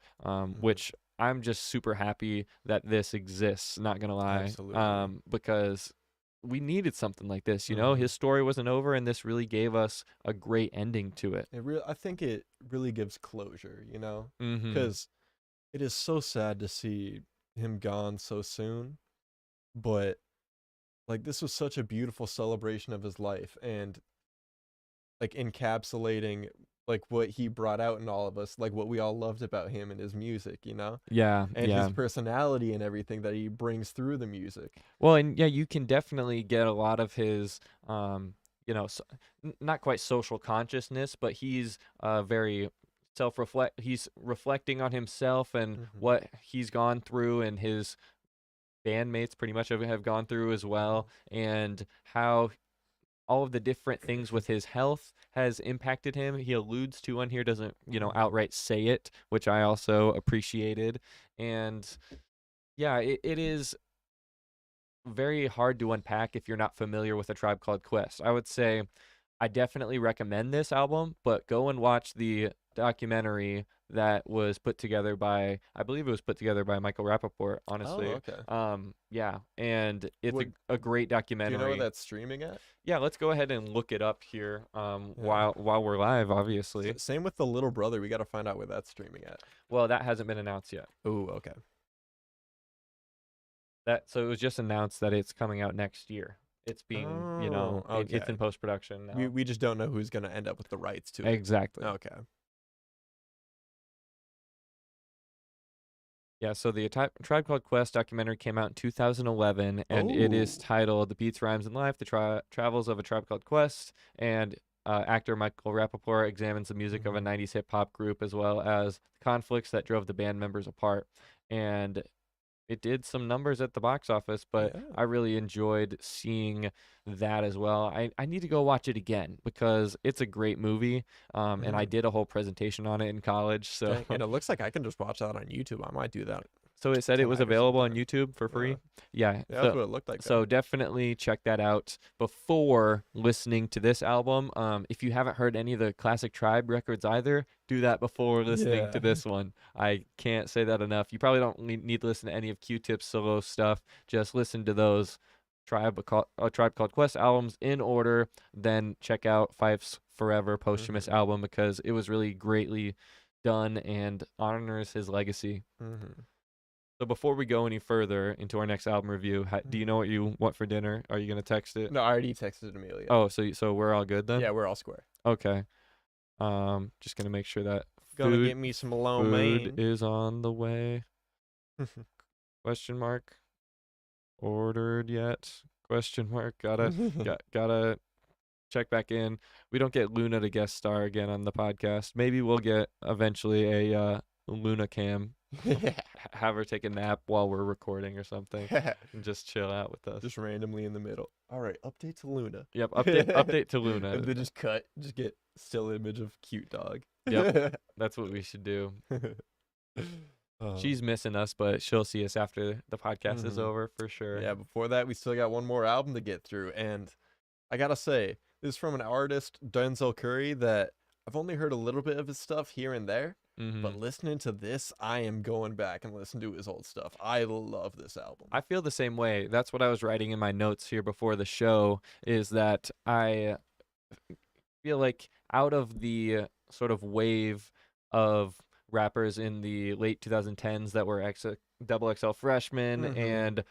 Speaker 1: which I'm just super happy that this exists, not gonna lie.
Speaker 2: Absolutely.
Speaker 1: Because we needed something like this, you know? His story wasn't over, and this really gave us a great ending to it.
Speaker 2: I think it really gives closure, you know,
Speaker 1: Mm-hmm.
Speaker 2: because it is so sad to see him gone so soon. But like this was such a beautiful celebration of his life, and like encapsulating like what he brought out in all of us, like what we all loved about him and his music, you know,
Speaker 1: Yeah,
Speaker 2: and
Speaker 1: yeah.
Speaker 2: his personality and everything that he brings through the music.
Speaker 1: Well, and yeah, you can definitely get a lot of his, not quite social consciousness, but he's very he's reflecting on himself and what he's gone through, and his bandmates pretty much have gone through as well, and how all of the different things with his health has impacted him. He alludes to on here, doesn't, outright say it, which I also appreciated. And yeah, it is very hard to unpack if you're not familiar with A Tribe Called Quest. I would say I definitely recommend this album, but go and watch the documentary that was put together by, I believe it was put together by Michael Rappaport, honestly.
Speaker 2: Oh, okay.
Speaker 1: Yeah, and it's
Speaker 2: Would-
Speaker 1: a great
Speaker 2: Do
Speaker 1: documentary.
Speaker 2: you know where that's streaming at?
Speaker 1: Yeah, let's go ahead and look it up here while we're live, obviously.
Speaker 2: Same with the Little Brother. We got to find out where that's streaming at.
Speaker 1: Well, that hasn't been announced yet.
Speaker 2: Oh, okay.
Speaker 1: So it was just announced that it's coming out next year. It's being, it's
Speaker 2: okay.
Speaker 1: in post-production now.
Speaker 2: We just don't know who's going to end up with the rights to it.
Speaker 1: Exactly.
Speaker 2: Okay.
Speaker 1: Yeah, so the Tribe Called Quest documentary came out in 2011, and it is
Speaker 2: Ooh.
Speaker 1: titled "The Beats, Rhymes, and Life: The Travels of a Tribe Called Quest." And actor Michael Rappaport examines the music of a 90s hip hop group as well as the conflicts that drove the band members apart. And it did some numbers at the box office, but
Speaker 2: Yeah.
Speaker 1: I really enjoyed seeing that as well. I need to go watch it again because it's a great movie, and I did a whole presentation on it in college. So
Speaker 2: Dang, and it looks like I can just watch that on YouTube. I might do that.
Speaker 1: So it said it was
Speaker 2: tonight or
Speaker 1: available on
Speaker 2: something.
Speaker 1: YouTube for free. Yeah,
Speaker 2: Yeah, that's what it looked like.
Speaker 1: so definitely check that out before listening to this album. If you haven't heard any of the classic Tribe records either, do that before listening to
Speaker 2: Yeah.
Speaker 1: this one. I can't say that enough. You probably don't need to listen to any of Q-Tip's solo stuff. Just listen to those Tribe Called Quest albums in order. Then check out Phife's Forever posthumous album because it was really greatly done and honors his legacy. So before we go any further into our next album review, do you know what you want for dinner? Are you gonna text it?
Speaker 2: No, I already texted Amelia.
Speaker 1: Oh, so we're all good then?
Speaker 2: Yeah, we're all square.
Speaker 1: Okay. Just gonna make sure that
Speaker 2: Gonna
Speaker 1: food,
Speaker 2: get me some lo
Speaker 1: food
Speaker 2: mein.
Speaker 1: is on the way. Question mark. ordered yet? Question mark. Gotta check back in. We don't get Luna to guest star again on the podcast. Maybe we'll get eventually a Luna cam. Have her take a nap while we're recording or something and just chill out with us.
Speaker 2: Just randomly in the middle. All right, update to Luna.
Speaker 1: Yep, update to Luna.
Speaker 2: And then just cut. Just get still image of cute dog.
Speaker 1: Yep. That's what we should do.
Speaker 2: Oh.
Speaker 1: She's missing us, but she'll see us after the podcast is
Speaker 2: Mhm.
Speaker 1: over for sure.
Speaker 2: Yeah, before that, we still got one more album to get through. And I gotta say, this is from an artist, Denzel Curry, that I've only heard a little bit of his stuff here and there. But listening to this, I am going back and listening to his old stuff. I love this album.
Speaker 1: I feel the same way. That's what I was writing in my notes here before the show, is that I feel like out of the sort of wave of rappers in the late 2010s that were double XL freshmen and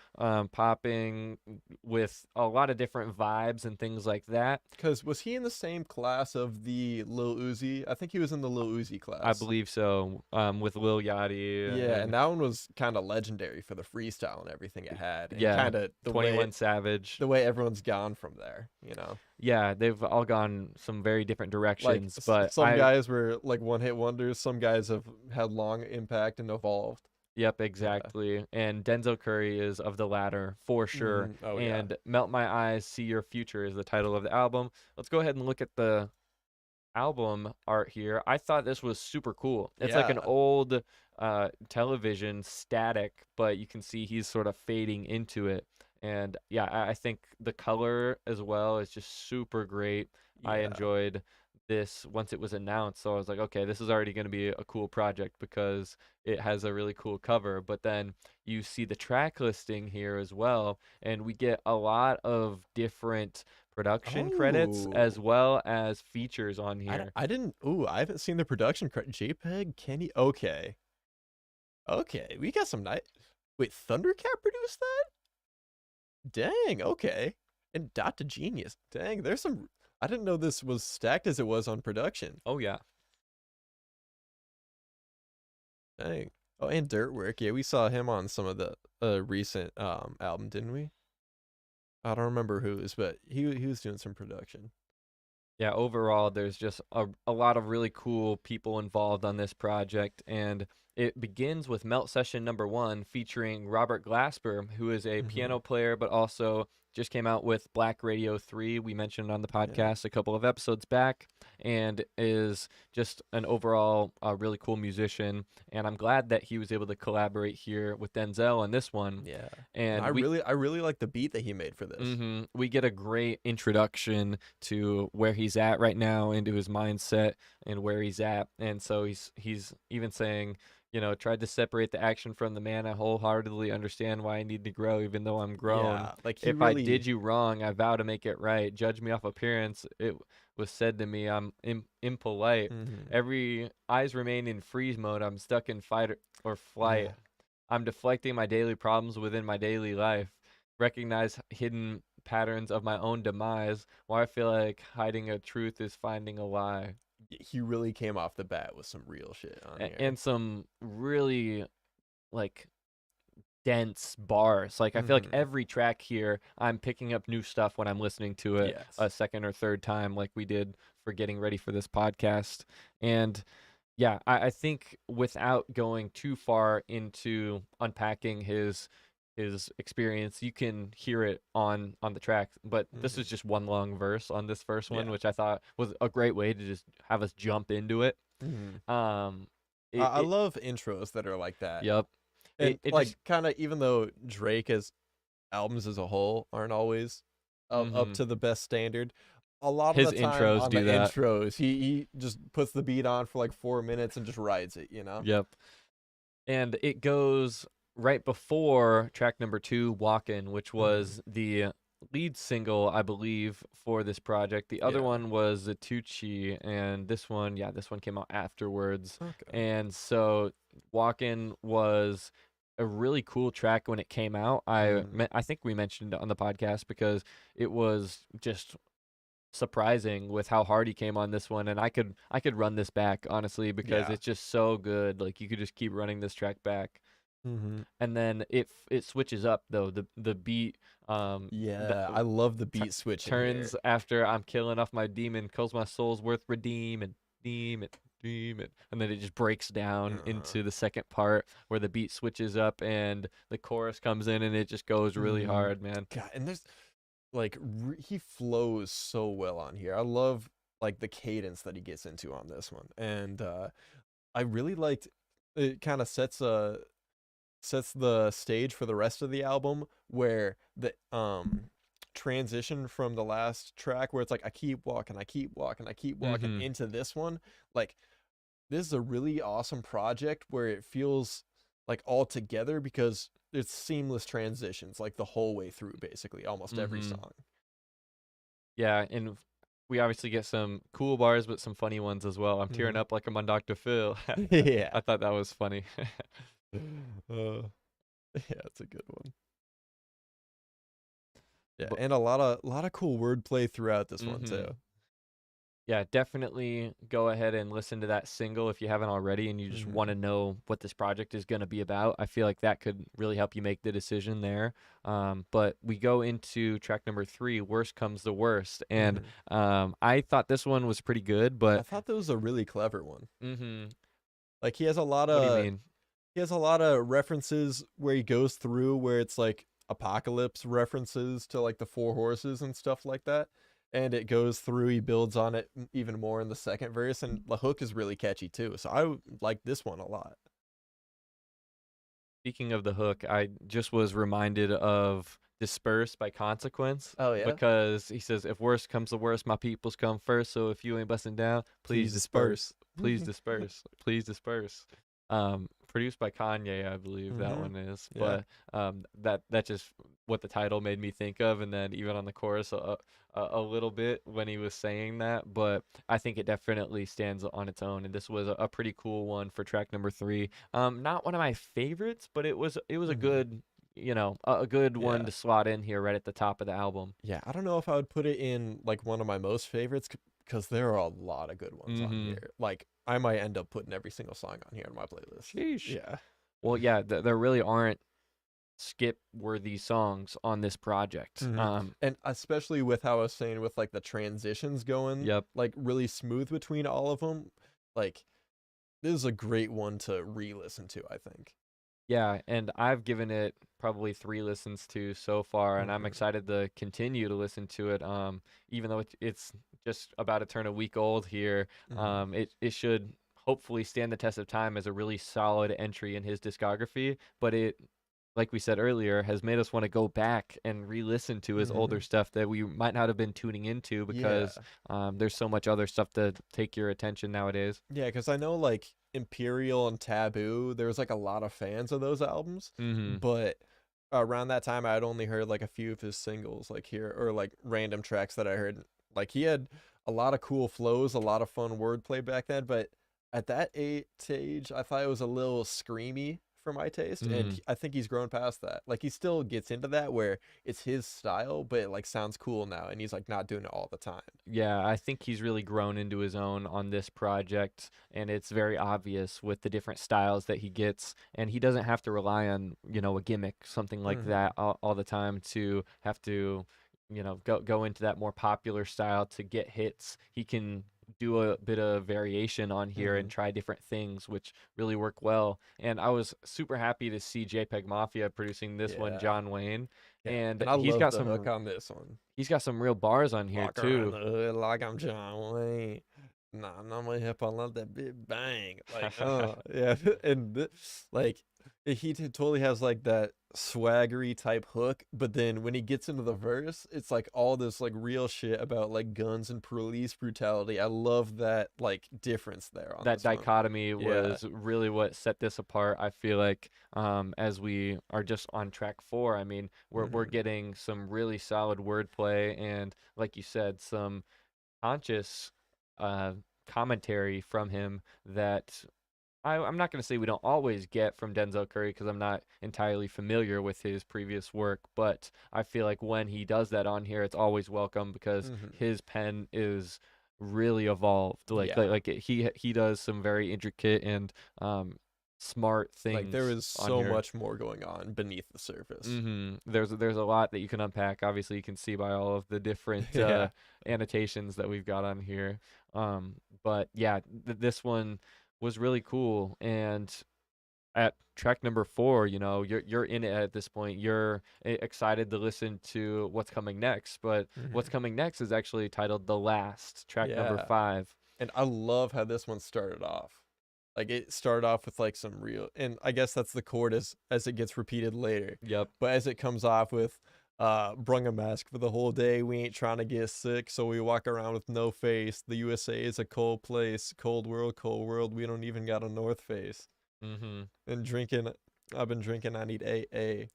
Speaker 1: popping with a lot of different vibes and things like that.
Speaker 2: Because was he in the same class of the Lil Uzi? I think he was in the Lil Uzi class.
Speaker 1: I believe so, with Lil Yachty.
Speaker 2: Yeah, and that one was kind of legendary for the freestyle and everything it had. And
Speaker 1: Yeah,
Speaker 2: kind of
Speaker 1: 21 Savage.
Speaker 2: the way everyone's gone from there, you know.
Speaker 1: Yeah, they've all gone some very different
Speaker 2: Like
Speaker 1: directions, but
Speaker 2: some guys were like one-hit wonders. Some guys have had long impact and evolved.
Speaker 1: Yep, exactly. And Denzel Curry is of the latter for sure.
Speaker 2: Oh, yeah.
Speaker 1: And Melt My Eyes, See Your Future is the title of the album. Let's go ahead and look at the album art here. I thought this was super cool. It's like an
Speaker 2: Yeah.
Speaker 1: old television static, but you can see he's sort of fading into it. And yeah, I think the color as well is just super great. I
Speaker 2: Yeah.
Speaker 1: enjoyed this once it was announced. So I was like, okay, this is already going to be a cool project because it has a really cool cover. But then you see the track listing here as well, and we get a lot of different production credits as
Speaker 2: Oh.
Speaker 1: well as features on here.
Speaker 2: I didn't. Ooh, I haven't seen the production credit. JPEG, Kenny. Okay. Okay, we got some nice. Wait, Thundercat produced that? Dang. Okay. And Dot Genius. Dang, there's some. I didn't know this was stacked as it was on production.
Speaker 1: Oh yeah.
Speaker 2: Dang. Oh, and Dirtwork. Yeah, we saw him on some of the recent album, didn't we? I don't remember whose, but he was doing some production.
Speaker 1: Yeah, overall, there's just a lot of really cool people involved on this project, and it begins with Melt Session #1 featuring Robert Glasper, who is a piano player, but also just came out with Black Radio 3, we mentioned on the podcast a couple of episodes back, and is just an overall really cool musician, and I'm glad that he was able to collaborate here with Denzel on this one.
Speaker 2: Yeah.
Speaker 1: And
Speaker 2: I really like the beat that he made for this.
Speaker 1: we get a great introduction to where he's at right now, into his mindset and where he's at. And so he's even saying, you know, tried to separate the action from the man. I wholeheartedly understand why I need to grow, even though I'm grown.
Speaker 2: Yeah, like he
Speaker 1: If I
Speaker 2: really-
Speaker 1: did you wrong, I vow to make it right. Judge me off appearance. It was said to me, I'm impolite. Every eyes remain in freeze mode. I'm stuck in fight or flight.
Speaker 2: Yeah.
Speaker 1: I'm deflecting my daily problems within my daily life. Recognize hidden patterns of my own demise. Why I feel like hiding a truth is finding a lie.
Speaker 2: He really came off the bat with some real shit on here.
Speaker 1: And some really like dense bars. Like I feel like every track here, I'm picking up new stuff when I'm listening to it
Speaker 2: Yes.
Speaker 1: a second or third time, like we did for getting ready for this podcast. And yeah, I think without going too far into unpacking his experience, you can hear it on the track. But this is just one long verse on this first one,
Speaker 2: Yeah.
Speaker 1: which I thought was a great way to just have us jump into it.
Speaker 2: I love intros that are like that.
Speaker 1: Yep.
Speaker 2: And
Speaker 1: It
Speaker 2: like
Speaker 1: just-
Speaker 2: kind of, even though Drake as albums as a whole aren't always up to the best standard, a lot
Speaker 1: His
Speaker 2: of the time
Speaker 1: intros
Speaker 2: on
Speaker 1: do
Speaker 2: the
Speaker 1: that.
Speaker 2: intros, he just puts the beat on for like 4 minutes and just rides it, you know?
Speaker 1: Yep. And it goes right before track #2, Walkin', which was the lead single, I believe, for this project. The other
Speaker 2: Yeah.
Speaker 1: one was Tucci, and this one came out afterwards.
Speaker 2: Okay.
Speaker 1: And so Walkin' was a really cool track when it came out. I think we mentioned it on the podcast because it was just surprising with how hard he came on this one, and I could run this back honestly because
Speaker 2: Yeah.
Speaker 1: it's just so good. Like you could just keep running this track back.
Speaker 2: Mm-hmm.
Speaker 1: And then it switches up though. The beat
Speaker 2: Yeah, I love the beat switch in here.
Speaker 1: turns after I'm killing off my demon, cause my soul's worth redeeming, demon, demon, and then it just breaks down into the second part where the beat switches up and the chorus comes in and it just goes really hard, man.
Speaker 2: God, and there's like he flows so well on here. I love like the cadence that he gets into on this one, and I really liked it. Kind of sets the stage for the rest of the album, where the transition from the last track where it's like I keep walking, I keep walking, I keep walking into this one. Like, this is a really awesome project where it feels like all together because it's seamless transitions like the whole way through, basically almost every song.
Speaker 1: Yeah, and we obviously get some cool bars, but some funny ones as well. I'm tearing up like I'm on Dr. Phil.
Speaker 2: Yeah.
Speaker 1: I thought that was funny.
Speaker 2: Yeah, it's a good one. Yeah,
Speaker 1: But-
Speaker 2: and a lot of cool wordplay throughout this one too.
Speaker 1: Yeah, definitely go ahead and listen to that single if you haven't already and you just want to know what this project is going to be about. I feel like that could really help you make the decision there. But we go into track number 3, Worst Comes the Worst. And I thought this one was pretty good,
Speaker 2: I
Speaker 1: but
Speaker 2: thought that was a really clever one.
Speaker 1: mm-hmm.
Speaker 2: Like, he has a lot
Speaker 1: What do you
Speaker 2: of
Speaker 1: mean?
Speaker 2: he has a lot of references where he goes through where it's like apocalypse references to like the Four Horses and stuff like that. And it goes through, he builds on it even more in the second verse, and the hook is really catchy too. So I like this one a lot.
Speaker 1: Speaking of the hook, I just was reminded of Disperse by Consequence.
Speaker 2: Oh, yeah?
Speaker 1: Because he says, if worst comes to worst, my peoples come first. So if you ain't busting down, please disperse. Please disperse. Please disperse. Produced by Kanye, I believe that one is.
Speaker 2: Yeah.
Speaker 1: But that's just what the title made me think of, and then even on the chorus a little bit when he was saying that. But I think it definitely stands on its own, and this was a pretty cool one for track number 3. Not one of my favorites, but it was a good, a good one to slot in here right at the top of the album.
Speaker 2: Yeah, I don't know if I would put it in like one of my most favorites because there are a lot of good ones on here. Like, I might end up putting every single song on here in my playlist.
Speaker 1: Sheesh.
Speaker 2: Yeah.
Speaker 1: Well, yeah, there really aren't skip-worthy songs on this project.
Speaker 2: And especially with how I was saying with like the transitions going, like really smooth between all of them. Like, this is a great one to re-listen to, I think.
Speaker 1: Yeah, and I've given it probably 3 listens to so far, and I'm excited to continue to listen to it. Even though it's just about to turn a week old here, it should hopefully stand the test of time as a really solid entry in his discography. But it, like we said earlier, has made us want to go back and re-listen to his older stuff that we might not have been tuning into because there's so much other stuff to take your attention nowadays.
Speaker 2: Yeah, because I know like Imperial and Taboo, there was like a lot of fans of those albums, but around that time I had only heard like a few of his singles, like here, or like random tracks that I heard. Like, he had a lot of cool flows, a lot of fun wordplay back then, but at that age I thought it was a little screamy for my taste, and I think he's grown past that. Like, he still gets into that where it's his style, but it like sounds cool now, and he's like not doing it all the time.
Speaker 1: Yeah, I think he's really grown into his own on this project, and it's very obvious with the different styles that he gets, and he doesn't have to rely on, a gimmick, something like that all the time to have to, go into that more popular style to get hits. He can do a bit of variation on here and try different things, which really work well. And I was super happy to see JPEG Mafia producing this one, John Wayne. And
Speaker 2: I
Speaker 1: he's
Speaker 2: love
Speaker 1: got
Speaker 2: the
Speaker 1: some
Speaker 2: hook on this one.
Speaker 1: He's got some real bars on here
Speaker 2: Walk
Speaker 1: too.
Speaker 2: around the hood like I'm John Wayne. Nah, I'm gonna hip on love that big bang. Like, yeah, and like he totally has like that swaggery type hook, but then when he gets into the verse, it's like all this like real shit about like guns and police brutality. I love that like difference there. On
Speaker 1: That
Speaker 2: this one.
Speaker 1: dichotomy was really what set this apart. I feel like as we are just on track 4, I mean, we're getting some really solid wordplay and, like you said, some conscious commentary from him that I'm not going to say we don't always get from Denzel Curry because I'm not entirely familiar with his previous work, but I feel like when he does that on here, it's always welcome because his pen is really evolved. Like he does some very intricate and smart things
Speaker 2: Like there is
Speaker 1: on
Speaker 2: so
Speaker 1: here.
Speaker 2: much more going on beneath the surface.
Speaker 1: There's a lot that you can unpack. Obviously, you can see by all of the different
Speaker 2: Yeah.
Speaker 1: annotations that we've got on here. But yeah, this one was really cool. And at track number 4, you know, you're in it at this point. You're excited to listen to what's coming next. But what's coming next is actually titled "The Last," track number
Speaker 2: Yeah.
Speaker 1: 5.
Speaker 2: And I love how this one started off. Like it started off with like some real, and I guess that's the chord as it gets repeated later.
Speaker 1: Yep.
Speaker 2: But as it comes off with brung a mask for the whole day, we ain't trying to get sick, so we walk around with no face. The USA is a cold place, cold world, we don't even got a North Face.
Speaker 1: Mm-hmm.
Speaker 2: And drinking, I've been drinking, I need AA.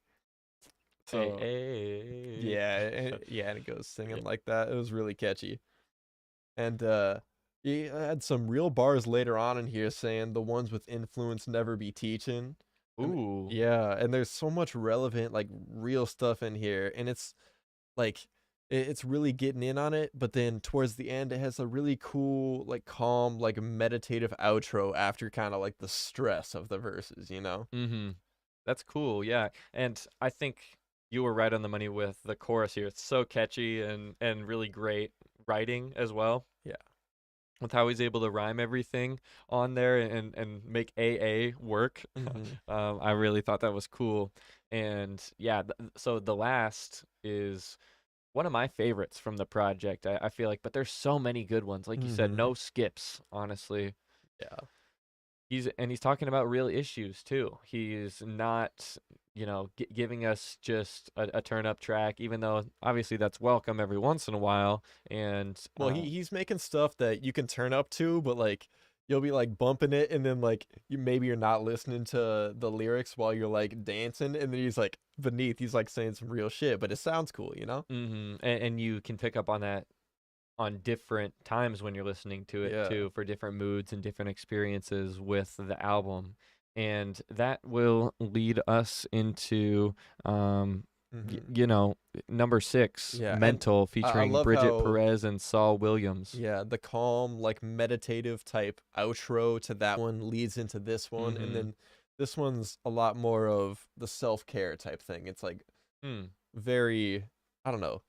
Speaker 2: So
Speaker 1: Hey.
Speaker 2: yeah, and it goes singing like that. It was really catchy. And he had some real bars later on in here saying the ones with influence never be teaching.
Speaker 1: Ooh.
Speaker 2: Yeah, and there's so much relevant like real stuff in here, and it's like it's really getting in on it, but then towards the end it has a really cool like calm like meditative outro after kind of like the stress of the verses, you know?
Speaker 1: Mm-hmm. That's cool, yeah. And I think you were right on the money with the chorus here. It's so catchy and really great writing as well.
Speaker 2: Yeah.
Speaker 1: With how he's able to rhyme everything on there and make AA work.
Speaker 2: Mhm.
Speaker 1: I really thought that was cool. And yeah, so The Last is one of my favorites from the project. I feel like, but there's so many good ones. Like you said,
Speaker 2: Mhm.
Speaker 1: no skips, honestly.
Speaker 2: Yeah.
Speaker 1: He's talking about real issues too. He's not, you know, giving us just a turn up track, even though obviously that's welcome every once in a while. And
Speaker 2: Well, he's making stuff that you can turn up to, but like you'll be like bumping it, and then like maybe you're not listening to the lyrics while you're like dancing, and then he's like beneath, he's like saying some real shit, but it sounds cool, you know?
Speaker 1: and you can pick up on that on different times when you're listening to it
Speaker 2: Yeah.
Speaker 1: too, for different moods and different experiences with the album. And that will lead us into
Speaker 2: Mhm.
Speaker 1: you know, number 6,
Speaker 2: Yeah, and
Speaker 1: Mental,
Speaker 2: I
Speaker 1: featuring
Speaker 2: love
Speaker 1: Bridget
Speaker 2: how
Speaker 1: Perez and Saul Williams.
Speaker 2: yeah, the calm like meditative type outro to that one leads into this one, and
Speaker 1: Mm-hmm.
Speaker 2: then this one's a lot more of the self-care type thing. It's like
Speaker 1: Mm.
Speaker 2: very, I don't know,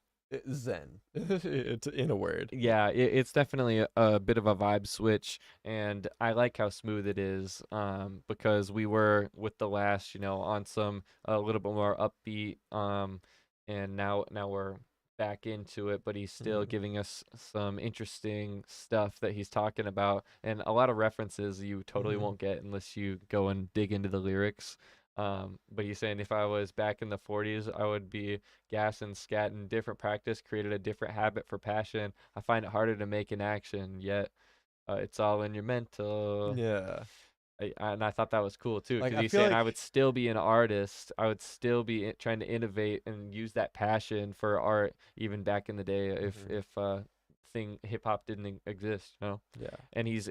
Speaker 2: zen. It's in a word.
Speaker 1: Yeah, it's definitely a bit of a vibe switch, and I like how smooth it is. Because we were with The Last, you know, on some a little bit more upbeat, and now we're back into it, but he's still
Speaker 2: Mhm.
Speaker 1: giving us some interesting stuff that he's talking about, and a lot of references you totally
Speaker 2: Mhm.
Speaker 1: won't get unless you go and dig into the lyrics. But he's saying if I was back in the 40s, I would be gassing, scatting, different practice, created a different habit for passion. I find it harder to make an action, yet it's all in your mental.
Speaker 2: Yeah.
Speaker 1: And I thought that was cool too,
Speaker 2: Like
Speaker 1: because
Speaker 2: I
Speaker 1: he's
Speaker 2: feel
Speaker 1: saying I would
Speaker 2: like
Speaker 1: still be an artist. I would still be trying to innovate and use that passion for art, even back in the day,
Speaker 2: Mhm.
Speaker 1: if thing hip hop didn't exist, you know.
Speaker 2: Yeah.
Speaker 1: And he's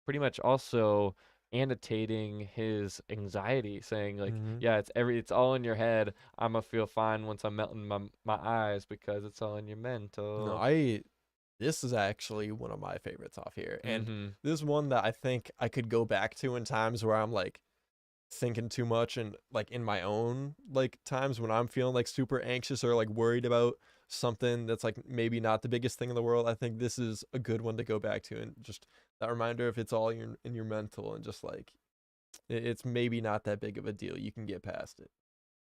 Speaker 1: pretty much also annotating his anxiety, saying like,
Speaker 2: Mhm.
Speaker 1: yeah, it's all in your head. I'ma feel fine once I'm melting my eyes because it's all in your
Speaker 2: No,
Speaker 1: mental.
Speaker 2: this is actually one of my favorites off here. And
Speaker 1: Mm-hmm.
Speaker 2: this is one that I think I could go back to in times where I'm like thinking too much, and like in my own like times when I'm feeling like super anxious or like worried about something that's like maybe not the biggest thing in the world. I think this is a good one to go back to, and just that reminder of it's all in your mental, and just like it's maybe not that big of a deal. You can get past it.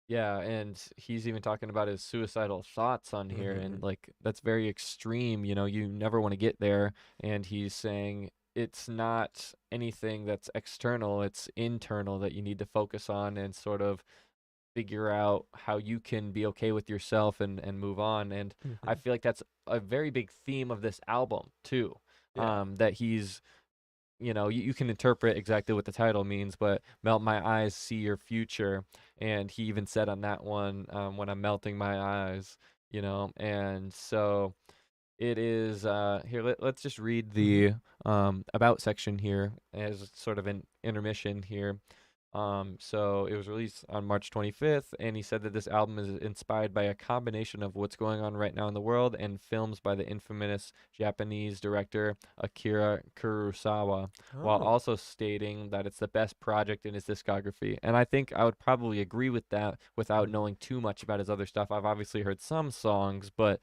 Speaker 1: Yeah, and he's even talking about his suicidal thoughts on here, and
Speaker 2: Mhm.
Speaker 1: like that's very extreme, you know, you never want to get there. And he's saying it's not anything that's external, it's internal that you need to focus on and sort of figure out how you can be okay with yourself and move on. And I
Speaker 2: Mhm.
Speaker 1: feel like that's a very big theme of this album too.
Speaker 2: Yeah.
Speaker 1: That he's, you know, you can interpret exactly what the title means, but melt my eyes, see your future. And he even said on that one, when I'm melting my eyes, you know. And so it is here, let's just read
Speaker 2: Mhm.
Speaker 1: the about section here as sort of an intermission here. So it was released on March 25th, and he said that this album is inspired by a combination of what's going on right now in the world and films by the infamous Japanese director Akira Kurosawa, while
Speaker 2: Oh.
Speaker 1: also stating that it's the best project in his discography. And I think I would probably agree with that without knowing too much about his other stuff. I've obviously heard some songs, but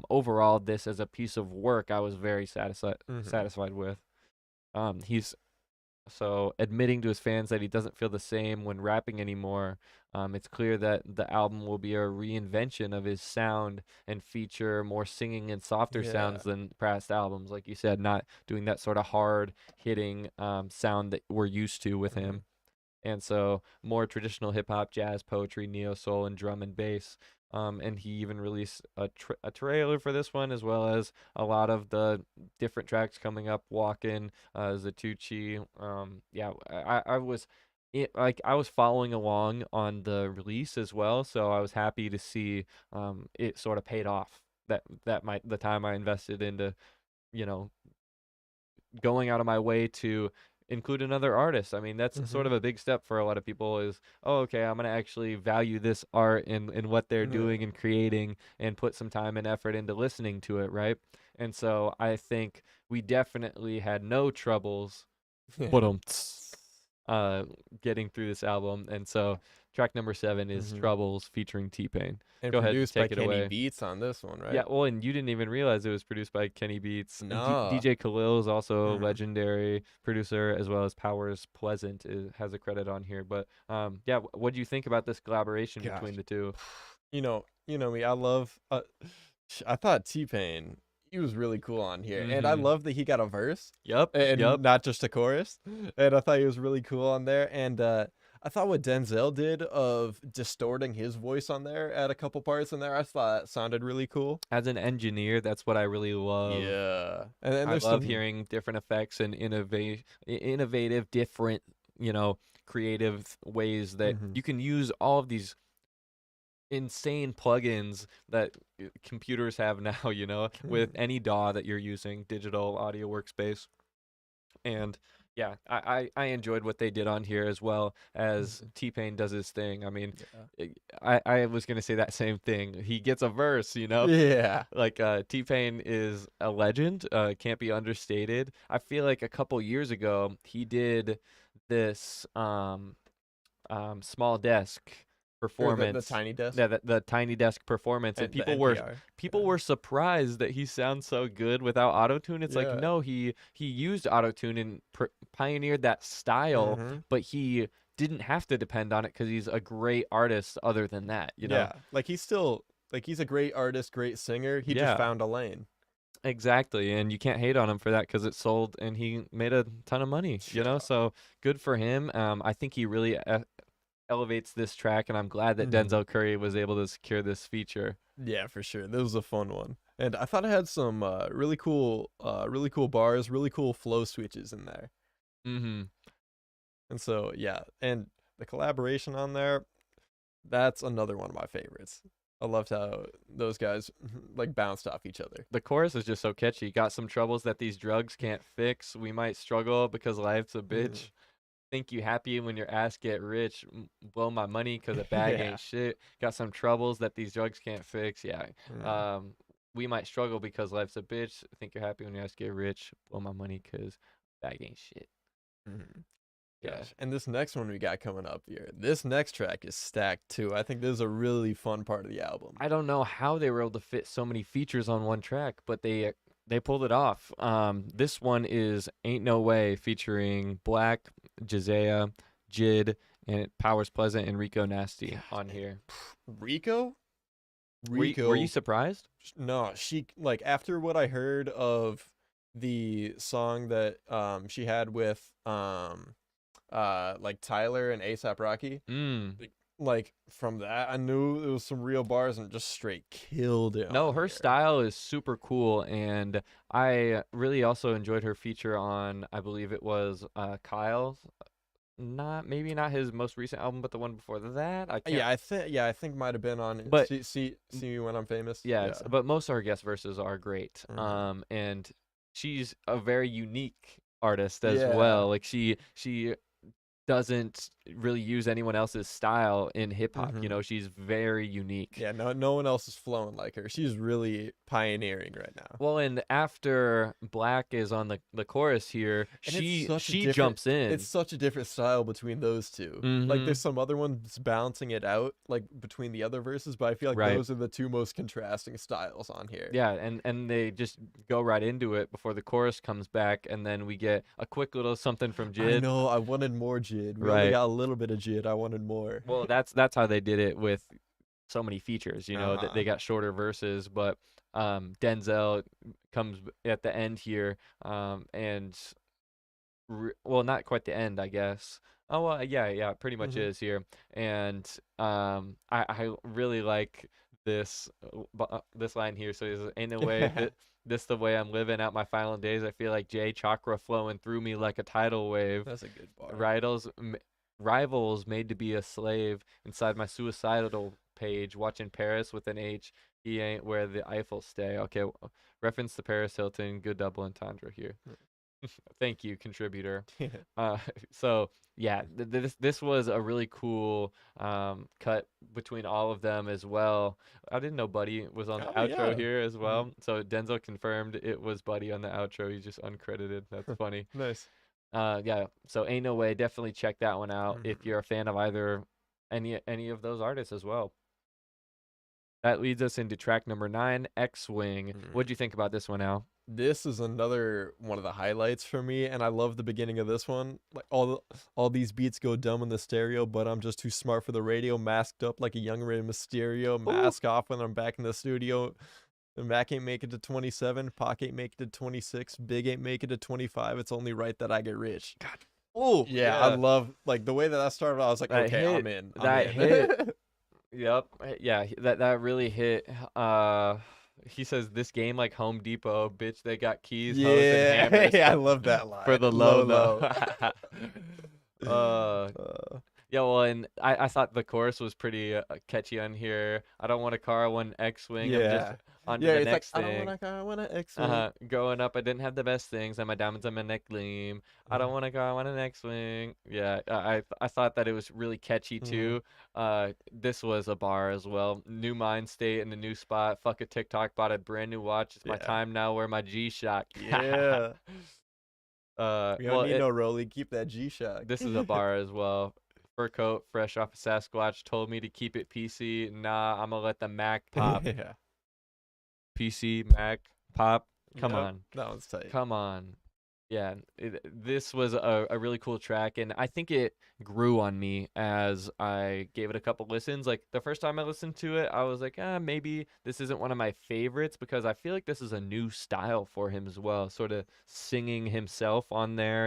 Speaker 1: overall, this as a piece of work, I was very satisfied with. He's so admitting to his fans that he doesn't feel the same when rapping anymore. It's clear that the album will be a reinvention of his sound and feature more singing and softer
Speaker 2: Yeah.
Speaker 1: sounds than past albums. Like you said, not doing that sort of hard hitting sound that we're used to with him. And so more traditional hip hop, jazz, poetry, neo soul, and drum and bass. And he even released a trailer for this one, as well as a lot of the different tracks coming up. Walkin', Zatucci. Yeah, I was like I was following along on the release as well, so I was happy to see it sort of paid off. The time I invested into, you know, going out of my way to include another artist. I mean, that's sort of a big step for a lot of people is, oh, okay, I'm going to actually value this art in what they're doing and creating and put some time and effort into listening to it, right? And so I think we definitely had no troubles but getting through this album. And so track number 7 is Troubles featuring T-Pain.
Speaker 2: And
Speaker 1: Go ahead,
Speaker 2: produced by
Speaker 1: take it
Speaker 2: Kenny
Speaker 1: away.
Speaker 2: Beats on this one, right?
Speaker 1: Yeah, well, and you didn't even realize it was produced by Kenny Beats. And
Speaker 2: No.
Speaker 1: DJ Khalil is also a legendary producer, as well as Powers Pleasant has a credit on here. But yeah, what do you think about this collaboration between the two?
Speaker 2: You know me. I love. I thought T-Pain, he was really cool on here, and I love that he got a verse.
Speaker 1: Yep,
Speaker 2: And not just a chorus. And I thought he was really cool on there. And I thought what Denzel did of distorting his voice on there at a couple parts in there, I thought sounded really cool.
Speaker 1: As an engineer, that's what I really love.
Speaker 2: Yeah, and then
Speaker 1: I
Speaker 2: there's
Speaker 1: love hearing different effects and innovative, different, creative ways that you can use all of these insane plugins that computers have now, with any DAW that you're using, digital audio workspace. And yeah, I enjoyed what they did on here, as well as T-Pain does his thing. I mean, I was going to say that same thing. He gets a verse,
Speaker 2: Yeah.
Speaker 1: Like T-Pain is a legend, can't be understated. I feel like a couple years ago, he did this small desk performance,
Speaker 2: the tiny desk.
Speaker 1: yeah, the tiny desk performance, and
Speaker 2: The
Speaker 1: people were surprised that he sounds so good without autotune. It's
Speaker 2: Yeah.
Speaker 1: like, no, he used autotune and pioneered that style, but he didn't have to depend on it because he's a great artist. Other than that,
Speaker 2: Yeah, like he's a great artist, great singer. He
Speaker 1: Yeah.
Speaker 2: just found a lane.
Speaker 1: Exactly, and you can't hate on him for that because it sold and he made a ton of money, so good for him. I think he really elevates this track, and I'm glad that Denzel Curry was able to secure this feature.
Speaker 2: Yeah, for sure. This was a fun one, and I thought it had some really cool bars, really cool flow switches in there. And so yeah, and the collaboration on there, that's another one of my favorites. I loved how those guys like bounced off each other.
Speaker 1: The chorus is just so catchy. Got some troubles that these drugs can't fix. We might struggle because life's a bitch. Think you happy when your ass get rich. Blow my money because a bag
Speaker 2: Yeah.
Speaker 1: ain't shit. Got some troubles that these drugs can't fix. Yeah. We might struggle because life's a bitch. Think you're happy when your ass get rich. Blow my money because bag ain't shit. Yeah.
Speaker 2: Gosh. And this next one we got coming up here, this next track is stacked too. I think this is a really fun part of the album.
Speaker 1: I don't know how they were able to fit so many features on one track, but they pulled it off. This one is Ain't No Way featuring Black, Jazea, Jid, and Powers Pleasant and Rico Nasty on here.
Speaker 2: Rico?
Speaker 1: Were you surprised?
Speaker 2: No, she like after what I heard of the song that she had with like Tyler and A$AP Rocky. Like from that, I knew it was some real bars and just straight killed it.
Speaker 1: No,
Speaker 2: on
Speaker 1: her
Speaker 2: here.
Speaker 1: style is super cool, and I really also enjoyed her feature on, I believe it was Kyle's. Maybe not his most recent album, but the one before that. I can't.
Speaker 2: I think might have been on.
Speaker 1: But-
Speaker 2: see me when I'm famous.
Speaker 1: Yeah, but most of her guest verses are great. And she's a very unique artist as
Speaker 2: Yeah.
Speaker 1: well. Like she doesn't really use anyone else's style in hip hop.
Speaker 2: Mhm.
Speaker 1: You know, she's very unique.
Speaker 2: Yeah, no one else is flowing like her. She's really pioneering right now.
Speaker 1: Well, and after Black is on the chorus here,
Speaker 2: And it's
Speaker 1: she
Speaker 2: such a
Speaker 1: she
Speaker 2: different
Speaker 1: jumps in.
Speaker 2: it's such a different style between those two. Like
Speaker 1: Mhm.
Speaker 2: there's some other ones balancing it out like between the other verses, but I feel like
Speaker 1: Right.
Speaker 2: those are the two most contrasting styles on here.
Speaker 1: Yeah, and they just go right into it before the chorus comes back, and then we get a quick little something from
Speaker 2: I
Speaker 1: Jid.
Speaker 2: know, I wanted more Jid. We
Speaker 1: Right.
Speaker 2: only got a little bit of Jid. I wanted more.
Speaker 1: Well, that's how they did it with so many features. You know, that
Speaker 2: Uh-huh.
Speaker 1: they got shorter verses, but Denzel comes at the end here, and well, not quite the end, I guess. Oh, well, yeah, it pretty much
Speaker 2: Mhm.
Speaker 1: is here, and I really like this line here. So it's, ain't no way that this the way I'm living out my final days. I feel like J chakra flowing through me like a tidal wave.
Speaker 2: That's a good bar.
Speaker 1: Rivals made to be a slave inside my suicidal page. Watching Paris with an H. He ain't where the Eiffel stay. Okay, reference to Paris Hilton. Good double entendre here. Thank you, contributor. Uh, so yeah, this was a really cool cut between all of them as well. I didn't know Buddy was on the
Speaker 2: Oh,
Speaker 1: outro
Speaker 2: yeah.
Speaker 1: here as well. So Denzel confirmed it was Buddy on the outro. He's just uncredited. That's funny.
Speaker 2: Nice.
Speaker 1: Yeah. So ain't no way. Definitely check that one out if
Speaker 2: Mhm.
Speaker 1: you're a fan of either any of those artists as well. That leads us into track number 9, X-Wing. What'd you think about this one, Al?
Speaker 2: This is another one of the highlights for me, and I love the beginning of this one. Like all these beats go dumb in the stereo, but I'm just too smart for the radio. Masked up like a young Rey Mysterio. Mask off when I'm back in the studio. And Mac ain't make it to 27. Pac ain't make it to 26. Big ain't make it to 25. It's only right that I get rich. God.
Speaker 1: Oh,
Speaker 2: Yeah, I love like the way that started. I was like,
Speaker 1: That
Speaker 2: okay,
Speaker 1: hit.
Speaker 2: I'm in.
Speaker 1: That
Speaker 2: in.
Speaker 1: hit. Yep. Yeah, that really hit. He says this game like Home Depot, bitch. They got keys, hose, and
Speaker 2: Yeah,
Speaker 1: hammers.
Speaker 2: I love that line.
Speaker 1: For the
Speaker 2: Low,
Speaker 1: low.
Speaker 2: low.
Speaker 1: Yeah, well, and I thought the chorus was pretty catchy on here. I don't want a car, I want an X-Wing. I'm
Speaker 2: Yeah.
Speaker 1: just on to
Speaker 2: Yeah,
Speaker 1: the
Speaker 2: it's like,
Speaker 1: next
Speaker 2: I don't
Speaker 1: thing.
Speaker 2: want a car, I want an X-Wing.
Speaker 1: Growing up, I didn't have the best things, and my diamonds on my neck gleam. I don't want a car, I want an X-Wing. Yeah, I thought that it was really catchy too. This was a bar as well. New mind state in a new spot. Fuck a TikTok, bought a brand new watch. It's my
Speaker 2: Yeah.
Speaker 1: time now. Wear my G-Shock.
Speaker 2: Yeah. We don't
Speaker 1: well,
Speaker 2: need no Rolly. Keep that G-Shock.
Speaker 1: this is a bar as well. Fur coat, fresh off a Sasquatch, told me to keep it PC. Nah, I'm gonna let the Mac pop.
Speaker 2: Yeah.
Speaker 1: PC, Mac, pop. Come
Speaker 2: Yep,
Speaker 1: on.
Speaker 2: that one's tight.
Speaker 1: Come on. Yeah, this was a really cool track, and I think it grew on me as I gave it a couple listens. Like, the first time I listened to it, I was like, maybe this isn't one of my favorites, because I feel like this is a new style for him as well, sort of singing himself on there,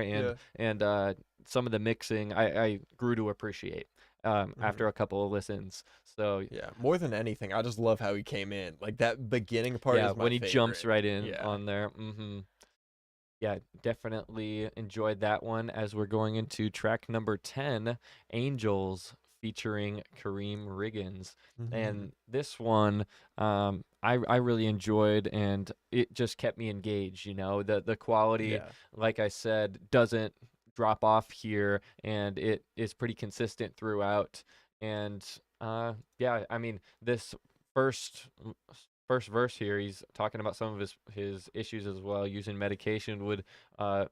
Speaker 1: and some of the mixing I grew to appreciate after a couple of listens. So
Speaker 2: Yeah, more than anything, I just love how he came in. Like that beginning part
Speaker 1: yeah,
Speaker 2: is my
Speaker 1: when he jumps
Speaker 2: favorite.
Speaker 1: right in
Speaker 2: Yeah.
Speaker 1: on there. Yeah, definitely enjoyed that one. As we're going into track number 10, Angels featuring Kareem Riggins. And this one I really enjoyed, and it just kept me engaged. You know, the quality,
Speaker 2: Yeah.
Speaker 1: like I said, doesn't drop off here, and it is pretty consistent throughout. And yeah, I mean, this first verse here, he's talking about some of his issues as well. Using medication would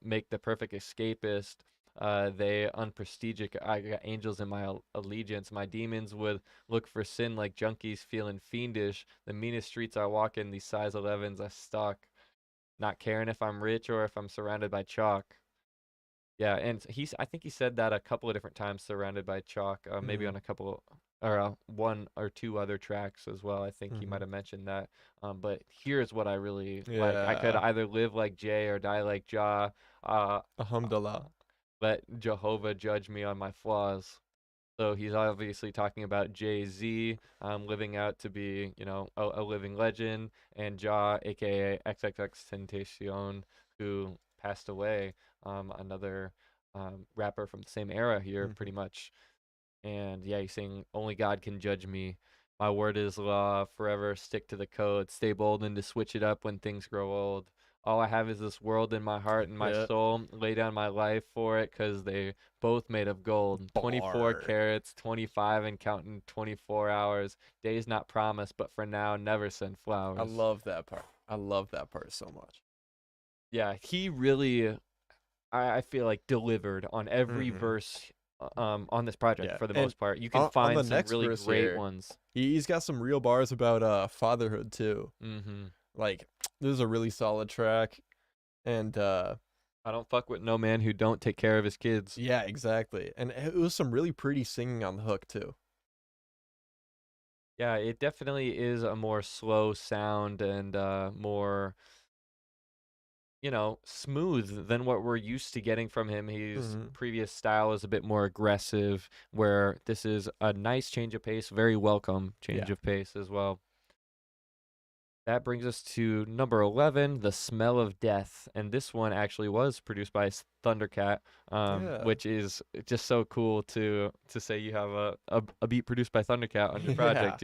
Speaker 1: make the perfect escapist. They unprestigious. I got angels in my allegiance. My demons would look for sin like junkies feeling fiendish. The meanest streets I walk in, these size 11s I stalk. Not caring if I'm rich or if I'm surrounded by chalk. Yeah, and I think he said that a couple of different times, surrounded by chalk, maybe on a couple or one or two other tracks as well. I think he might have mentioned that. But here's what I really like. I could
Speaker 2: Yeah.
Speaker 1: either live like Jay or die like Jah.
Speaker 2: Alhamdulillah.
Speaker 1: Let Jehovah judge me on my flaws. So he's obviously talking about Jay-Z living out to be, you know, a living legend, and Jah, aka XXXTentacion, who passed away, another rapper from the same era here, pretty much. And yeah, he's saying, only God can judge me. My word is law, forever stick to the code. Stay bold and to switch it up when things grow old. all I have is this world in my heart and my
Speaker 2: Yeah.
Speaker 1: soul. Lay down my life for it, 'cause they both made of gold. 24
Speaker 2: Bar.
Speaker 1: carats, 25 and counting 24 hours. Days not promised, but for now, never send flowers.
Speaker 2: I love that part. I love that part so much.
Speaker 1: Yeah, he really, I feel like, delivered on every
Speaker 2: Mhm.
Speaker 1: verse on this project
Speaker 2: Yeah,
Speaker 1: for the
Speaker 2: and
Speaker 1: most part. You can
Speaker 2: on
Speaker 1: find
Speaker 2: the
Speaker 1: some
Speaker 2: next
Speaker 1: really
Speaker 2: verse
Speaker 1: great
Speaker 2: here,
Speaker 1: ones.
Speaker 2: he's got some real bars about fatherhood too.
Speaker 1: Mm-hmm.
Speaker 2: Like, this is a really solid track, and
Speaker 1: I don't fuck with no man who don't take care of his kids.
Speaker 2: yeah, exactly. And it was some really pretty singing on the hook too.
Speaker 1: Yeah, it definitely is a more slow sound and more, smooth than what we're used to getting from him. His
Speaker 2: Mhm.
Speaker 1: previous style is a bit more aggressive, where this is a nice change of pace, very welcome change
Speaker 2: Yeah.
Speaker 1: of pace as well. That brings us to number 11, The Smell of Death. And this one actually was produced by Thundercat,
Speaker 2: Yeah.
Speaker 1: which is just so cool to say you have a beat produced by Thundercat on your project,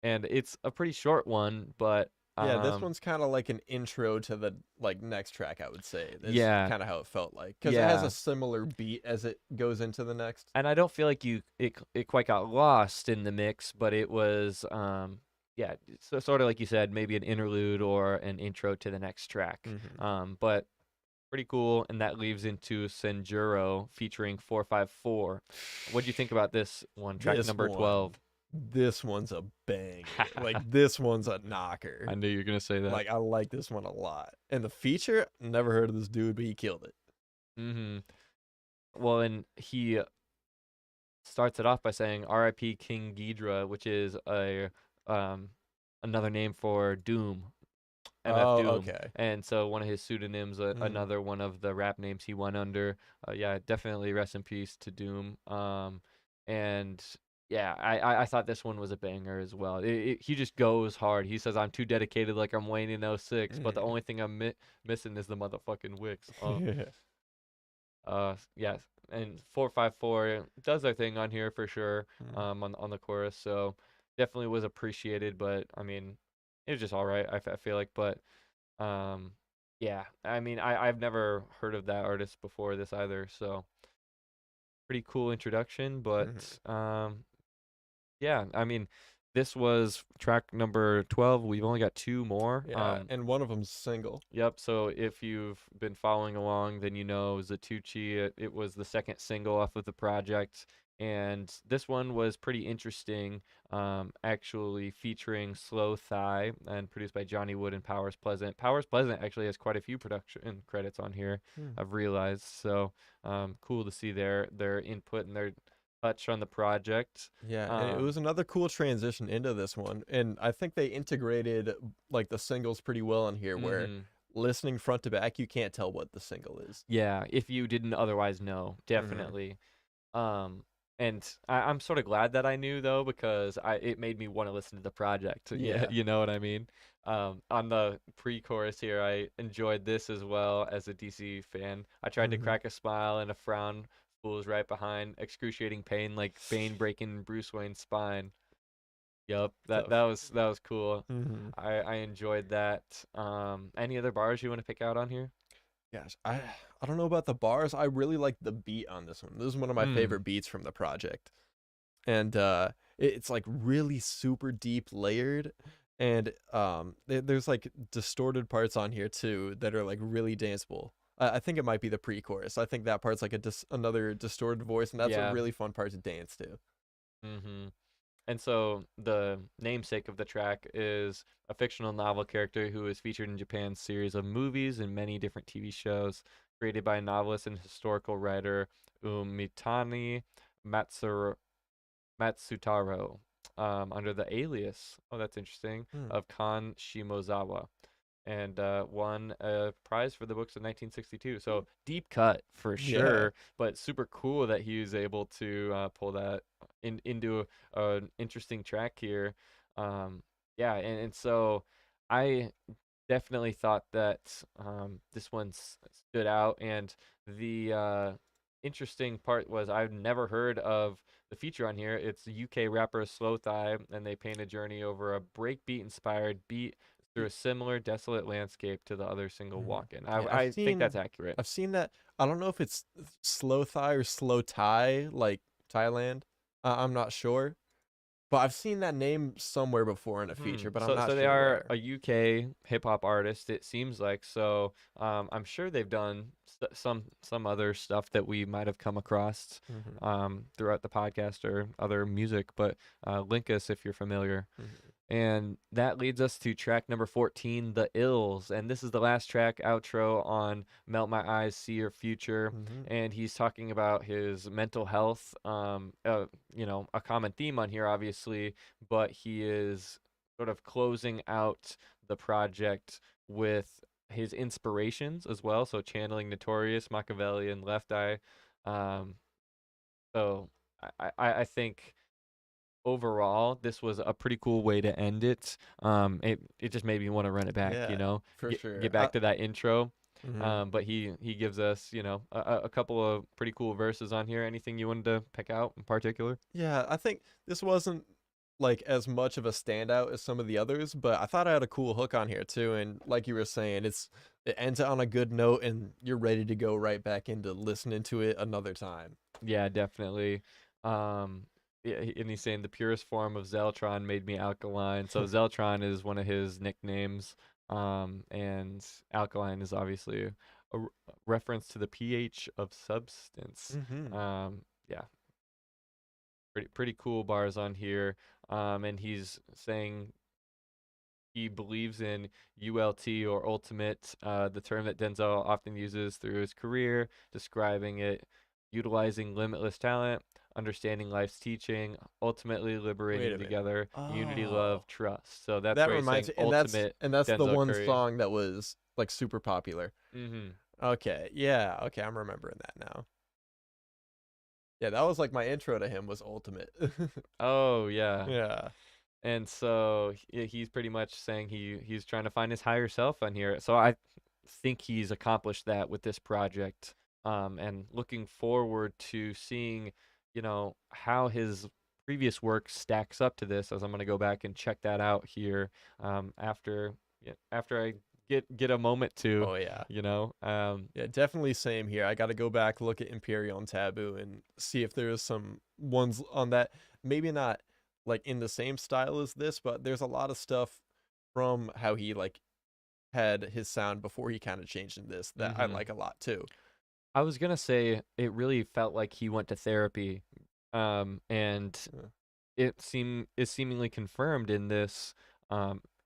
Speaker 1: And it's a pretty short one, but
Speaker 2: Yeah, this one's kind of like an intro to the like next track, I would say. That's
Speaker 1: yeah,
Speaker 2: kind of how it felt like, because it has
Speaker 1: yeah.
Speaker 2: a similar beat as it goes into the next.
Speaker 1: And I don't feel like it quite got lost in the mix, but it was yeah, so sort of like you said, maybe an interlude or an intro to the next track. But pretty cool, and that leaves into Senjuro featuring 454. What'd you think about this one, track
Speaker 2: This
Speaker 1: number
Speaker 2: one,
Speaker 1: 12?
Speaker 2: this one's a banger. Like, this one's a knocker.
Speaker 1: I knew you were gonna say that.
Speaker 2: Like, I like this one a lot. And the feature, never heard of this dude, but he killed it.
Speaker 1: Mm-hmm. Well, and he starts it off by saying R.I.P. King Ghidra, which is a another name for Doom, MF
Speaker 2: Oh,
Speaker 1: Doom.
Speaker 2: okay.
Speaker 1: And so one of his pseudonyms, another one of the rap names he went under. Yeah, definitely rest in peace to Doom. And yeah, I thought this one was a banger as well. He just goes hard. He says, I'm too dedicated like I'm Wayne in '06, but the only thing I'm missing is the motherfucking Wicks. Yeah, and 454 does their thing on here for sure. On the chorus, so definitely was appreciated. But I mean, it was just all right. I feel like, but yeah. I mean, I've never heard of that artist before this either, so pretty cool introduction. But yeah. I mean, this was track number 12. We've only got two more.
Speaker 2: Yeah, and one of them's single.
Speaker 1: Yep. So if you've been following along, then you know Zatucci. It was the second single off of the project, and this one was pretty interesting. Actually featuring Slow Thigh and produced by Johnny Wood and Powers Pleasant. Powers Pleasant actually has quite a few production credits on here. I've realized. So cool to see their input and their touch on the project.
Speaker 2: Yeah, and it was another cool transition into this one. And I think they integrated like the singles pretty well in here, where listening front to back, you can't tell what the single is.
Speaker 1: Yeah, if you didn't otherwise know, definitely. And I'm sort of glad that I knew though, because it made me want to listen to the project. Yeah,
Speaker 2: Yeah.
Speaker 1: you know what I mean. On the pre-chorus here, I enjoyed this as well as a DC fan. I tried to crack a smile and a frown. Fools right behind, excruciating pain like Bane breaking Bruce Wayne's spine. Yup, that was cool. I enjoyed that. Any other bars you want to pick out on here?
Speaker 2: Gosh, I don't know about the bars. I really like the beat on this one. This is one of my favorite beats from the project. And it's like really super deep layered, and there's like distorted parts on here too that are like really danceable. I think it might be the pre-chorus. I think that part's like another distorted voice, and that's a really fun part to dance to.
Speaker 1: And so the namesake of the track is a fictional novel character who is featured in Japan's series of movies and many different TV shows, created by novelist and historical writer Umitani Matsutaro, under the alias, oh, that's interesting, of Kan Shimozawa, and won a prize for the books in 1962. So deep cut for sure, but super cool that he was able to pull that into an interesting track here. Yeah, and so I definitely thought that this one stood out, and the interesting part was I've never heard of the feature on here. It's UK rapper Slow Thigh, and they paint a journey over a breakbeat inspired beat through a similar desolate landscape to the other single
Speaker 2: Mhm.
Speaker 1: Walk In.
Speaker 2: Yeah,
Speaker 1: I think that's accurate.
Speaker 2: I've seen that. I don't know if it's slow Thai or slow Thai, like Thailand. I'm not sure, but I've seen that name somewhere before in a feature, but I'm
Speaker 1: So
Speaker 2: not
Speaker 1: they
Speaker 2: sure
Speaker 1: are
Speaker 2: where.
Speaker 1: a UK hip hop artist, it seems like. So I'm sure they've done some other stuff that we might have come across
Speaker 2: Mhm,
Speaker 1: throughout the podcast or other music, but link us if you're familiar.
Speaker 2: mhm.
Speaker 1: And that leads us to track number 14, The Ills. And this is the last track outro on Melt My Eyes, See Your Future.
Speaker 2: Mhm.
Speaker 1: And he's talking about his mental health. A common theme on here, obviously, but he is sort of closing out the project with his inspirations as well. So channeling Notorious, Machiavelli, and Left Eye. Um, so I think overall, this was a pretty cool way to end it. It just made me want to run it back,
Speaker 2: Yeah, for sure.
Speaker 1: get back to that intro.
Speaker 2: Mhm.
Speaker 1: But he gives us, a couple of pretty cool verses on here. Anything you wanted to pick out in particular?
Speaker 2: Yeah, I think this wasn't like as much of a standout as some of the others, but I thought I had a cool hook on here too. And like you were saying, it ends on a good note, and you're ready to go right back into listening to it another time.
Speaker 1: Yeah, definitely. Yeah, and he's saying the purest form of Zeltron made me alkaline. So Zeltron is one of his nicknames. And alkaline is obviously a reference to the pH of substance.
Speaker 2: Mm-hmm.
Speaker 1: Yeah, pretty cool bars on here. And he's saying he believes in ULT or ultimate, the term that Denzel often uses through his career, describing it utilizing limitless talent, understanding life's teaching, ultimately
Speaker 2: Wait
Speaker 1: liberating
Speaker 2: a minute.
Speaker 1: together, unity,
Speaker 2: Oh,
Speaker 1: love, trust. So that's
Speaker 2: that
Speaker 1: where he's
Speaker 2: reminds
Speaker 1: saying
Speaker 2: me,
Speaker 1: ultimate
Speaker 2: and that's the
Speaker 1: Denzel
Speaker 2: one
Speaker 1: Curry.
Speaker 2: song that was like super popular.
Speaker 1: Mm-hmm.
Speaker 2: Okay, yeah, okay, I'm remembering that now. Yeah, that was like my intro to him was Ultimate.
Speaker 1: Oh yeah.
Speaker 2: Yeah.
Speaker 1: And so he's pretty much saying he's trying to find his higher self on here. So I think he's accomplished that with this project. And looking forward to seeing, how his previous work stacks up to this, as I'm going to go back and check that out here after I get a moment to,
Speaker 2: Oh yeah.
Speaker 1: you know.
Speaker 2: Yeah, definitely same here. I got to go back, look at Imperial and Taboo, and see if there's some ones on that. Maybe not like in the same style as this, but there's a lot of stuff from how he like had his sound before he kind of changed in this that I
Speaker 1: Mhm.
Speaker 2: like a lot too.
Speaker 1: I was gonna say it really felt like he went to therapy, and
Speaker 2: Yeah.
Speaker 1: it is seemingly confirmed in this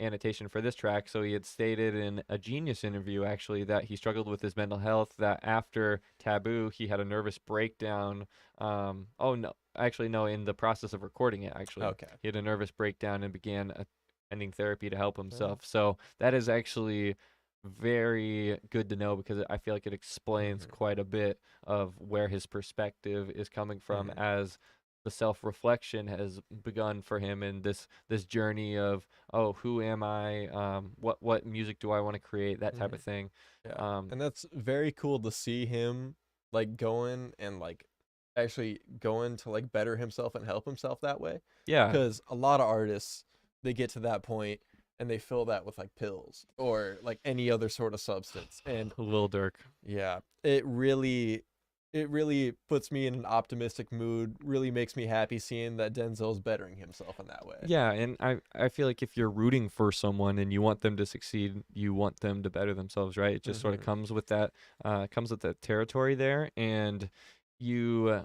Speaker 1: annotation for this track. So he had stated in a Genius interview actually that he struggled with his mental health. That after Taboo, he had a nervous breakdown. Oh no, actually no. In the process of recording it, actually,
Speaker 2: Okay.
Speaker 1: he had a nervous breakdown and began attending therapy to help
Speaker 2: Oh.
Speaker 1: himself. So that is actually very good to know because I feel like it explains
Speaker 2: Mhm.
Speaker 1: quite a bit of where his perspective is coming from
Speaker 2: Mhm.
Speaker 1: as the self-reflection has begun for him in this journey of, oh, who am I, what music do I want to create, that type
Speaker 2: Mhm.
Speaker 1: of thing.
Speaker 2: Yeah.
Speaker 1: um
Speaker 2: And that's very cool to see him like going and like actually going to like better himself and help himself that way.
Speaker 1: yeah.
Speaker 2: Because a lot of artists, they get to that point and they fill that with like pills or like any other sort of substance. And
Speaker 1: Lil Durk.
Speaker 2: yeah, it really puts me in an optimistic mood, really makes me happy seeing that Denzel's bettering himself in that way.
Speaker 1: Yeah, and I feel like if you're rooting for someone and you want them to succeed, you want them to better themselves, right? It just sort of
Speaker 2: Hmm.
Speaker 1: comes with that territory there, and you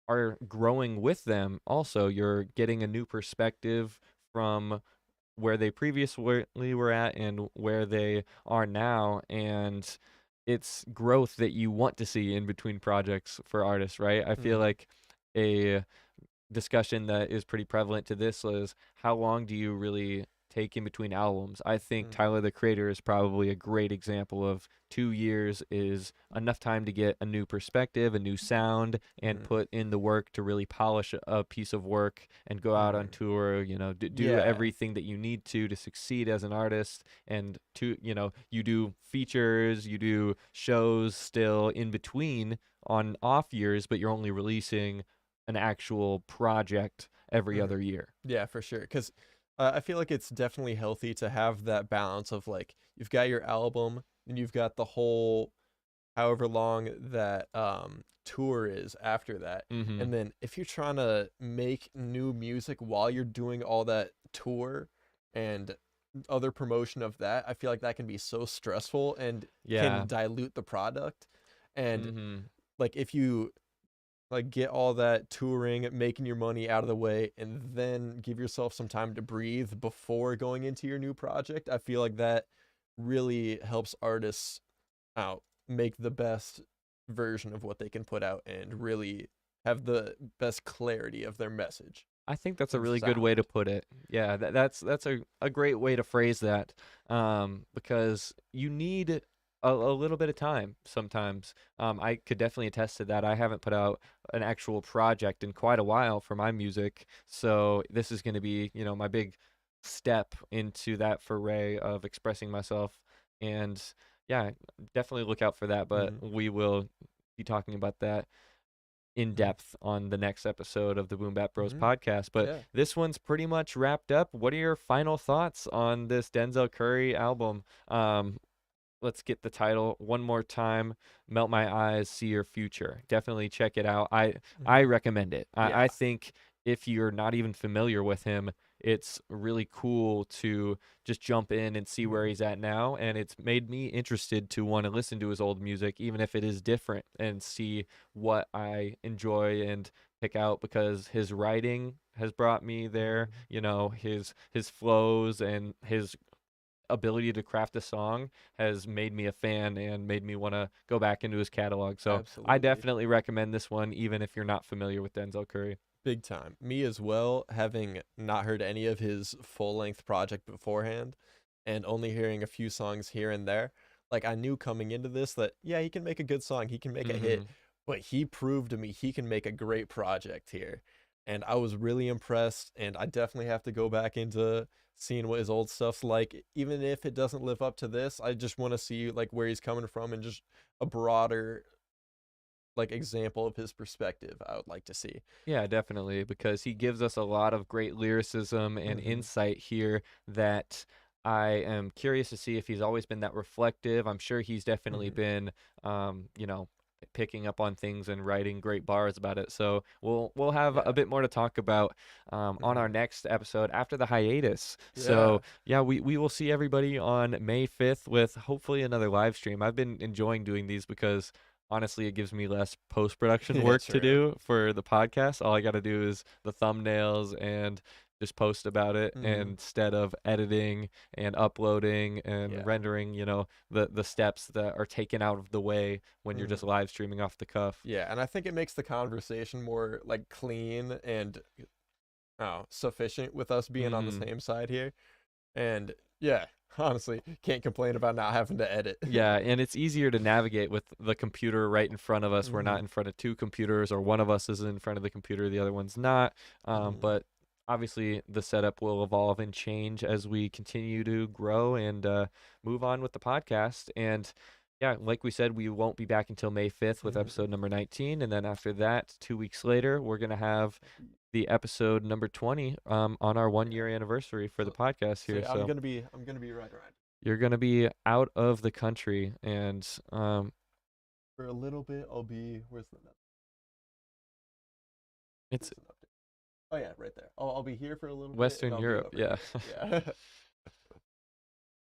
Speaker 1: are growing with them. Also, you're getting a new perspective from where they previously were at and where they are now, and it's growth that you want to see in between projects for artists, right? I feel
Speaker 2: Hmm.
Speaker 1: like a discussion that is pretty prevalent to this is how long do you really take in between albums? I think
Speaker 2: Hmm.
Speaker 1: Tyler the Creator is probably a great example of 2 years is enough time to get a new perspective, a new sound, and
Speaker 2: Hmm.
Speaker 1: put in the work to really polish a piece of work and go out on
Speaker 2: Hmm.
Speaker 1: tour, do
Speaker 2: Yeah.
Speaker 1: everything that you need to succeed as an artist. And you do features, you do shows still in between on off years, but you're only releasing an actual project every
Speaker 2: Hmm.
Speaker 1: other year.
Speaker 2: Yeah, for sure. Because I feel like it's definitely healthy to have that balance of like you've got your album and you've got the whole however long that tour is after that.
Speaker 1: Mm-hmm.
Speaker 2: And then if you're trying to make new music while you're doing all that tour and other promotion of that, I feel like that can be so stressful and
Speaker 1: Yeah.
Speaker 2: can dilute the product. And
Speaker 1: Mm-hmm.
Speaker 2: like if you like get all that touring, making your money out of the way, and then give yourself some time to breathe before going into your new project, I feel like that really helps artists out make the best version of what they can put out and really have the best clarity of their message
Speaker 1: I think that's a
Speaker 2: and
Speaker 1: really good way to
Speaker 2: sound.
Speaker 1: put it. Yeah, that's a great way to phrase that. Because you need a little bit of time sometimes. I could definitely attest to that. I haven't put out an actual project in quite a while for my music, so this is going to be, my big step into that foray of expressing myself. And yeah, definitely look out for that. But
Speaker 2: Hmm.
Speaker 1: we will be talking about that in depth on the next episode of the Boom Bap Bros
Speaker 2: Hmm.
Speaker 1: podcast. But
Speaker 2: Yeah.
Speaker 1: this one's pretty much wrapped up. What are your final thoughts on this Denzel Curry album? Let's get the title one more time. Melt My Eyes, See Your Future. Definitely check it out. I
Speaker 2: Hmm.
Speaker 1: recommend it. I
Speaker 2: Yeah.
Speaker 1: think if you're not even familiar with him, it's really cool to just jump in and see where
Speaker 2: Hmm.
Speaker 1: he's at now. And it's made me interested to want to listen to his old music, even if it is different, and see what I enjoy and pick out, because his writing has brought me there.
Speaker 2: Hmm.
Speaker 1: His flows and his ability to craft a song has made me a fan and made me want to go back into his catalog. So I
Speaker 2: Absolutely.
Speaker 1: definitely recommend this one, even if you're not familiar with Denzel Curry.
Speaker 2: Big time. Me as well, having not heard any of his full length project beforehand and only hearing a few songs here and there. Like I knew coming into this that yeah, he can make a good song, he can make a hit,
Speaker 1: Hmm.
Speaker 2: but he proved to me he can make a great project here. And I was really impressed, and I definitely have to go back into seeing what his old stuff's like. Even if it doesn't live up to this, I just want to see like where he's coming from and just a broader like example of his perspective I would like to see.
Speaker 1: Yeah, definitely, because he gives us a lot of great lyricism and
Speaker 2: Hmm.
Speaker 1: insight here that I am curious to see if he's always been that reflective. I'm sure he's definitely
Speaker 2: Hmm.
Speaker 1: been, picking up on things and writing great bars about it. So we'll have a
Speaker 2: Yeah.
Speaker 1: bit more to talk about on our
Speaker 2: Hmm.
Speaker 1: next episode after the hiatus.
Speaker 2: Yeah.
Speaker 1: So yeah, we will see everybody on May 5th with hopefully another live stream. I've been enjoying doing these because honestly, it gives me less post production
Speaker 2: Yeah,
Speaker 1: work to
Speaker 2: true.
Speaker 1: do for the podcast. All I got to do is the thumbnails and just post about it
Speaker 2: Hmm.
Speaker 1: instead of editing and uploading and
Speaker 2: Yeah.
Speaker 1: rendering, the steps that are taken out of the way when you're just
Speaker 2: Hmm.
Speaker 1: live streaming off the cuff.
Speaker 2: Yeah, and I think it makes the conversation more like clean and sufficient with us being on the
Speaker 1: Mhm.
Speaker 2: same side here. And yeah, honestly, can't complain about not having to edit.
Speaker 1: Yeah, and it's easier to navigate with the computer right in front of us. We're not
Speaker 2: Hmm.
Speaker 1: in front of two computers, or one of us is in front of the computer, the other one's not.
Speaker 2: Hmm.
Speaker 1: But obviously, the setup will evolve and change as we continue to grow and move on with the podcast. And yeah, like we said, we won't be back until May 5th with
Speaker 2: Hmm.
Speaker 1: episode number 19. And then after that, 2 weeks later, we're going to have the episode number 20 on our 1 year
Speaker 2: Yeah.
Speaker 1: anniversary for the
Speaker 2: So,
Speaker 1: podcast
Speaker 2: so
Speaker 1: here.
Speaker 2: yeah,
Speaker 1: So
Speaker 2: I'm gonna be right around
Speaker 1: you're going to be out of the country, and
Speaker 2: for a little bit. I'll be
Speaker 1: it's
Speaker 2: where's the update? Oh yeah, right there. I'll be here for a little bit and
Speaker 1: Western
Speaker 2: I'll be
Speaker 1: Europe.
Speaker 2: over
Speaker 1: Yeah.
Speaker 2: here. Yeah.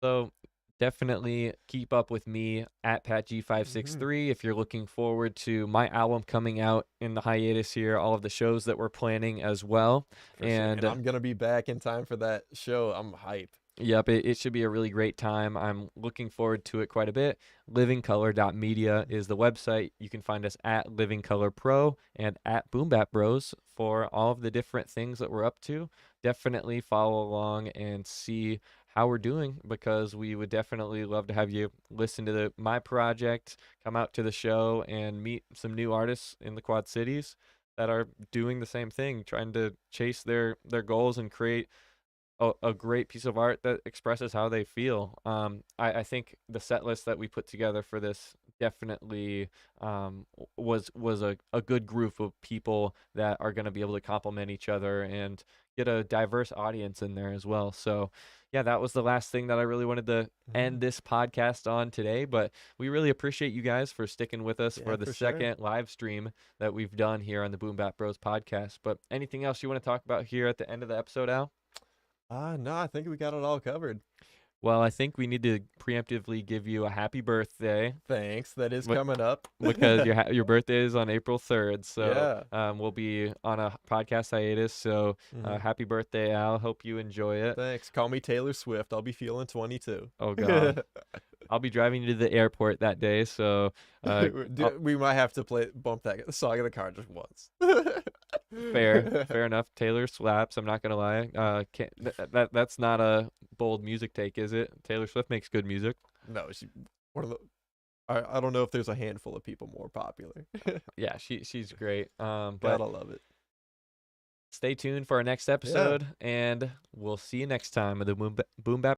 Speaker 1: So definitely keep up with me at
Speaker 2: Hmm.
Speaker 1: PatG563 if you're looking forward to my album coming out in the hiatus here, all of the shows that we're planning as well.
Speaker 2: For sure. And
Speaker 1: And
Speaker 2: I'm gonna be back in time for that show. I'm hype.
Speaker 1: yep, it should be a really great time. I'm looking forward to it quite a bit. Livingcolor.media is the website. You can find us at Living Color Pro and at Boom Bap Bros for all of the different things that we're up to. Definitely follow along and see how we're doing, because we would definitely love to have you listen to my project, come out to the show, and meet some new artists in the Quad Cities that are doing the same thing, trying to chase their goals and create a great piece of art that expresses how they feel. I think the set list that we put together for this definitely was a good group of people that are going to be able to complement each other and get a diverse audience in there as well. So yeah, that was the last thing that I really wanted to end this podcast on today, but we really appreciate you guys for sticking with us
Speaker 2: Yeah,
Speaker 1: for the
Speaker 2: for sure.
Speaker 1: second live stream that we've done here on the Boom Bap Bros podcast. But anything else you want to talk about here at the end of the episode, Al?
Speaker 2: No, I think we got it all covered.
Speaker 1: Well, I think we need to preemptively give you a happy birthday
Speaker 2: Thanks. That is
Speaker 1: What-
Speaker 2: coming up.
Speaker 1: because your birthday is on April 3rd. So
Speaker 2: Yeah.
Speaker 1: we'll be on a podcast hiatus. So happy birthday, Al. Hope you enjoy it.
Speaker 2: Thanks. Call me Taylor Swift. I'll be feeling 22.
Speaker 1: Oh, God. I'll be driving you to the airport that day. So
Speaker 2: We might have to bump that song in the car just once.
Speaker 1: fair enough. Taylor slaps. I'm not going to lie. That's not a bold music take, is it? Taylor Swift makes good music.
Speaker 2: No, one of the. I don't know if there's a handful of people more popular.
Speaker 1: Yeah, she's great. But
Speaker 2: Gotta love it.
Speaker 1: stay tuned for our next episode, and we'll see you next time of the Boom Bap